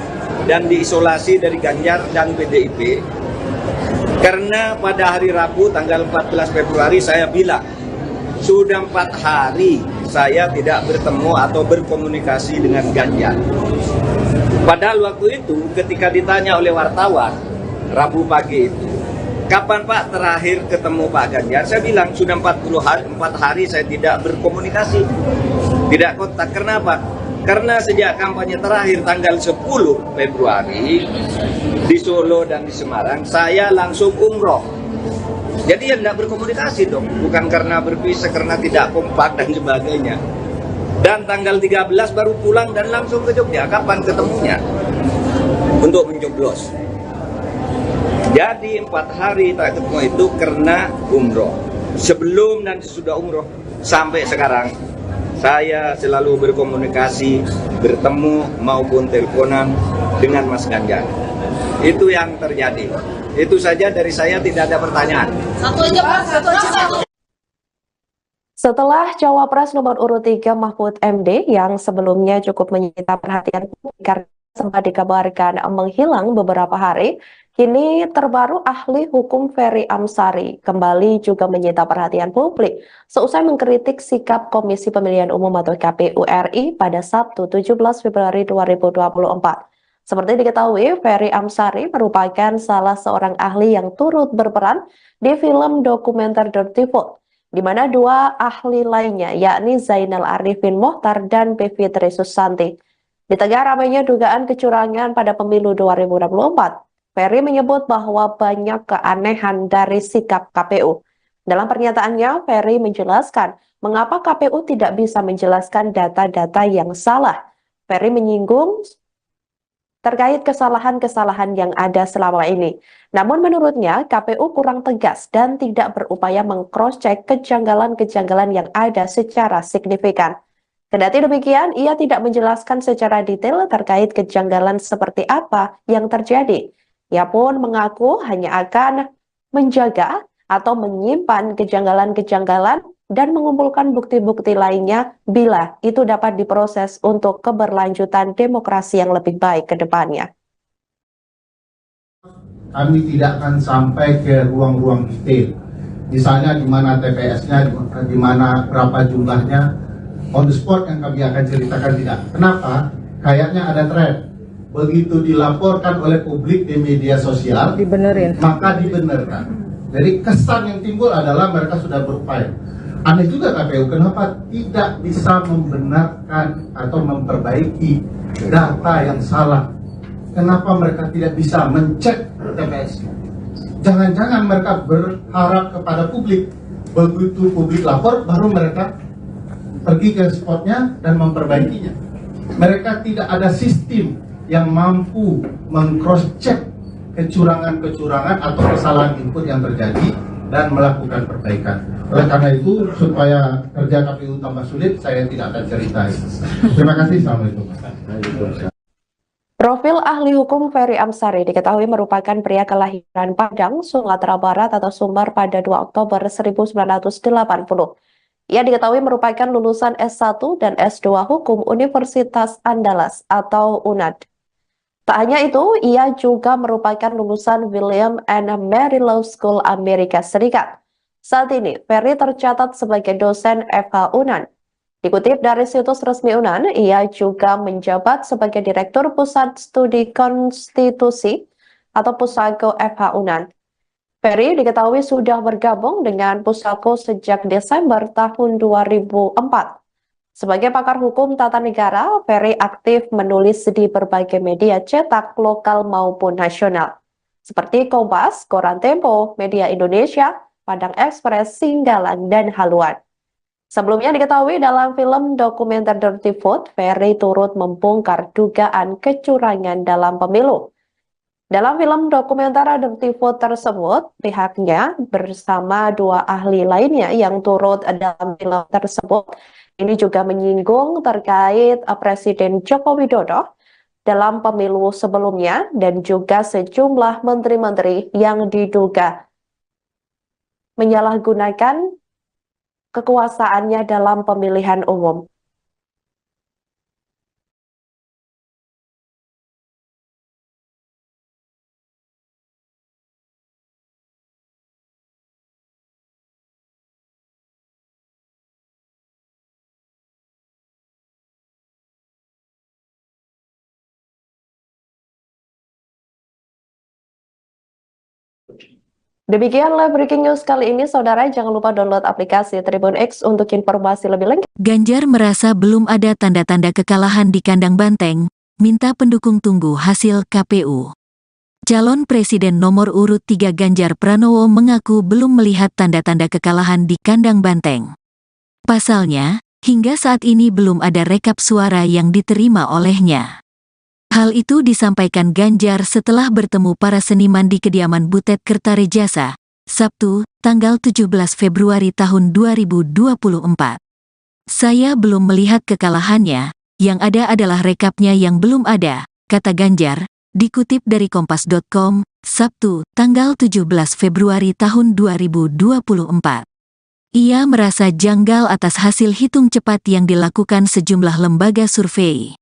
dan diisolasi dari Ganjar dan PDIP karena pada hari Rabu tanggal 14 Februari saya bilang sudah 4 hari saya tidak bertemu atau berkomunikasi dengan Ganjar. Padahal waktu itu ketika ditanya oleh wartawan Rabu pagi itu, kapan Pak terakhir ketemu Pak Ganjar? Saya bilang sudah 4 hari saya tidak berkomunikasi, tidak kontak. Kenapa? Karena sejak kampanye terakhir tanggal 10 Februari di Solo dan di Semarang, saya langsung umroh. Jadi ya tidak berkomunikasi dong, bukan karena berpisah, karena tidak kompak dan sebagainya. Dan tanggal 13 baru pulang dan langsung ke Jogja. Kapan ketemunya? Untuk mencoblos. Jadi 4 hari tak ketemu itu karena umroh. Sebelum dan sesudah umroh sampai sekarang, saya selalu berkomunikasi, bertemu maupun teleponan dengan Mas Ganjar. Itu yang terjadi. Itu saja dari saya, tidak ada pertanyaan. Satu aja Pak, satu aja. Setelah Cawapres nomor urut 3 Mahfud MD yang sebelumnya cukup menyita perhatian publik karena sempat dikabarkan menghilang beberapa hari, kini terbaru ahli hukum Ferry Amsari kembali juga menyita perhatian publik seusai mengkritik sikap Komisi Pemilihan Umum atau KPU RI pada Sabtu 17 Februari 2024. Seperti diketahui, Ferry Amsari merupakan salah seorang ahli yang turut berperan di film dokumenter Dirty Food, di mana dua ahli lainnya, yakni Zainal Arifin Mohtar dan Bivitri Susanti. Di tengah ramainya dugaan kecurangan pada pemilu 2024, Ferry menyebut bahwa banyak keanehan dari sikap KPU. Dalam pernyataannya, Ferry menjelaskan mengapa KPU tidak bisa menjelaskan data-data yang salah. Ferry menyinggung terkait kesalahan-kesalahan yang ada selama ini. Namun menurutnya, KPU kurang tegas dan tidak berupaya meng-cross-check kejanggalan-kejanggalan yang ada secara signifikan. Kendati demikian, ia tidak menjelaskan secara detail terkait kejanggalan seperti apa yang terjadi. Ia pun mengaku hanya akan menjaga atau menyimpan kejanggalan-kejanggalan dan mengumpulkan bukti-bukti lainnya bila itu dapat diproses untuk keberlanjutan demokrasi yang lebih baik ke depannya. Kami tidak akan sampai ke ruang-ruang detail. Misalnya di mana TPS-nya, di mana berapa jumlahnya, on the spot yang kami akan ceritakan tidak. Kenapa? Kayaknya ada tren. Begitu dilaporkan oleh publik di media sosial, maka dibenarkan. Jadi kesan yang timbul adalah mereka sudah berupaya. Aneh juga KPU, kenapa tidak bisa membenarkan atau memperbaiki data yang salah? Kenapa mereka tidak bisa mencek TPS? Jangan-jangan mereka berharap kepada publik. Begitu publik lapor, baru mereka pergi ke spotnya dan memperbaikinya. Mereka tidak ada sistem yang mampu meng-cross-check kecurangan-kecurangan atau kesalahan input yang terjadi dan melakukan perbaikan. Oleh karena itu, supaya kerja KPU tambah sulit, saya tidak akan ceritain. Terima kasih. Assalamualaikum. Profil ahli hukum Ferry Amsari diketahui merupakan pria kelahiran Padang, Sumatera Barat atau Sumbar pada 2 Oktober 1980. Ia diketahui merupakan lulusan S1 dan S2 Hukum Universitas Andalas atau UNAD. Tak hanya itu, ia juga merupakan lulusan William and Mary Law School Amerika Serikat. Saat ini, Ferry tercatat sebagai dosen FH UNAN. Dikutip dari situs resmi UNAN, ia juga menjabat sebagai Direktur Pusat Studi Konstitusi atau Pusako FH UNAN. Ferry diketahui sudah bergabung dengan Pusako sejak Desember tahun 2004. Sebagai pakar hukum tata negara, Ferry aktif menulis di berbagai media cetak lokal maupun nasional, seperti Kompas, Koran Tempo, Media Indonesia, Padang Express, Singgalan, dan Haluan. Sebelumnya diketahui dalam film dokumenter Dirty Food, Ferry turut membongkar dugaan kecurangan dalam pemilu. Dalam film dokumenter Dirty Food tersebut, pihaknya bersama dua ahli lainnya yang turut dalam film tersebut, ini juga menyinggung terkait Presiden Joko Widodo dalam pemilu sebelumnya dan juga sejumlah menteri-menteri yang diduga menyalahgunakan kekuasaannya dalam pemilihan umum. Demikian live breaking news kali ini, saudara. Jangan lupa download aplikasi Tribun X untuk informasi lebih lengkap. Ganjar merasa belum ada tanda-tanda kekalahan di kandang banteng, minta pendukung tunggu hasil KPU. Calon Presiden nomor urut 3 Ganjar Pranowo mengaku belum melihat tanda-tanda kekalahan di kandang banteng. Pasalnya, hingga saat ini belum ada rekap suara yang diterima olehnya. Hal itu disampaikan Ganjar setelah bertemu para seniman di kediaman Butet Kertarejasa, Sabtu, tanggal 17 Februari tahun 2024. Saya belum melihat kekalahannya, yang ada adalah rekapnya yang belum ada, kata Ganjar, dikutip dari Kompas.com, Sabtu, tanggal 17 Februari tahun 2024. Ia merasa janggal atas hasil hitung cepat yang dilakukan sejumlah lembaga survei.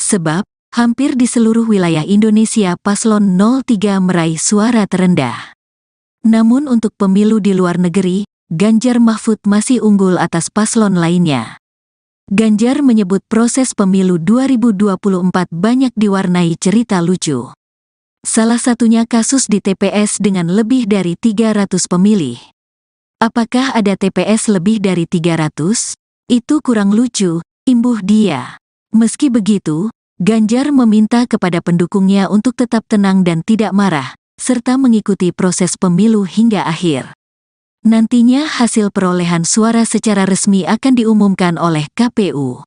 Sebab, hampir di seluruh wilayah Indonesia Paslon 03 meraih suara terendah. Namun untuk pemilu di luar negeri, Ganjar Mahfud masih unggul atas paslon lainnya. Ganjar menyebut proses pemilu 2024 banyak diwarnai cerita lucu. Salah satunya kasus di TPS dengan lebih dari 300 pemilih. Apakah ada TPS lebih dari 300? Itu kurang lucu, imbuh dia. Meski begitu, Ganjar meminta kepada pendukungnya untuk tetap tenang dan tidak marah, serta mengikuti proses pemilu hingga akhir. Nantinya hasil perolehan suara secara resmi akan diumumkan oleh KPU.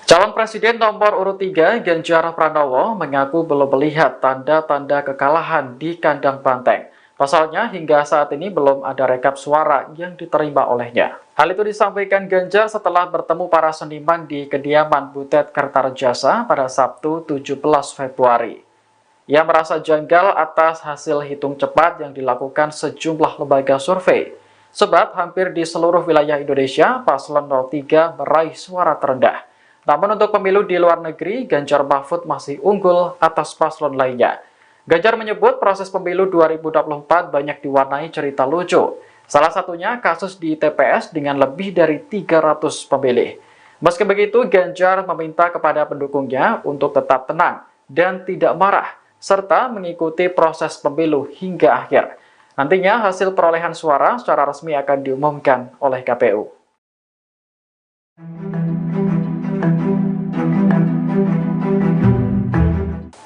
Calon Presiden nomor urut 3 Ganjar Pranowo mengaku belum melihat tanda-tanda kekalahan di kandang banteng. Pasalnya hingga saat ini belum ada rekap suara yang diterima olehnya. Hal itu disampaikan Ganjar setelah bertemu para seniman di kediaman Butet Kertarejasa pada Sabtu 17 Februari. Ia merasa janggal atas hasil hitung cepat yang dilakukan sejumlah lembaga survei. Sebab hampir di seluruh wilayah Indonesia, paslon 03 meraih suara terendah. Namun untuk pemilu di luar negeri, Ganjar Mahfud masih unggul atas paslon lainnya. Ganjar menyebut proses pemilu 2024 banyak diwarnai cerita lucu. Salah satunya kasus di TPS dengan lebih dari 300 pemilih. Meski begitu, Ganjar meminta kepada pendukungnya untuk tetap tenang dan tidak marah, serta mengikuti proses pemilu hingga akhir. Nantinya hasil perolehan suara secara resmi akan diumumkan oleh KPU.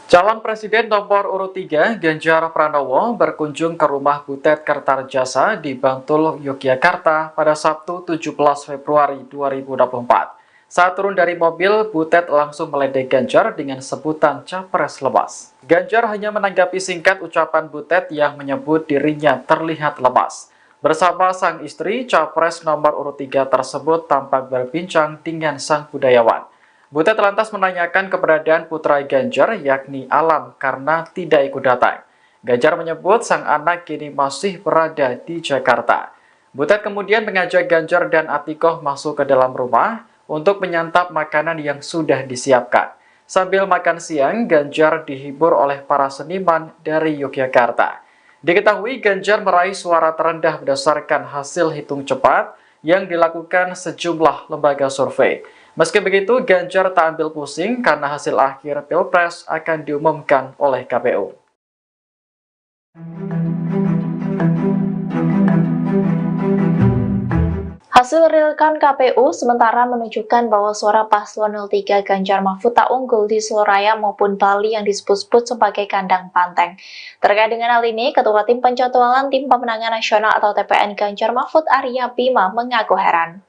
Calon Presiden nomor urut 3 Ganjar Pranowo berkunjung ke rumah Butet Kertarejasa di Bantul, Yogyakarta pada Sabtu 17 Februari 2024. Saat turun dari mobil, Butet langsung meledek Ganjar dengan sebutan capres lemas. Ganjar hanya menanggapi singkat ucapan Butet yang menyebut dirinya terlihat lemas. Bersama sang istri, capres nomor urut 3 tersebut tampak berbincang dengan sang budayawan. Butet lantas menanyakan keberadaan putra Ganjar yakni Alam karena tidak ikut datang. Ganjar menyebut sang anak kini masih berada di Jakarta. Butet kemudian mengajak Ganjar dan Atikoh masuk ke dalam rumah untuk menyantap makanan yang sudah disiapkan. Sambil makan siang, Ganjar dihibur oleh para seniman dari Yogyakarta. Diketahui Ganjar meraih suara terendah berdasarkan hasil hitung cepat yang dilakukan sejumlah lembaga survei. Meski begitu, Ganjar tak ambil pusing karena hasil akhir Pilpres akan diumumkan oleh KPU. Hasil real-count KPU sementara menunjukkan bahwa suara paslon 03 Ganjar Mahfud tak unggul di Soloraya maupun Bali yang disebut-sebut sebagai kandang banteng. Terkait dengan hal ini, Ketua Tim Penjadwalan Tim Pemenangan Nasional atau TPN Ganjar Mahfud Arya Bima mengaku heran.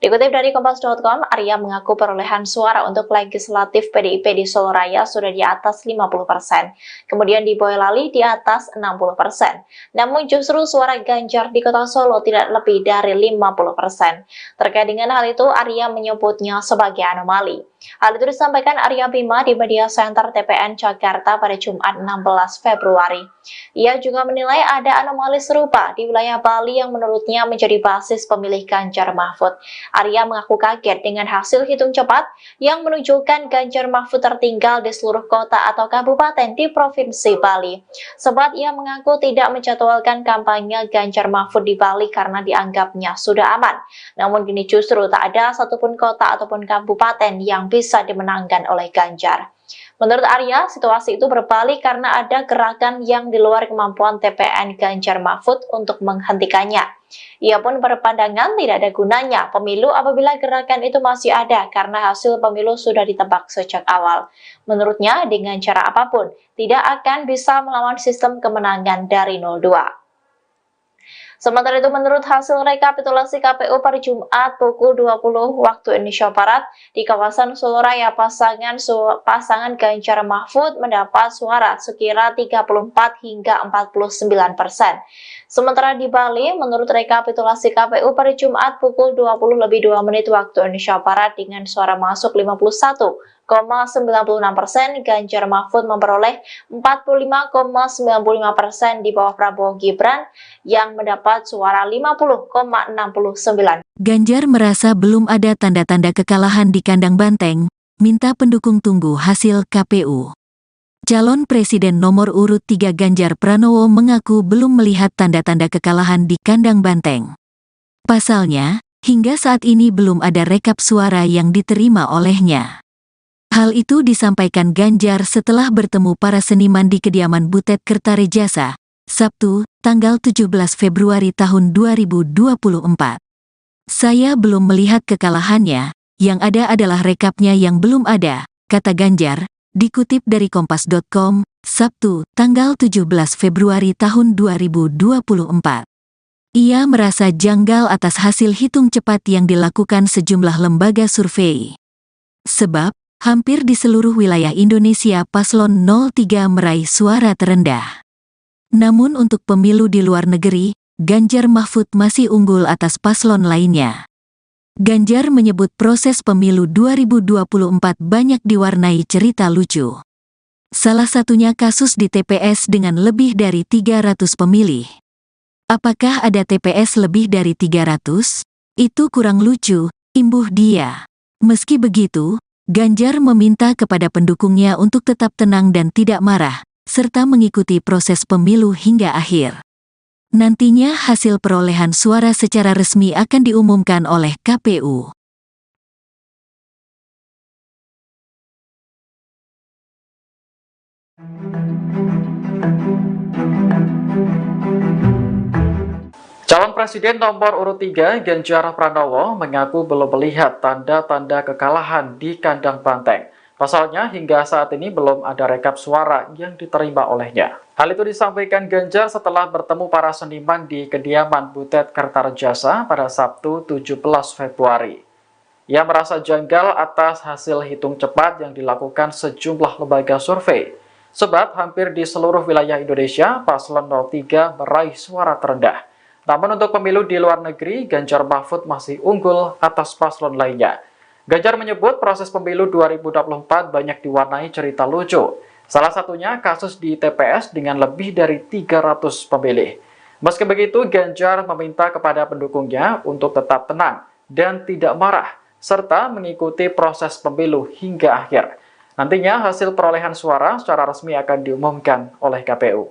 Dikutip dari Kompas.com, Arya mengaku perolehan suara untuk legislatif PDIP di Soloraya sudah di atas 50%, kemudian di Boyolali di atas 60%. Namun justru suara Ganjar di Kota Solo tidak lebih dari 50%. Terkait dengan hal itu, Arya menyebutnya sebagai anomali. Hal itu disampaikan Arya Bima di Media Center TPN Jakarta pada Jumat 16 Februari. Ia juga menilai ada anomali serupa di wilayah Bali yang menurutnya menjadi basis pemilih Ganjar Mahfud. Arya mengaku kaget dengan hasil hitung cepat yang menunjukkan Ganjar Mahfud tertinggal di seluruh kota atau kabupaten di Provinsi Bali. Sebab ia mengaku tidak menjadwalkan kampanye Ganjar Mahfud di Bali karena dianggapnya sudah aman. Namun kini justru tak ada satupun kota ataupun kabupaten yang bisa dimenangkan oleh Ganjar. Menurut Arya, situasi itu berbalik karena ada gerakan yang di luar kemampuan TPN Ganjar Mahfud untuk menghentikannya. Ia pun berpandangan tidak ada gunanya pemilu apabila gerakan itu masih ada karena hasil pemilu sudah ditebak sejak awal. Menurutnya, dengan cara apapun, tidak akan bisa melawan sistem kemenangan dari 02. Sementara itu, menurut hasil rekapitulasi KPU per Jumat pukul 20 waktu Indonesia Barat, di kawasan Soloraya pasangan Ganjar Mahfud mendapat suara sekira 34 hingga 49%. Sementara di Bali, menurut rekapitulasi KPU per Jumat pukul 20:02 waktu Indonesia Barat dengan suara masuk 51,96%, Ganjar Mahfud memperoleh 45,95% di bawah Prabowo Gibran yang mendapat suara 50,69%. Ganjar merasa belum ada tanda-tanda kekalahan di kandang banteng, minta pendukung tunggu hasil KPU. Calon Presiden nomor urut 3 Ganjar Pranowo mengaku belum melihat tanda-tanda kekalahan di kandang Banteng. Pasalnya, hingga saat ini belum ada rekap suara yang diterima olehnya. Hal itu disampaikan Ganjar setelah bertemu para seniman di kediaman Butet Kertarejasa, Sabtu, tanggal 17 Februari tahun 2024. Saya belum melihat kekalahannya, yang ada adalah rekapnya yang belum ada, kata Ganjar, dikutip dari Kompas.com, Sabtu, tanggal 17 Februari tahun 2024. Ia merasa janggal atas hasil hitung cepat yang dilakukan sejumlah lembaga survei. Sebab, hampir di seluruh wilayah Indonesia paslon 03 meraih suara terendah. Namun untuk pemilu di luar negeri, Ganjar Mahfud masih unggul atas paslon lainnya. Ganjar menyebut proses pemilu 2024 banyak diwarnai cerita lucu. Salah satunya kasus di TPS dengan lebih dari 300 pemilih. Apakah ada TPS lebih dari 300? Itu kurang lucu, imbuh dia. Meski begitu, Ganjar meminta kepada pendukungnya untuk tetap tenang dan tidak marah, serta mengikuti proses pemilu hingga akhir. Nantinya hasil perolehan suara secara resmi akan diumumkan oleh KPU. Calon Presiden nomor urut 3 Ganjar Pranowo mengaku belum melihat tanda-tanda kekalahan di kandang Banteng. Pasalnya, hingga saat ini belum ada rekap suara yang diterima olehnya. Hal itu disampaikan Ganjar setelah bertemu para seniman di kediaman Butet Kertarejasa pada Sabtu 17 Februari. Ia merasa janggal atas hasil hitung cepat yang dilakukan sejumlah lembaga survei. Sebab hampir di seluruh wilayah Indonesia, paslon 03 meraih suara terendah. Namun untuk pemilu di luar negeri, Ganjar Mahfud masih unggul atas paslon lainnya. Ganjar menyebut proses pemilu 2024 banyak diwarnai cerita lucu. Salah satunya kasus di TPS dengan lebih dari 300 pemilih. Meski begitu, Ganjar meminta kepada pendukungnya untuk tetap tenang dan tidak marah, serta mengikuti proses pemilu hingga akhir. Nantinya hasil perolehan suara secara resmi akan diumumkan oleh KPU.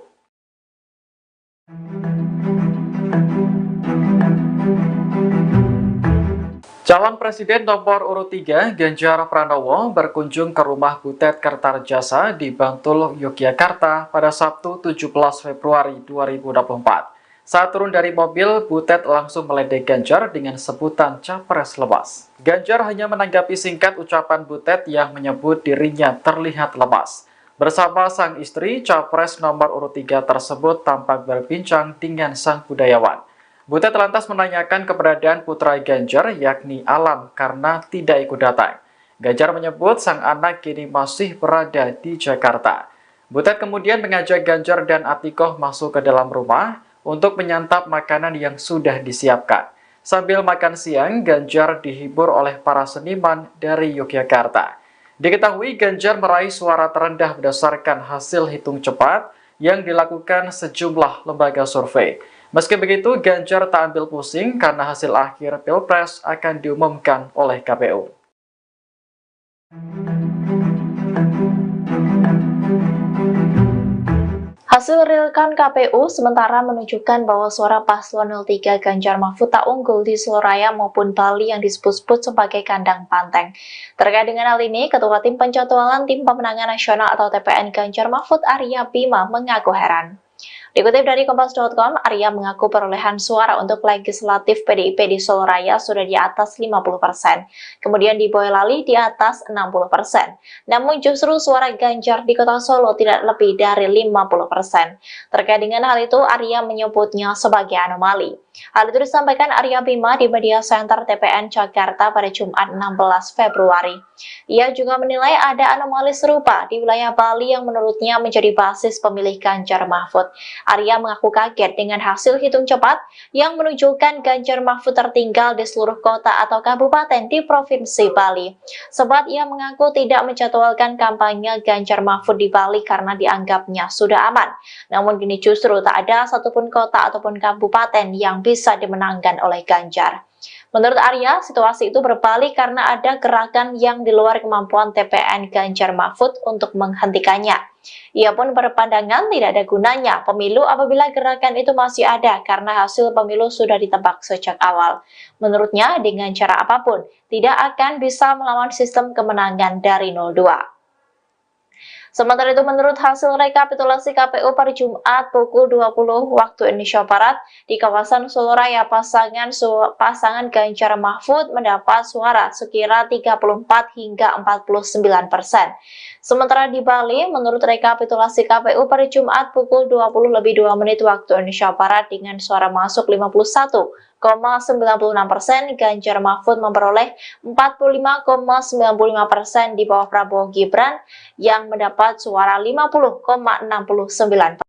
Calon Presiden nomor urut 3 Ganjar Pranowo berkunjung ke rumah Butet Kertarejasa di Bantul, Yogyakarta pada Sabtu 17 Februari 2024. Saat turun dari mobil, Butet langsung meledek Ganjar dengan sebutan capres lemas. Ganjar hanya menanggapi singkat ucapan Butet yang menyebut dirinya terlihat lemas. Bersama sang istri, capres nomor urut 3 tersebut tampak berbincang dengan sang budayawan. Butet lantas menanyakan keberadaan putra Ganjar, yakni Alam, karena tidak ikut datang. Ganjar menyebut sang anak kini masih berada di Jakarta. Butet kemudian mengajak Ganjar dan Atikoh masuk ke dalam rumah untuk menyantap makanan yang sudah disiapkan. Sambil makan siang, Ganjar dihibur oleh para seniman dari Yogyakarta. Diketahui Ganjar meraih suara terendah berdasarkan hasil hitung cepat yang dilakukan sejumlah lembaga survei. Meski begitu, Ganjar tak ambil pusing karena hasil akhir Pilpres akan diumumkan oleh KPU. Hasil realkan KPU sementara menunjukkan bahwa suara paslon 03 Ganjar Mahfud tak unggul di Soraya maupun Bali yang disebut-sebut sebagai kandang Banteng. Terkait dengan hal ini, Ketua Tim Penjadwalan Tim Pemenangan Nasional atau TPN Ganjar Mahfud Arya Bima mengaku heran. Dikutip dari Kompas.com, Arya mengaku perolehan suara untuk legislatif PDIP di Solo Raya sudah di atas 50%. Kemudian di Boyolali di atas 60%. Namun justru suara Ganjar di kota Solo tidak lebih dari 50%. Terkait dengan hal itu, Arya menyebutnya sebagai anomali. Hal itu disampaikan Arya Bima di Media Center TPN Jakarta pada Jumat 16 Februari. Ia juga menilai ada anomali serupa di wilayah Bali yang menurutnya menjadi basis pemilih Ganjar Mahfud. Arya mengaku kaget dengan hasil hitung cepat yang menunjukkan Ganjar Mahfud tertinggal di seluruh kota atau kabupaten di Provinsi Bali. Sebab ia mengaku tidak menjadwalkan kampanye Ganjar Mahfud di Bali karena dianggapnya sudah aman. Namun kini justru tak ada satupun kota ataupun kabupaten yang bisa dimenangkan oleh Ganjar. Menurut Arya, situasi itu berbalik karena ada gerakan yang di luar kemampuan TPN Ganjar Mahfud untuk menghentikannya. Ia pun berpandangan tidak ada gunanya pemilu apabila gerakan itu masih ada karena hasil pemilu sudah ditebak sejak awal. Menurutnya, dengan cara apapun, tidak akan bisa melawan sistem kemenangan dari 02. Sementara itu, menurut hasil rekapitulasi KPU per Jumat pukul 20 waktu Indonesia Barat, di kawasan Soloraya pasangan Ganjar Mahfud mendapat suara sekira 34 hingga 49%. Sementara di Bali, menurut rekapitulasi KPU per Jumat pukul 20:02 waktu Indonesia Barat dengan suara masuk 51,96%, Ganjar Mahfud memperoleh 45,95% di bawah Prabowo Gibran yang mendapat suara 50,69%.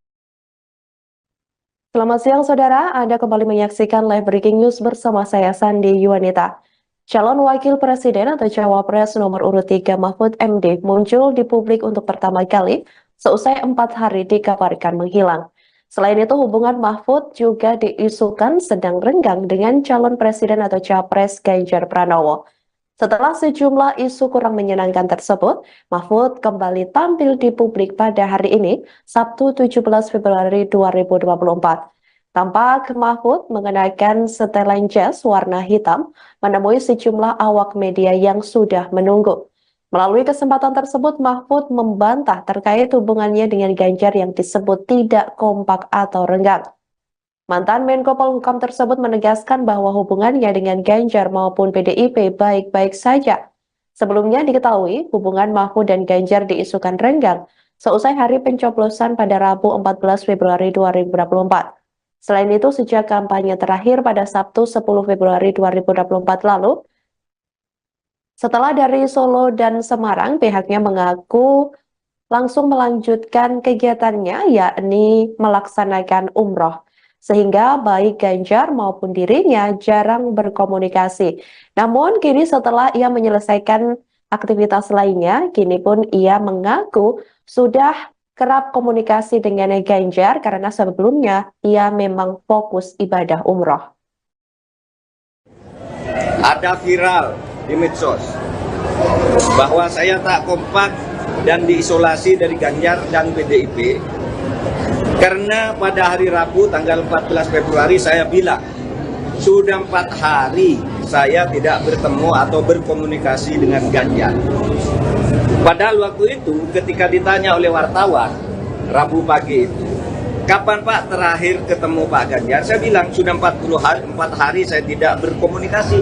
Selamat siang saudara, Anda kembali menyaksikan live breaking news bersama saya Sandi Yuwanita. Calon Wakil Presiden atau Cawapres nomor urut 3 Mahfud MD muncul di publik untuk pertama kali seusai 4 hari dikabarkan menghilang. Selain itu, hubungan Mahfud juga diisukan sedang renggang dengan calon presiden atau Capres Ganjar Pranowo. Setelah sejumlah isu kurang menyenangkan tersebut, Mahfud kembali tampil di publik pada hari ini, Sabtu 17 Februari 2024. Tampak Mahfud mengenakan setelan jas warna hitam, menemui sejumlah awak media yang sudah menunggu. Melalui kesempatan tersebut, Mahfud membantah terkait hubungannya dengan Ganjar yang disebut tidak kompak atau renggang. Mantan Menko Polhukam tersebut menegaskan bahwa hubungannya dengan Ganjar maupun PDIP baik-baik saja. Sebelumnya diketahui hubungan Mahfud dan Ganjar diisukan renggang seusai hari pencoblosan pada Rabu 14 Februari 2024. Selain itu, sejak kampanye terakhir pada Sabtu 10 Februari 2024 lalu, setelah dari Solo dan Semarang, pihaknya mengaku langsung melanjutkan kegiatannya, yakni melaksanakan umroh. Sehingga baik Ganjar maupun dirinya jarang berkomunikasi. Namun kini setelah ia menyelesaikan aktivitas lainnya, kini pun ia mengaku sudah kerap komunikasi dengan Ganjar karena sebelumnya ia memang fokus ibadah umroh. Ada viral di medsos bahwa saya tak kompak dan diisolasi dari Ganjar dan PDIP karena pada hari Rabu tanggal 14 Februari saya bilang sudah 4 hari saya tidak bertemu atau berkomunikasi dengan Ganjar. Padahal waktu itu ketika ditanya oleh wartawan Rabu pagi itu, kapan Pak terakhir ketemu Pak Ganjar? Saya bilang sudah 4 hari saya tidak berkomunikasi,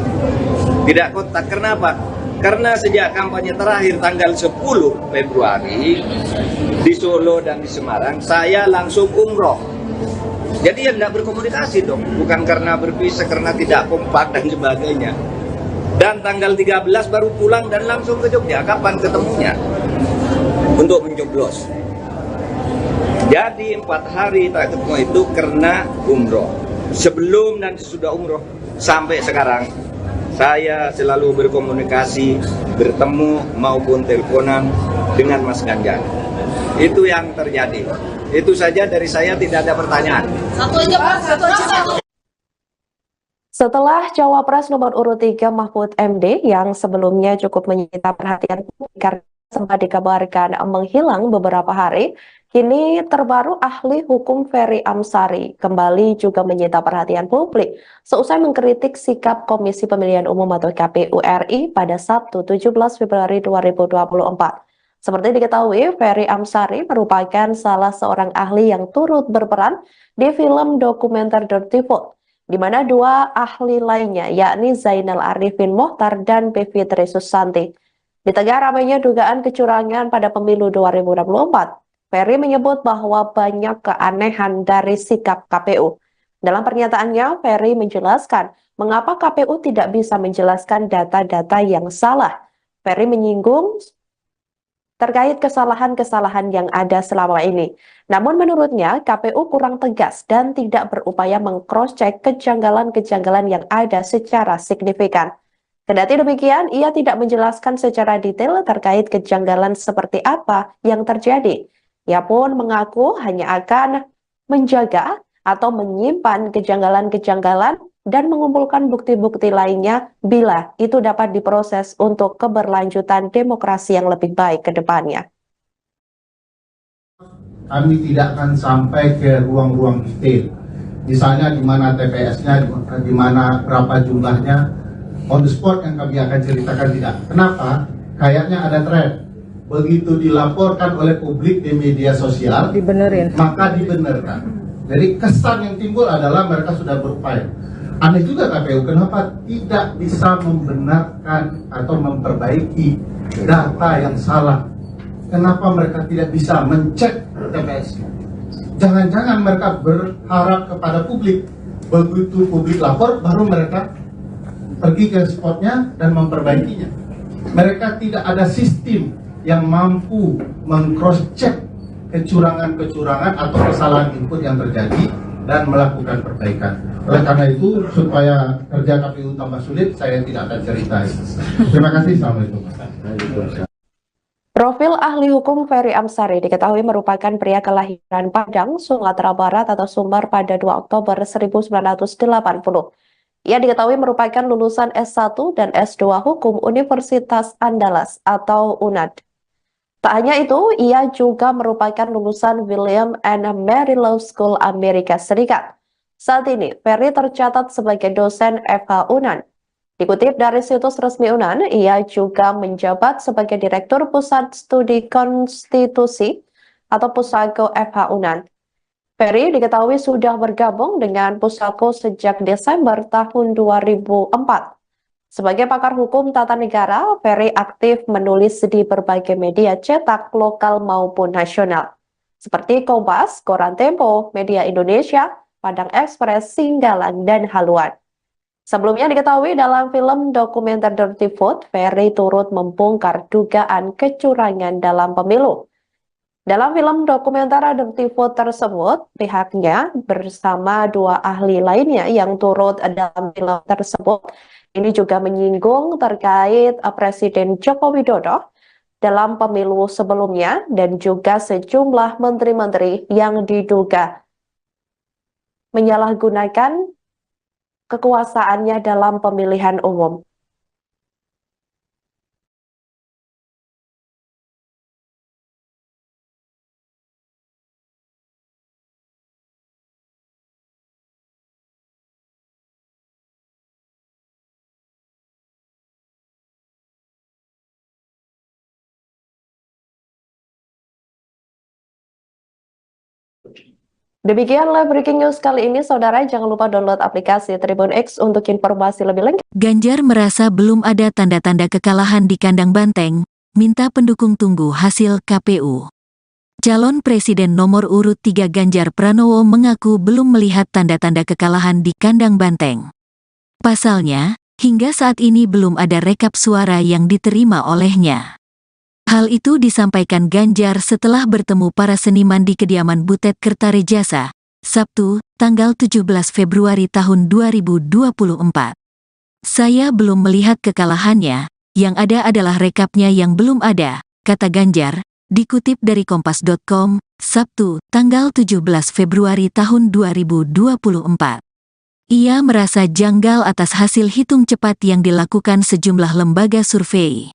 tidak kontak. Kenapa? Karena sejak kampanye terakhir tanggal 10 Februari di Solo dan di Semarang, saya langsung umroh. Jadi ya tidak berkomunikasi dong, bukan karena berpisah, karena tidak kompak dan sebagainya. Dan tanggal 13 baru pulang dan langsung ke Jogja. Kapan ketemunya? Untuk mencoblos. Jadi 4 hari tak ketemu itu karena umroh. Sebelum dan sesudah umroh sampai sekarang, saya selalu berkomunikasi, bertemu maupun teleponan dengan Mas Ganjar. Itu yang terjadi. Itu saja dari saya, tidak ada pertanyaan. Satu aja Pak, satu aja. Setelah Cawapres nomor urut 3 Mahfud MD yang sebelumnya cukup menyita perhatian publik karena sempat dikabarkan menghilang beberapa hari, kini terbaru ahli hukum Ferry Amsari kembali juga menyita perhatian publik seusai mengkritik sikap Komisi Pemilihan Umum atau KPU RI pada Sabtu 17 Februari 2024. Seperti diketahui, Ferry Amsari merupakan salah seorang ahli yang turut berperan di film dokumenter Dirty Vote, di mana 2 ahli lainnya yakni Zainal Arifin Mohtar dan Bivitri Susanti. Di tengah ramainya dugaan kecurangan pada pemilu 2024, Ferry menyebut bahwa banyak keanehan dari sikap KPU. Dalam pernyataannya, Ferry menjelaskan mengapa KPU tidak bisa menjelaskan data-data yang salah. Ferry menyinggung terkait kesalahan-kesalahan yang ada selama ini. Namun menurutnya, KPU kurang tegas dan tidak berupaya meng-cross-check kejanggalan-kejanggalan yang ada secara signifikan. Kendati demikian, ia tidak menjelaskan secara detail terkait kejanggalan seperti apa yang terjadi. Ia pun mengaku hanya akan menjaga atau menyimpan kejanggalan-kejanggalan dan mengumpulkan bukti-bukti lainnya bila itu dapat diproses untuk keberlanjutan demokrasi yang lebih baik ke depannya. Kami tidak akan sampai ke ruang-ruang detail. Misalnya di mana TPS-nya, di mana berapa jumlahnya, on the spot yang kami akan ceritakan tidak. Kenapa? Kayaknya ada tren. Begitu dilaporkan oleh publik di media sosial, maka dibenarkan. Jadi kesan yang timbul adalah mereka sudah berupaya. Aneh juga KPU, kenapa tidak bisa membenarkan atau memperbaiki data yang salah? Kenapa mereka tidak bisa mencek TPS? Jangan-jangan mereka berharap kepada publik. Begitu publik lapor, baru mereka pergi ke spotnya dan memperbaikinya. Mereka tidak ada sistem yang mampu meng-cross-check kecurangan-kecurangan atau kesalahan input yang terjadi dan melakukan perbaikan. Oleh karena itu, supaya kerja KPU tambah sulit, saya tidak akan ceritain. Terima kasih. Assalamualaikum. Profil ahli hukum Ferry Amsari diketahui merupakan pria kelahiran Padang, Sumatera Barat atau Sumbar pada 2 Oktober 1980. Ia diketahui merupakan lulusan S1 dan S2 Hukum Universitas Andalas atau UNAD. Tak hanya itu, ia juga merupakan lulusan William and Mary Law School Amerika Serikat. Saat ini, Ferry tercatat sebagai dosen FH UNAN. Dikutip dari situs resmi UNAN, ia juga menjabat sebagai Direktur Pusat Studi Konstitusi atau Pusako FH UNAN. Ferry diketahui sudah bergabung dengan Pusako sejak Desember tahun 2004. Sebagai pakar hukum tata negara, Ferry aktif menulis di berbagai media cetak lokal maupun nasional, seperti Kompas, Koran Tempo, Media Indonesia, Padang Express, Singgalan, dan Haluan. Sebelumnya diketahui dalam film dokumenter Dirty Food, Ferry turut membongkar dugaan kecurangan dalam pemilu. Dalam film dokumenter Dirty Food tersebut, pihaknya bersama 2 ahli lainnya yang turut dalam film tersebut ini juga menyinggung terkait Presiden Joko Widodo dalam pemilu sebelumnya dan juga sejumlah menteri-menteri yang diduga menyalahgunakan kekuasaannya dalam pemilihan umum. Demikian live breaking news kali ini, saudara. Jangan lupa download aplikasi Tribun X untuk informasi lebih lengkap. Ganjar merasa belum ada tanda-tanda kekalahan di kandang banteng, minta pendukung tunggu hasil KPU. Calon Presiden nomor urut 3 Ganjar Pranowo mengaku belum melihat tanda-tanda kekalahan di kandang banteng. Pasalnya, hingga saat ini belum ada rekap suara yang diterima olehnya. Hal itu disampaikan Ganjar setelah bertemu para seniman di kediaman Butet Kertarejasa, Sabtu, tanggal 17 Februari tahun 2024. Saya belum melihat kekalahannya, yang ada adalah rekapnya yang belum ada, kata Ganjar, dikutip dari Kompas.com, Sabtu, tanggal 17 Februari tahun 2024. Ia merasa janggal atas hasil hitung cepat yang dilakukan sejumlah lembaga survei.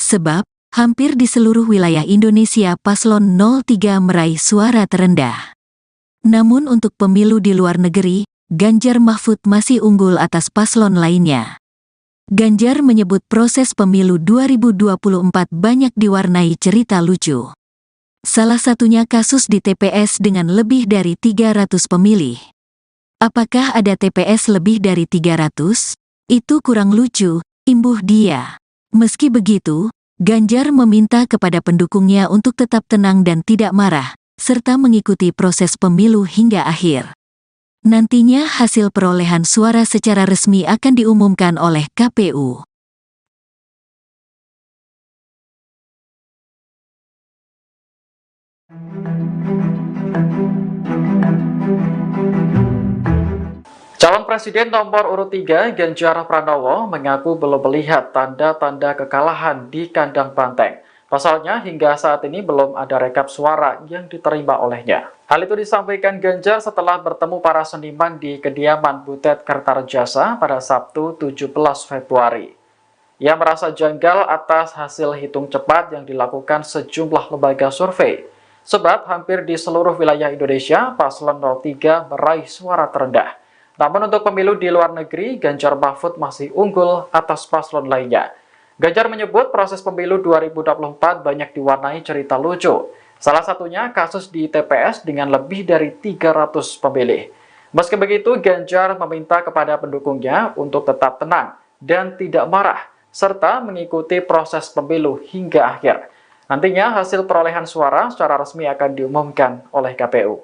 Sebab, hampir di seluruh wilayah Indonesia paslon 03 meraih suara terendah. Namun untuk pemilu di luar negeri, Ganjar Mahfud masih unggul atas paslon lainnya. Ganjar menyebut proses pemilu 2024 banyak diwarnai cerita lucu. Salah satunya kasus di TPS dengan lebih dari 300 pemilih. Apakah ada TPS lebih dari 300? Itu kurang lucu, imbuh dia. Meski begitu, Ganjar meminta kepada pendukungnya untuk tetap tenang dan tidak marah, serta mengikuti proses pemilu hingga akhir. Nantinya hasil perolehan suara secara resmi akan diumumkan oleh KPU. Calon Presiden nomor urut 3 Ganjar Pranowo mengaku belum melihat tanda-tanda kekalahan di kandang banteng. Pasalnya, hingga saat ini belum ada rekap suara yang diterima olehnya. Hal itu disampaikan Ganjar setelah bertemu para seniman di kediaman Butet Kertarejasa pada Sabtu 17 Februari. Ia merasa janggal atas hasil hitung cepat yang dilakukan sejumlah lembaga survei, sebab hampir di seluruh wilayah Indonesia, Paslon 03 meraih suara terendah. Namun untuk pemilu di luar negeri, Ganjar Mahfud masih unggul atas paslon lainnya. Ganjar menyebut proses pemilu 2024 banyak diwarnai cerita lucu. Salah satunya kasus di TPS dengan lebih dari 300 pemilih. Meski begitu, Ganjar meminta kepada pendukungnya untuk tetap tenang dan tidak marah, serta mengikuti proses pemilu hingga akhir. Nantinya hasil perolehan suara secara resmi akan diumumkan oleh KPU.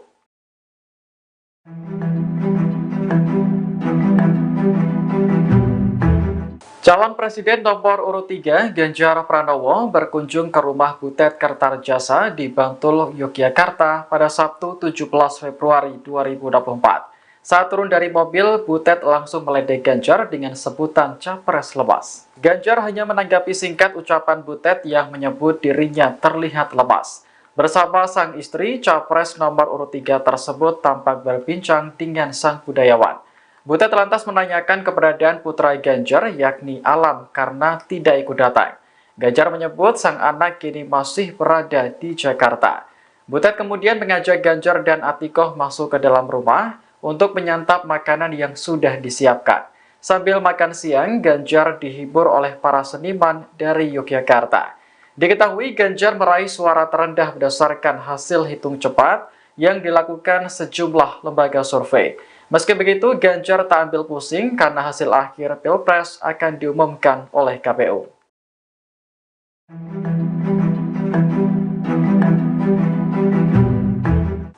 Calon Presiden nomor urut 3, Ganjar Pranowo, berkunjung ke rumah Butet Kertarejasa di Bantul, Yogyakarta pada Sabtu 17 Februari 2024. Saat turun dari mobil, Butet langsung meledek Ganjar dengan sebutan capres lemas. Ganjar hanya menanggapi singkat ucapan Butet yang menyebut dirinya terlihat lemas. Bersama sang istri, capres nomor urut 3 tersebut tampak berbincang dengan sang budayawan. Butet lantas menanyakan keberadaan putra Ganjar, yakni Alam, karena tidak ikut datang. Ganjar menyebut sang anak kini masih berada di Jakarta. Butet kemudian mengajak Ganjar dan Atikoh masuk ke dalam rumah untuk menyantap makanan yang sudah disiapkan. Sambil makan siang, Ganjar dihibur oleh para seniman dari Yogyakarta. Diketahui Ganjar meraih suara terendah berdasarkan hasil hitung cepat yang dilakukan sejumlah lembaga survei. Meski begitu, Ganjar tak ambil pusing karena hasil akhir Pilpres akan diumumkan oleh KPU.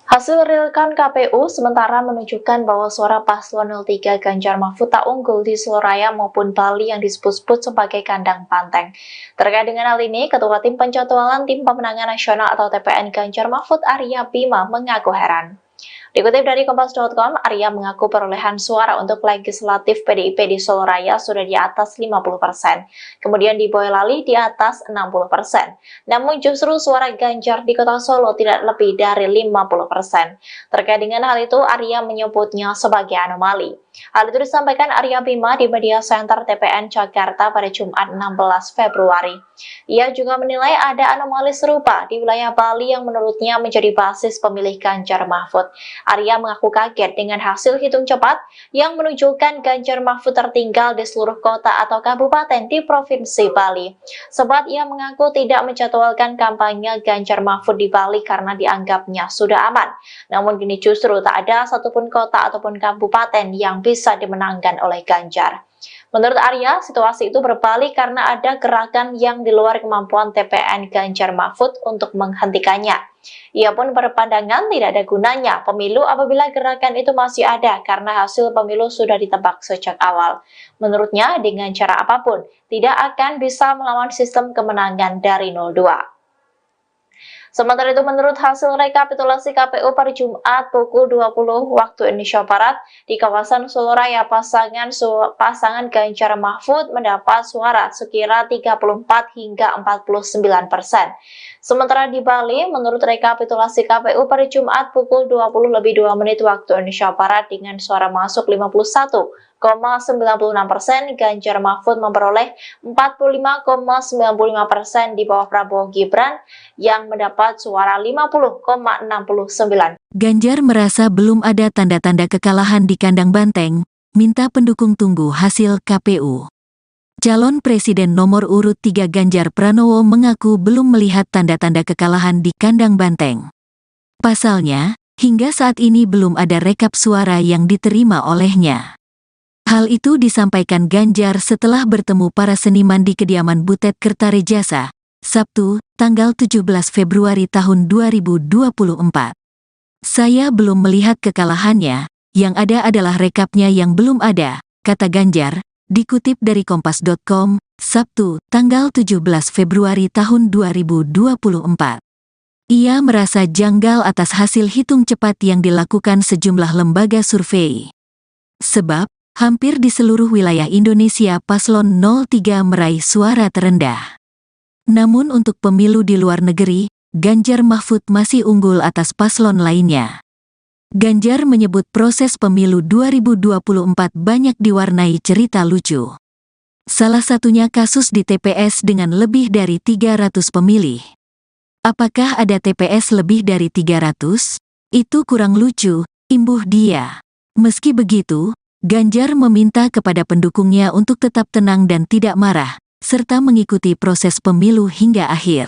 Hasil realkan KPU sementara menunjukkan bahwa suara paslon 03 Ganjar Mahfud tak unggul di Soloraya maupun Bali yang disebut-sebut sebagai kandang banteng. Terkait dengan hal ini, Ketua Tim Penjadwalan Tim Pemenangan Nasional atau TPN Ganjar Mahfud Arya Bima mengaku heran. Dikutip dari Kompas.com, Arya mengaku perolehan suara untuk legislatif PDIP di Soloraya sudah di atas 50%, kemudian di Boyolali di atas 60%. Namun justru suara Ganjar di Kota Solo tidak lebih dari 50%. Terkait dengan hal itu, Arya menyebutnya sebagai anomali. Hal itu disampaikan Arya Bima di Media Center TPN Jakarta pada Jumat 16 Februari. Ia juga menilai ada anomali serupa di wilayah Bali yang menurutnya menjadi basis pemilih Ganjar Mahfud. Arya mengaku kaget dengan hasil hitung cepat yang menunjukkan Ganjar Mahfud tertinggal di seluruh kota atau kabupaten di Provinsi Bali. Sebab ia mengaku tidak menjadwalkan kampanye Ganjar Mahfud di Bali karena dianggapnya sudah aman. Namun kini justru tak ada satupun kota ataupun kabupaten yang bisa dimenangkan oleh Ganjar. Menurut Arya, situasi itu berbalik karena ada gerakan yang di luar kemampuan TPN Ganjar Mahfud untuk menghentikannya. Ia pun berpandangan tidak ada gunanya pemilu apabila gerakan itu masih ada karena hasil pemilu sudah ditebak sejak awal. Menurutnya, dengan cara apapun, tidak akan bisa melawan sistem kemenangan dari 02. Sementara itu, menurut hasil rekapitulasi KPU per Jumat pukul 20 waktu Indonesia Barat, di kawasan Soloraya pasangan Ganjar Mahfud mendapat suara sekira 34 hingga 49%. Sementara di Bali, menurut rekapitulasi KPU per Jumat pukul 20:02 waktu Indonesia Barat dengan suara masuk 51,96%, Ganjar Mahfud memperoleh 45,95% di bawah Prabowo Gibran yang mendapat suara 50,69%. Ganjar merasa belum ada tanda-tanda kekalahan di kandang banteng, minta pendukung tunggu hasil KPU. Calon Presiden nomor urut 3 Ganjar Pranowo mengaku belum melihat tanda-tanda kekalahan di kandang banteng. Pasalnya, hingga saat ini belum ada rekap suara yang diterima olehnya. Hal itu disampaikan Ganjar setelah bertemu para seniman di kediaman Butet Kertarejasa, Sabtu, tanggal 17 Februari tahun 2024. Saya belum melihat kekalahannya, yang ada adalah rekapnya yang belum ada, kata Ganjar, dikutip dari Kompas.com, Sabtu, tanggal 17 Februari tahun 2024. Ia merasa janggal atas hasil hitung cepat yang dilakukan sejumlah lembaga survei. Sebab, hampir di seluruh wilayah Indonesia Paslon 03 meraih suara terendah. Namun untuk pemilu di luar negeri, Ganjar Mahfud masih unggul atas paslon lainnya. Ganjar menyebut proses pemilu 2024 banyak diwarnai cerita lucu. Salah satunya kasus di TPS dengan lebih dari 300 pemilih. Apakah ada TPS lebih dari 300? Itu kurang lucu, imbuh dia. Meski begitu, Ganjar meminta kepada pendukungnya untuk tetap tenang dan tidak marah, serta mengikuti proses pemilu hingga akhir.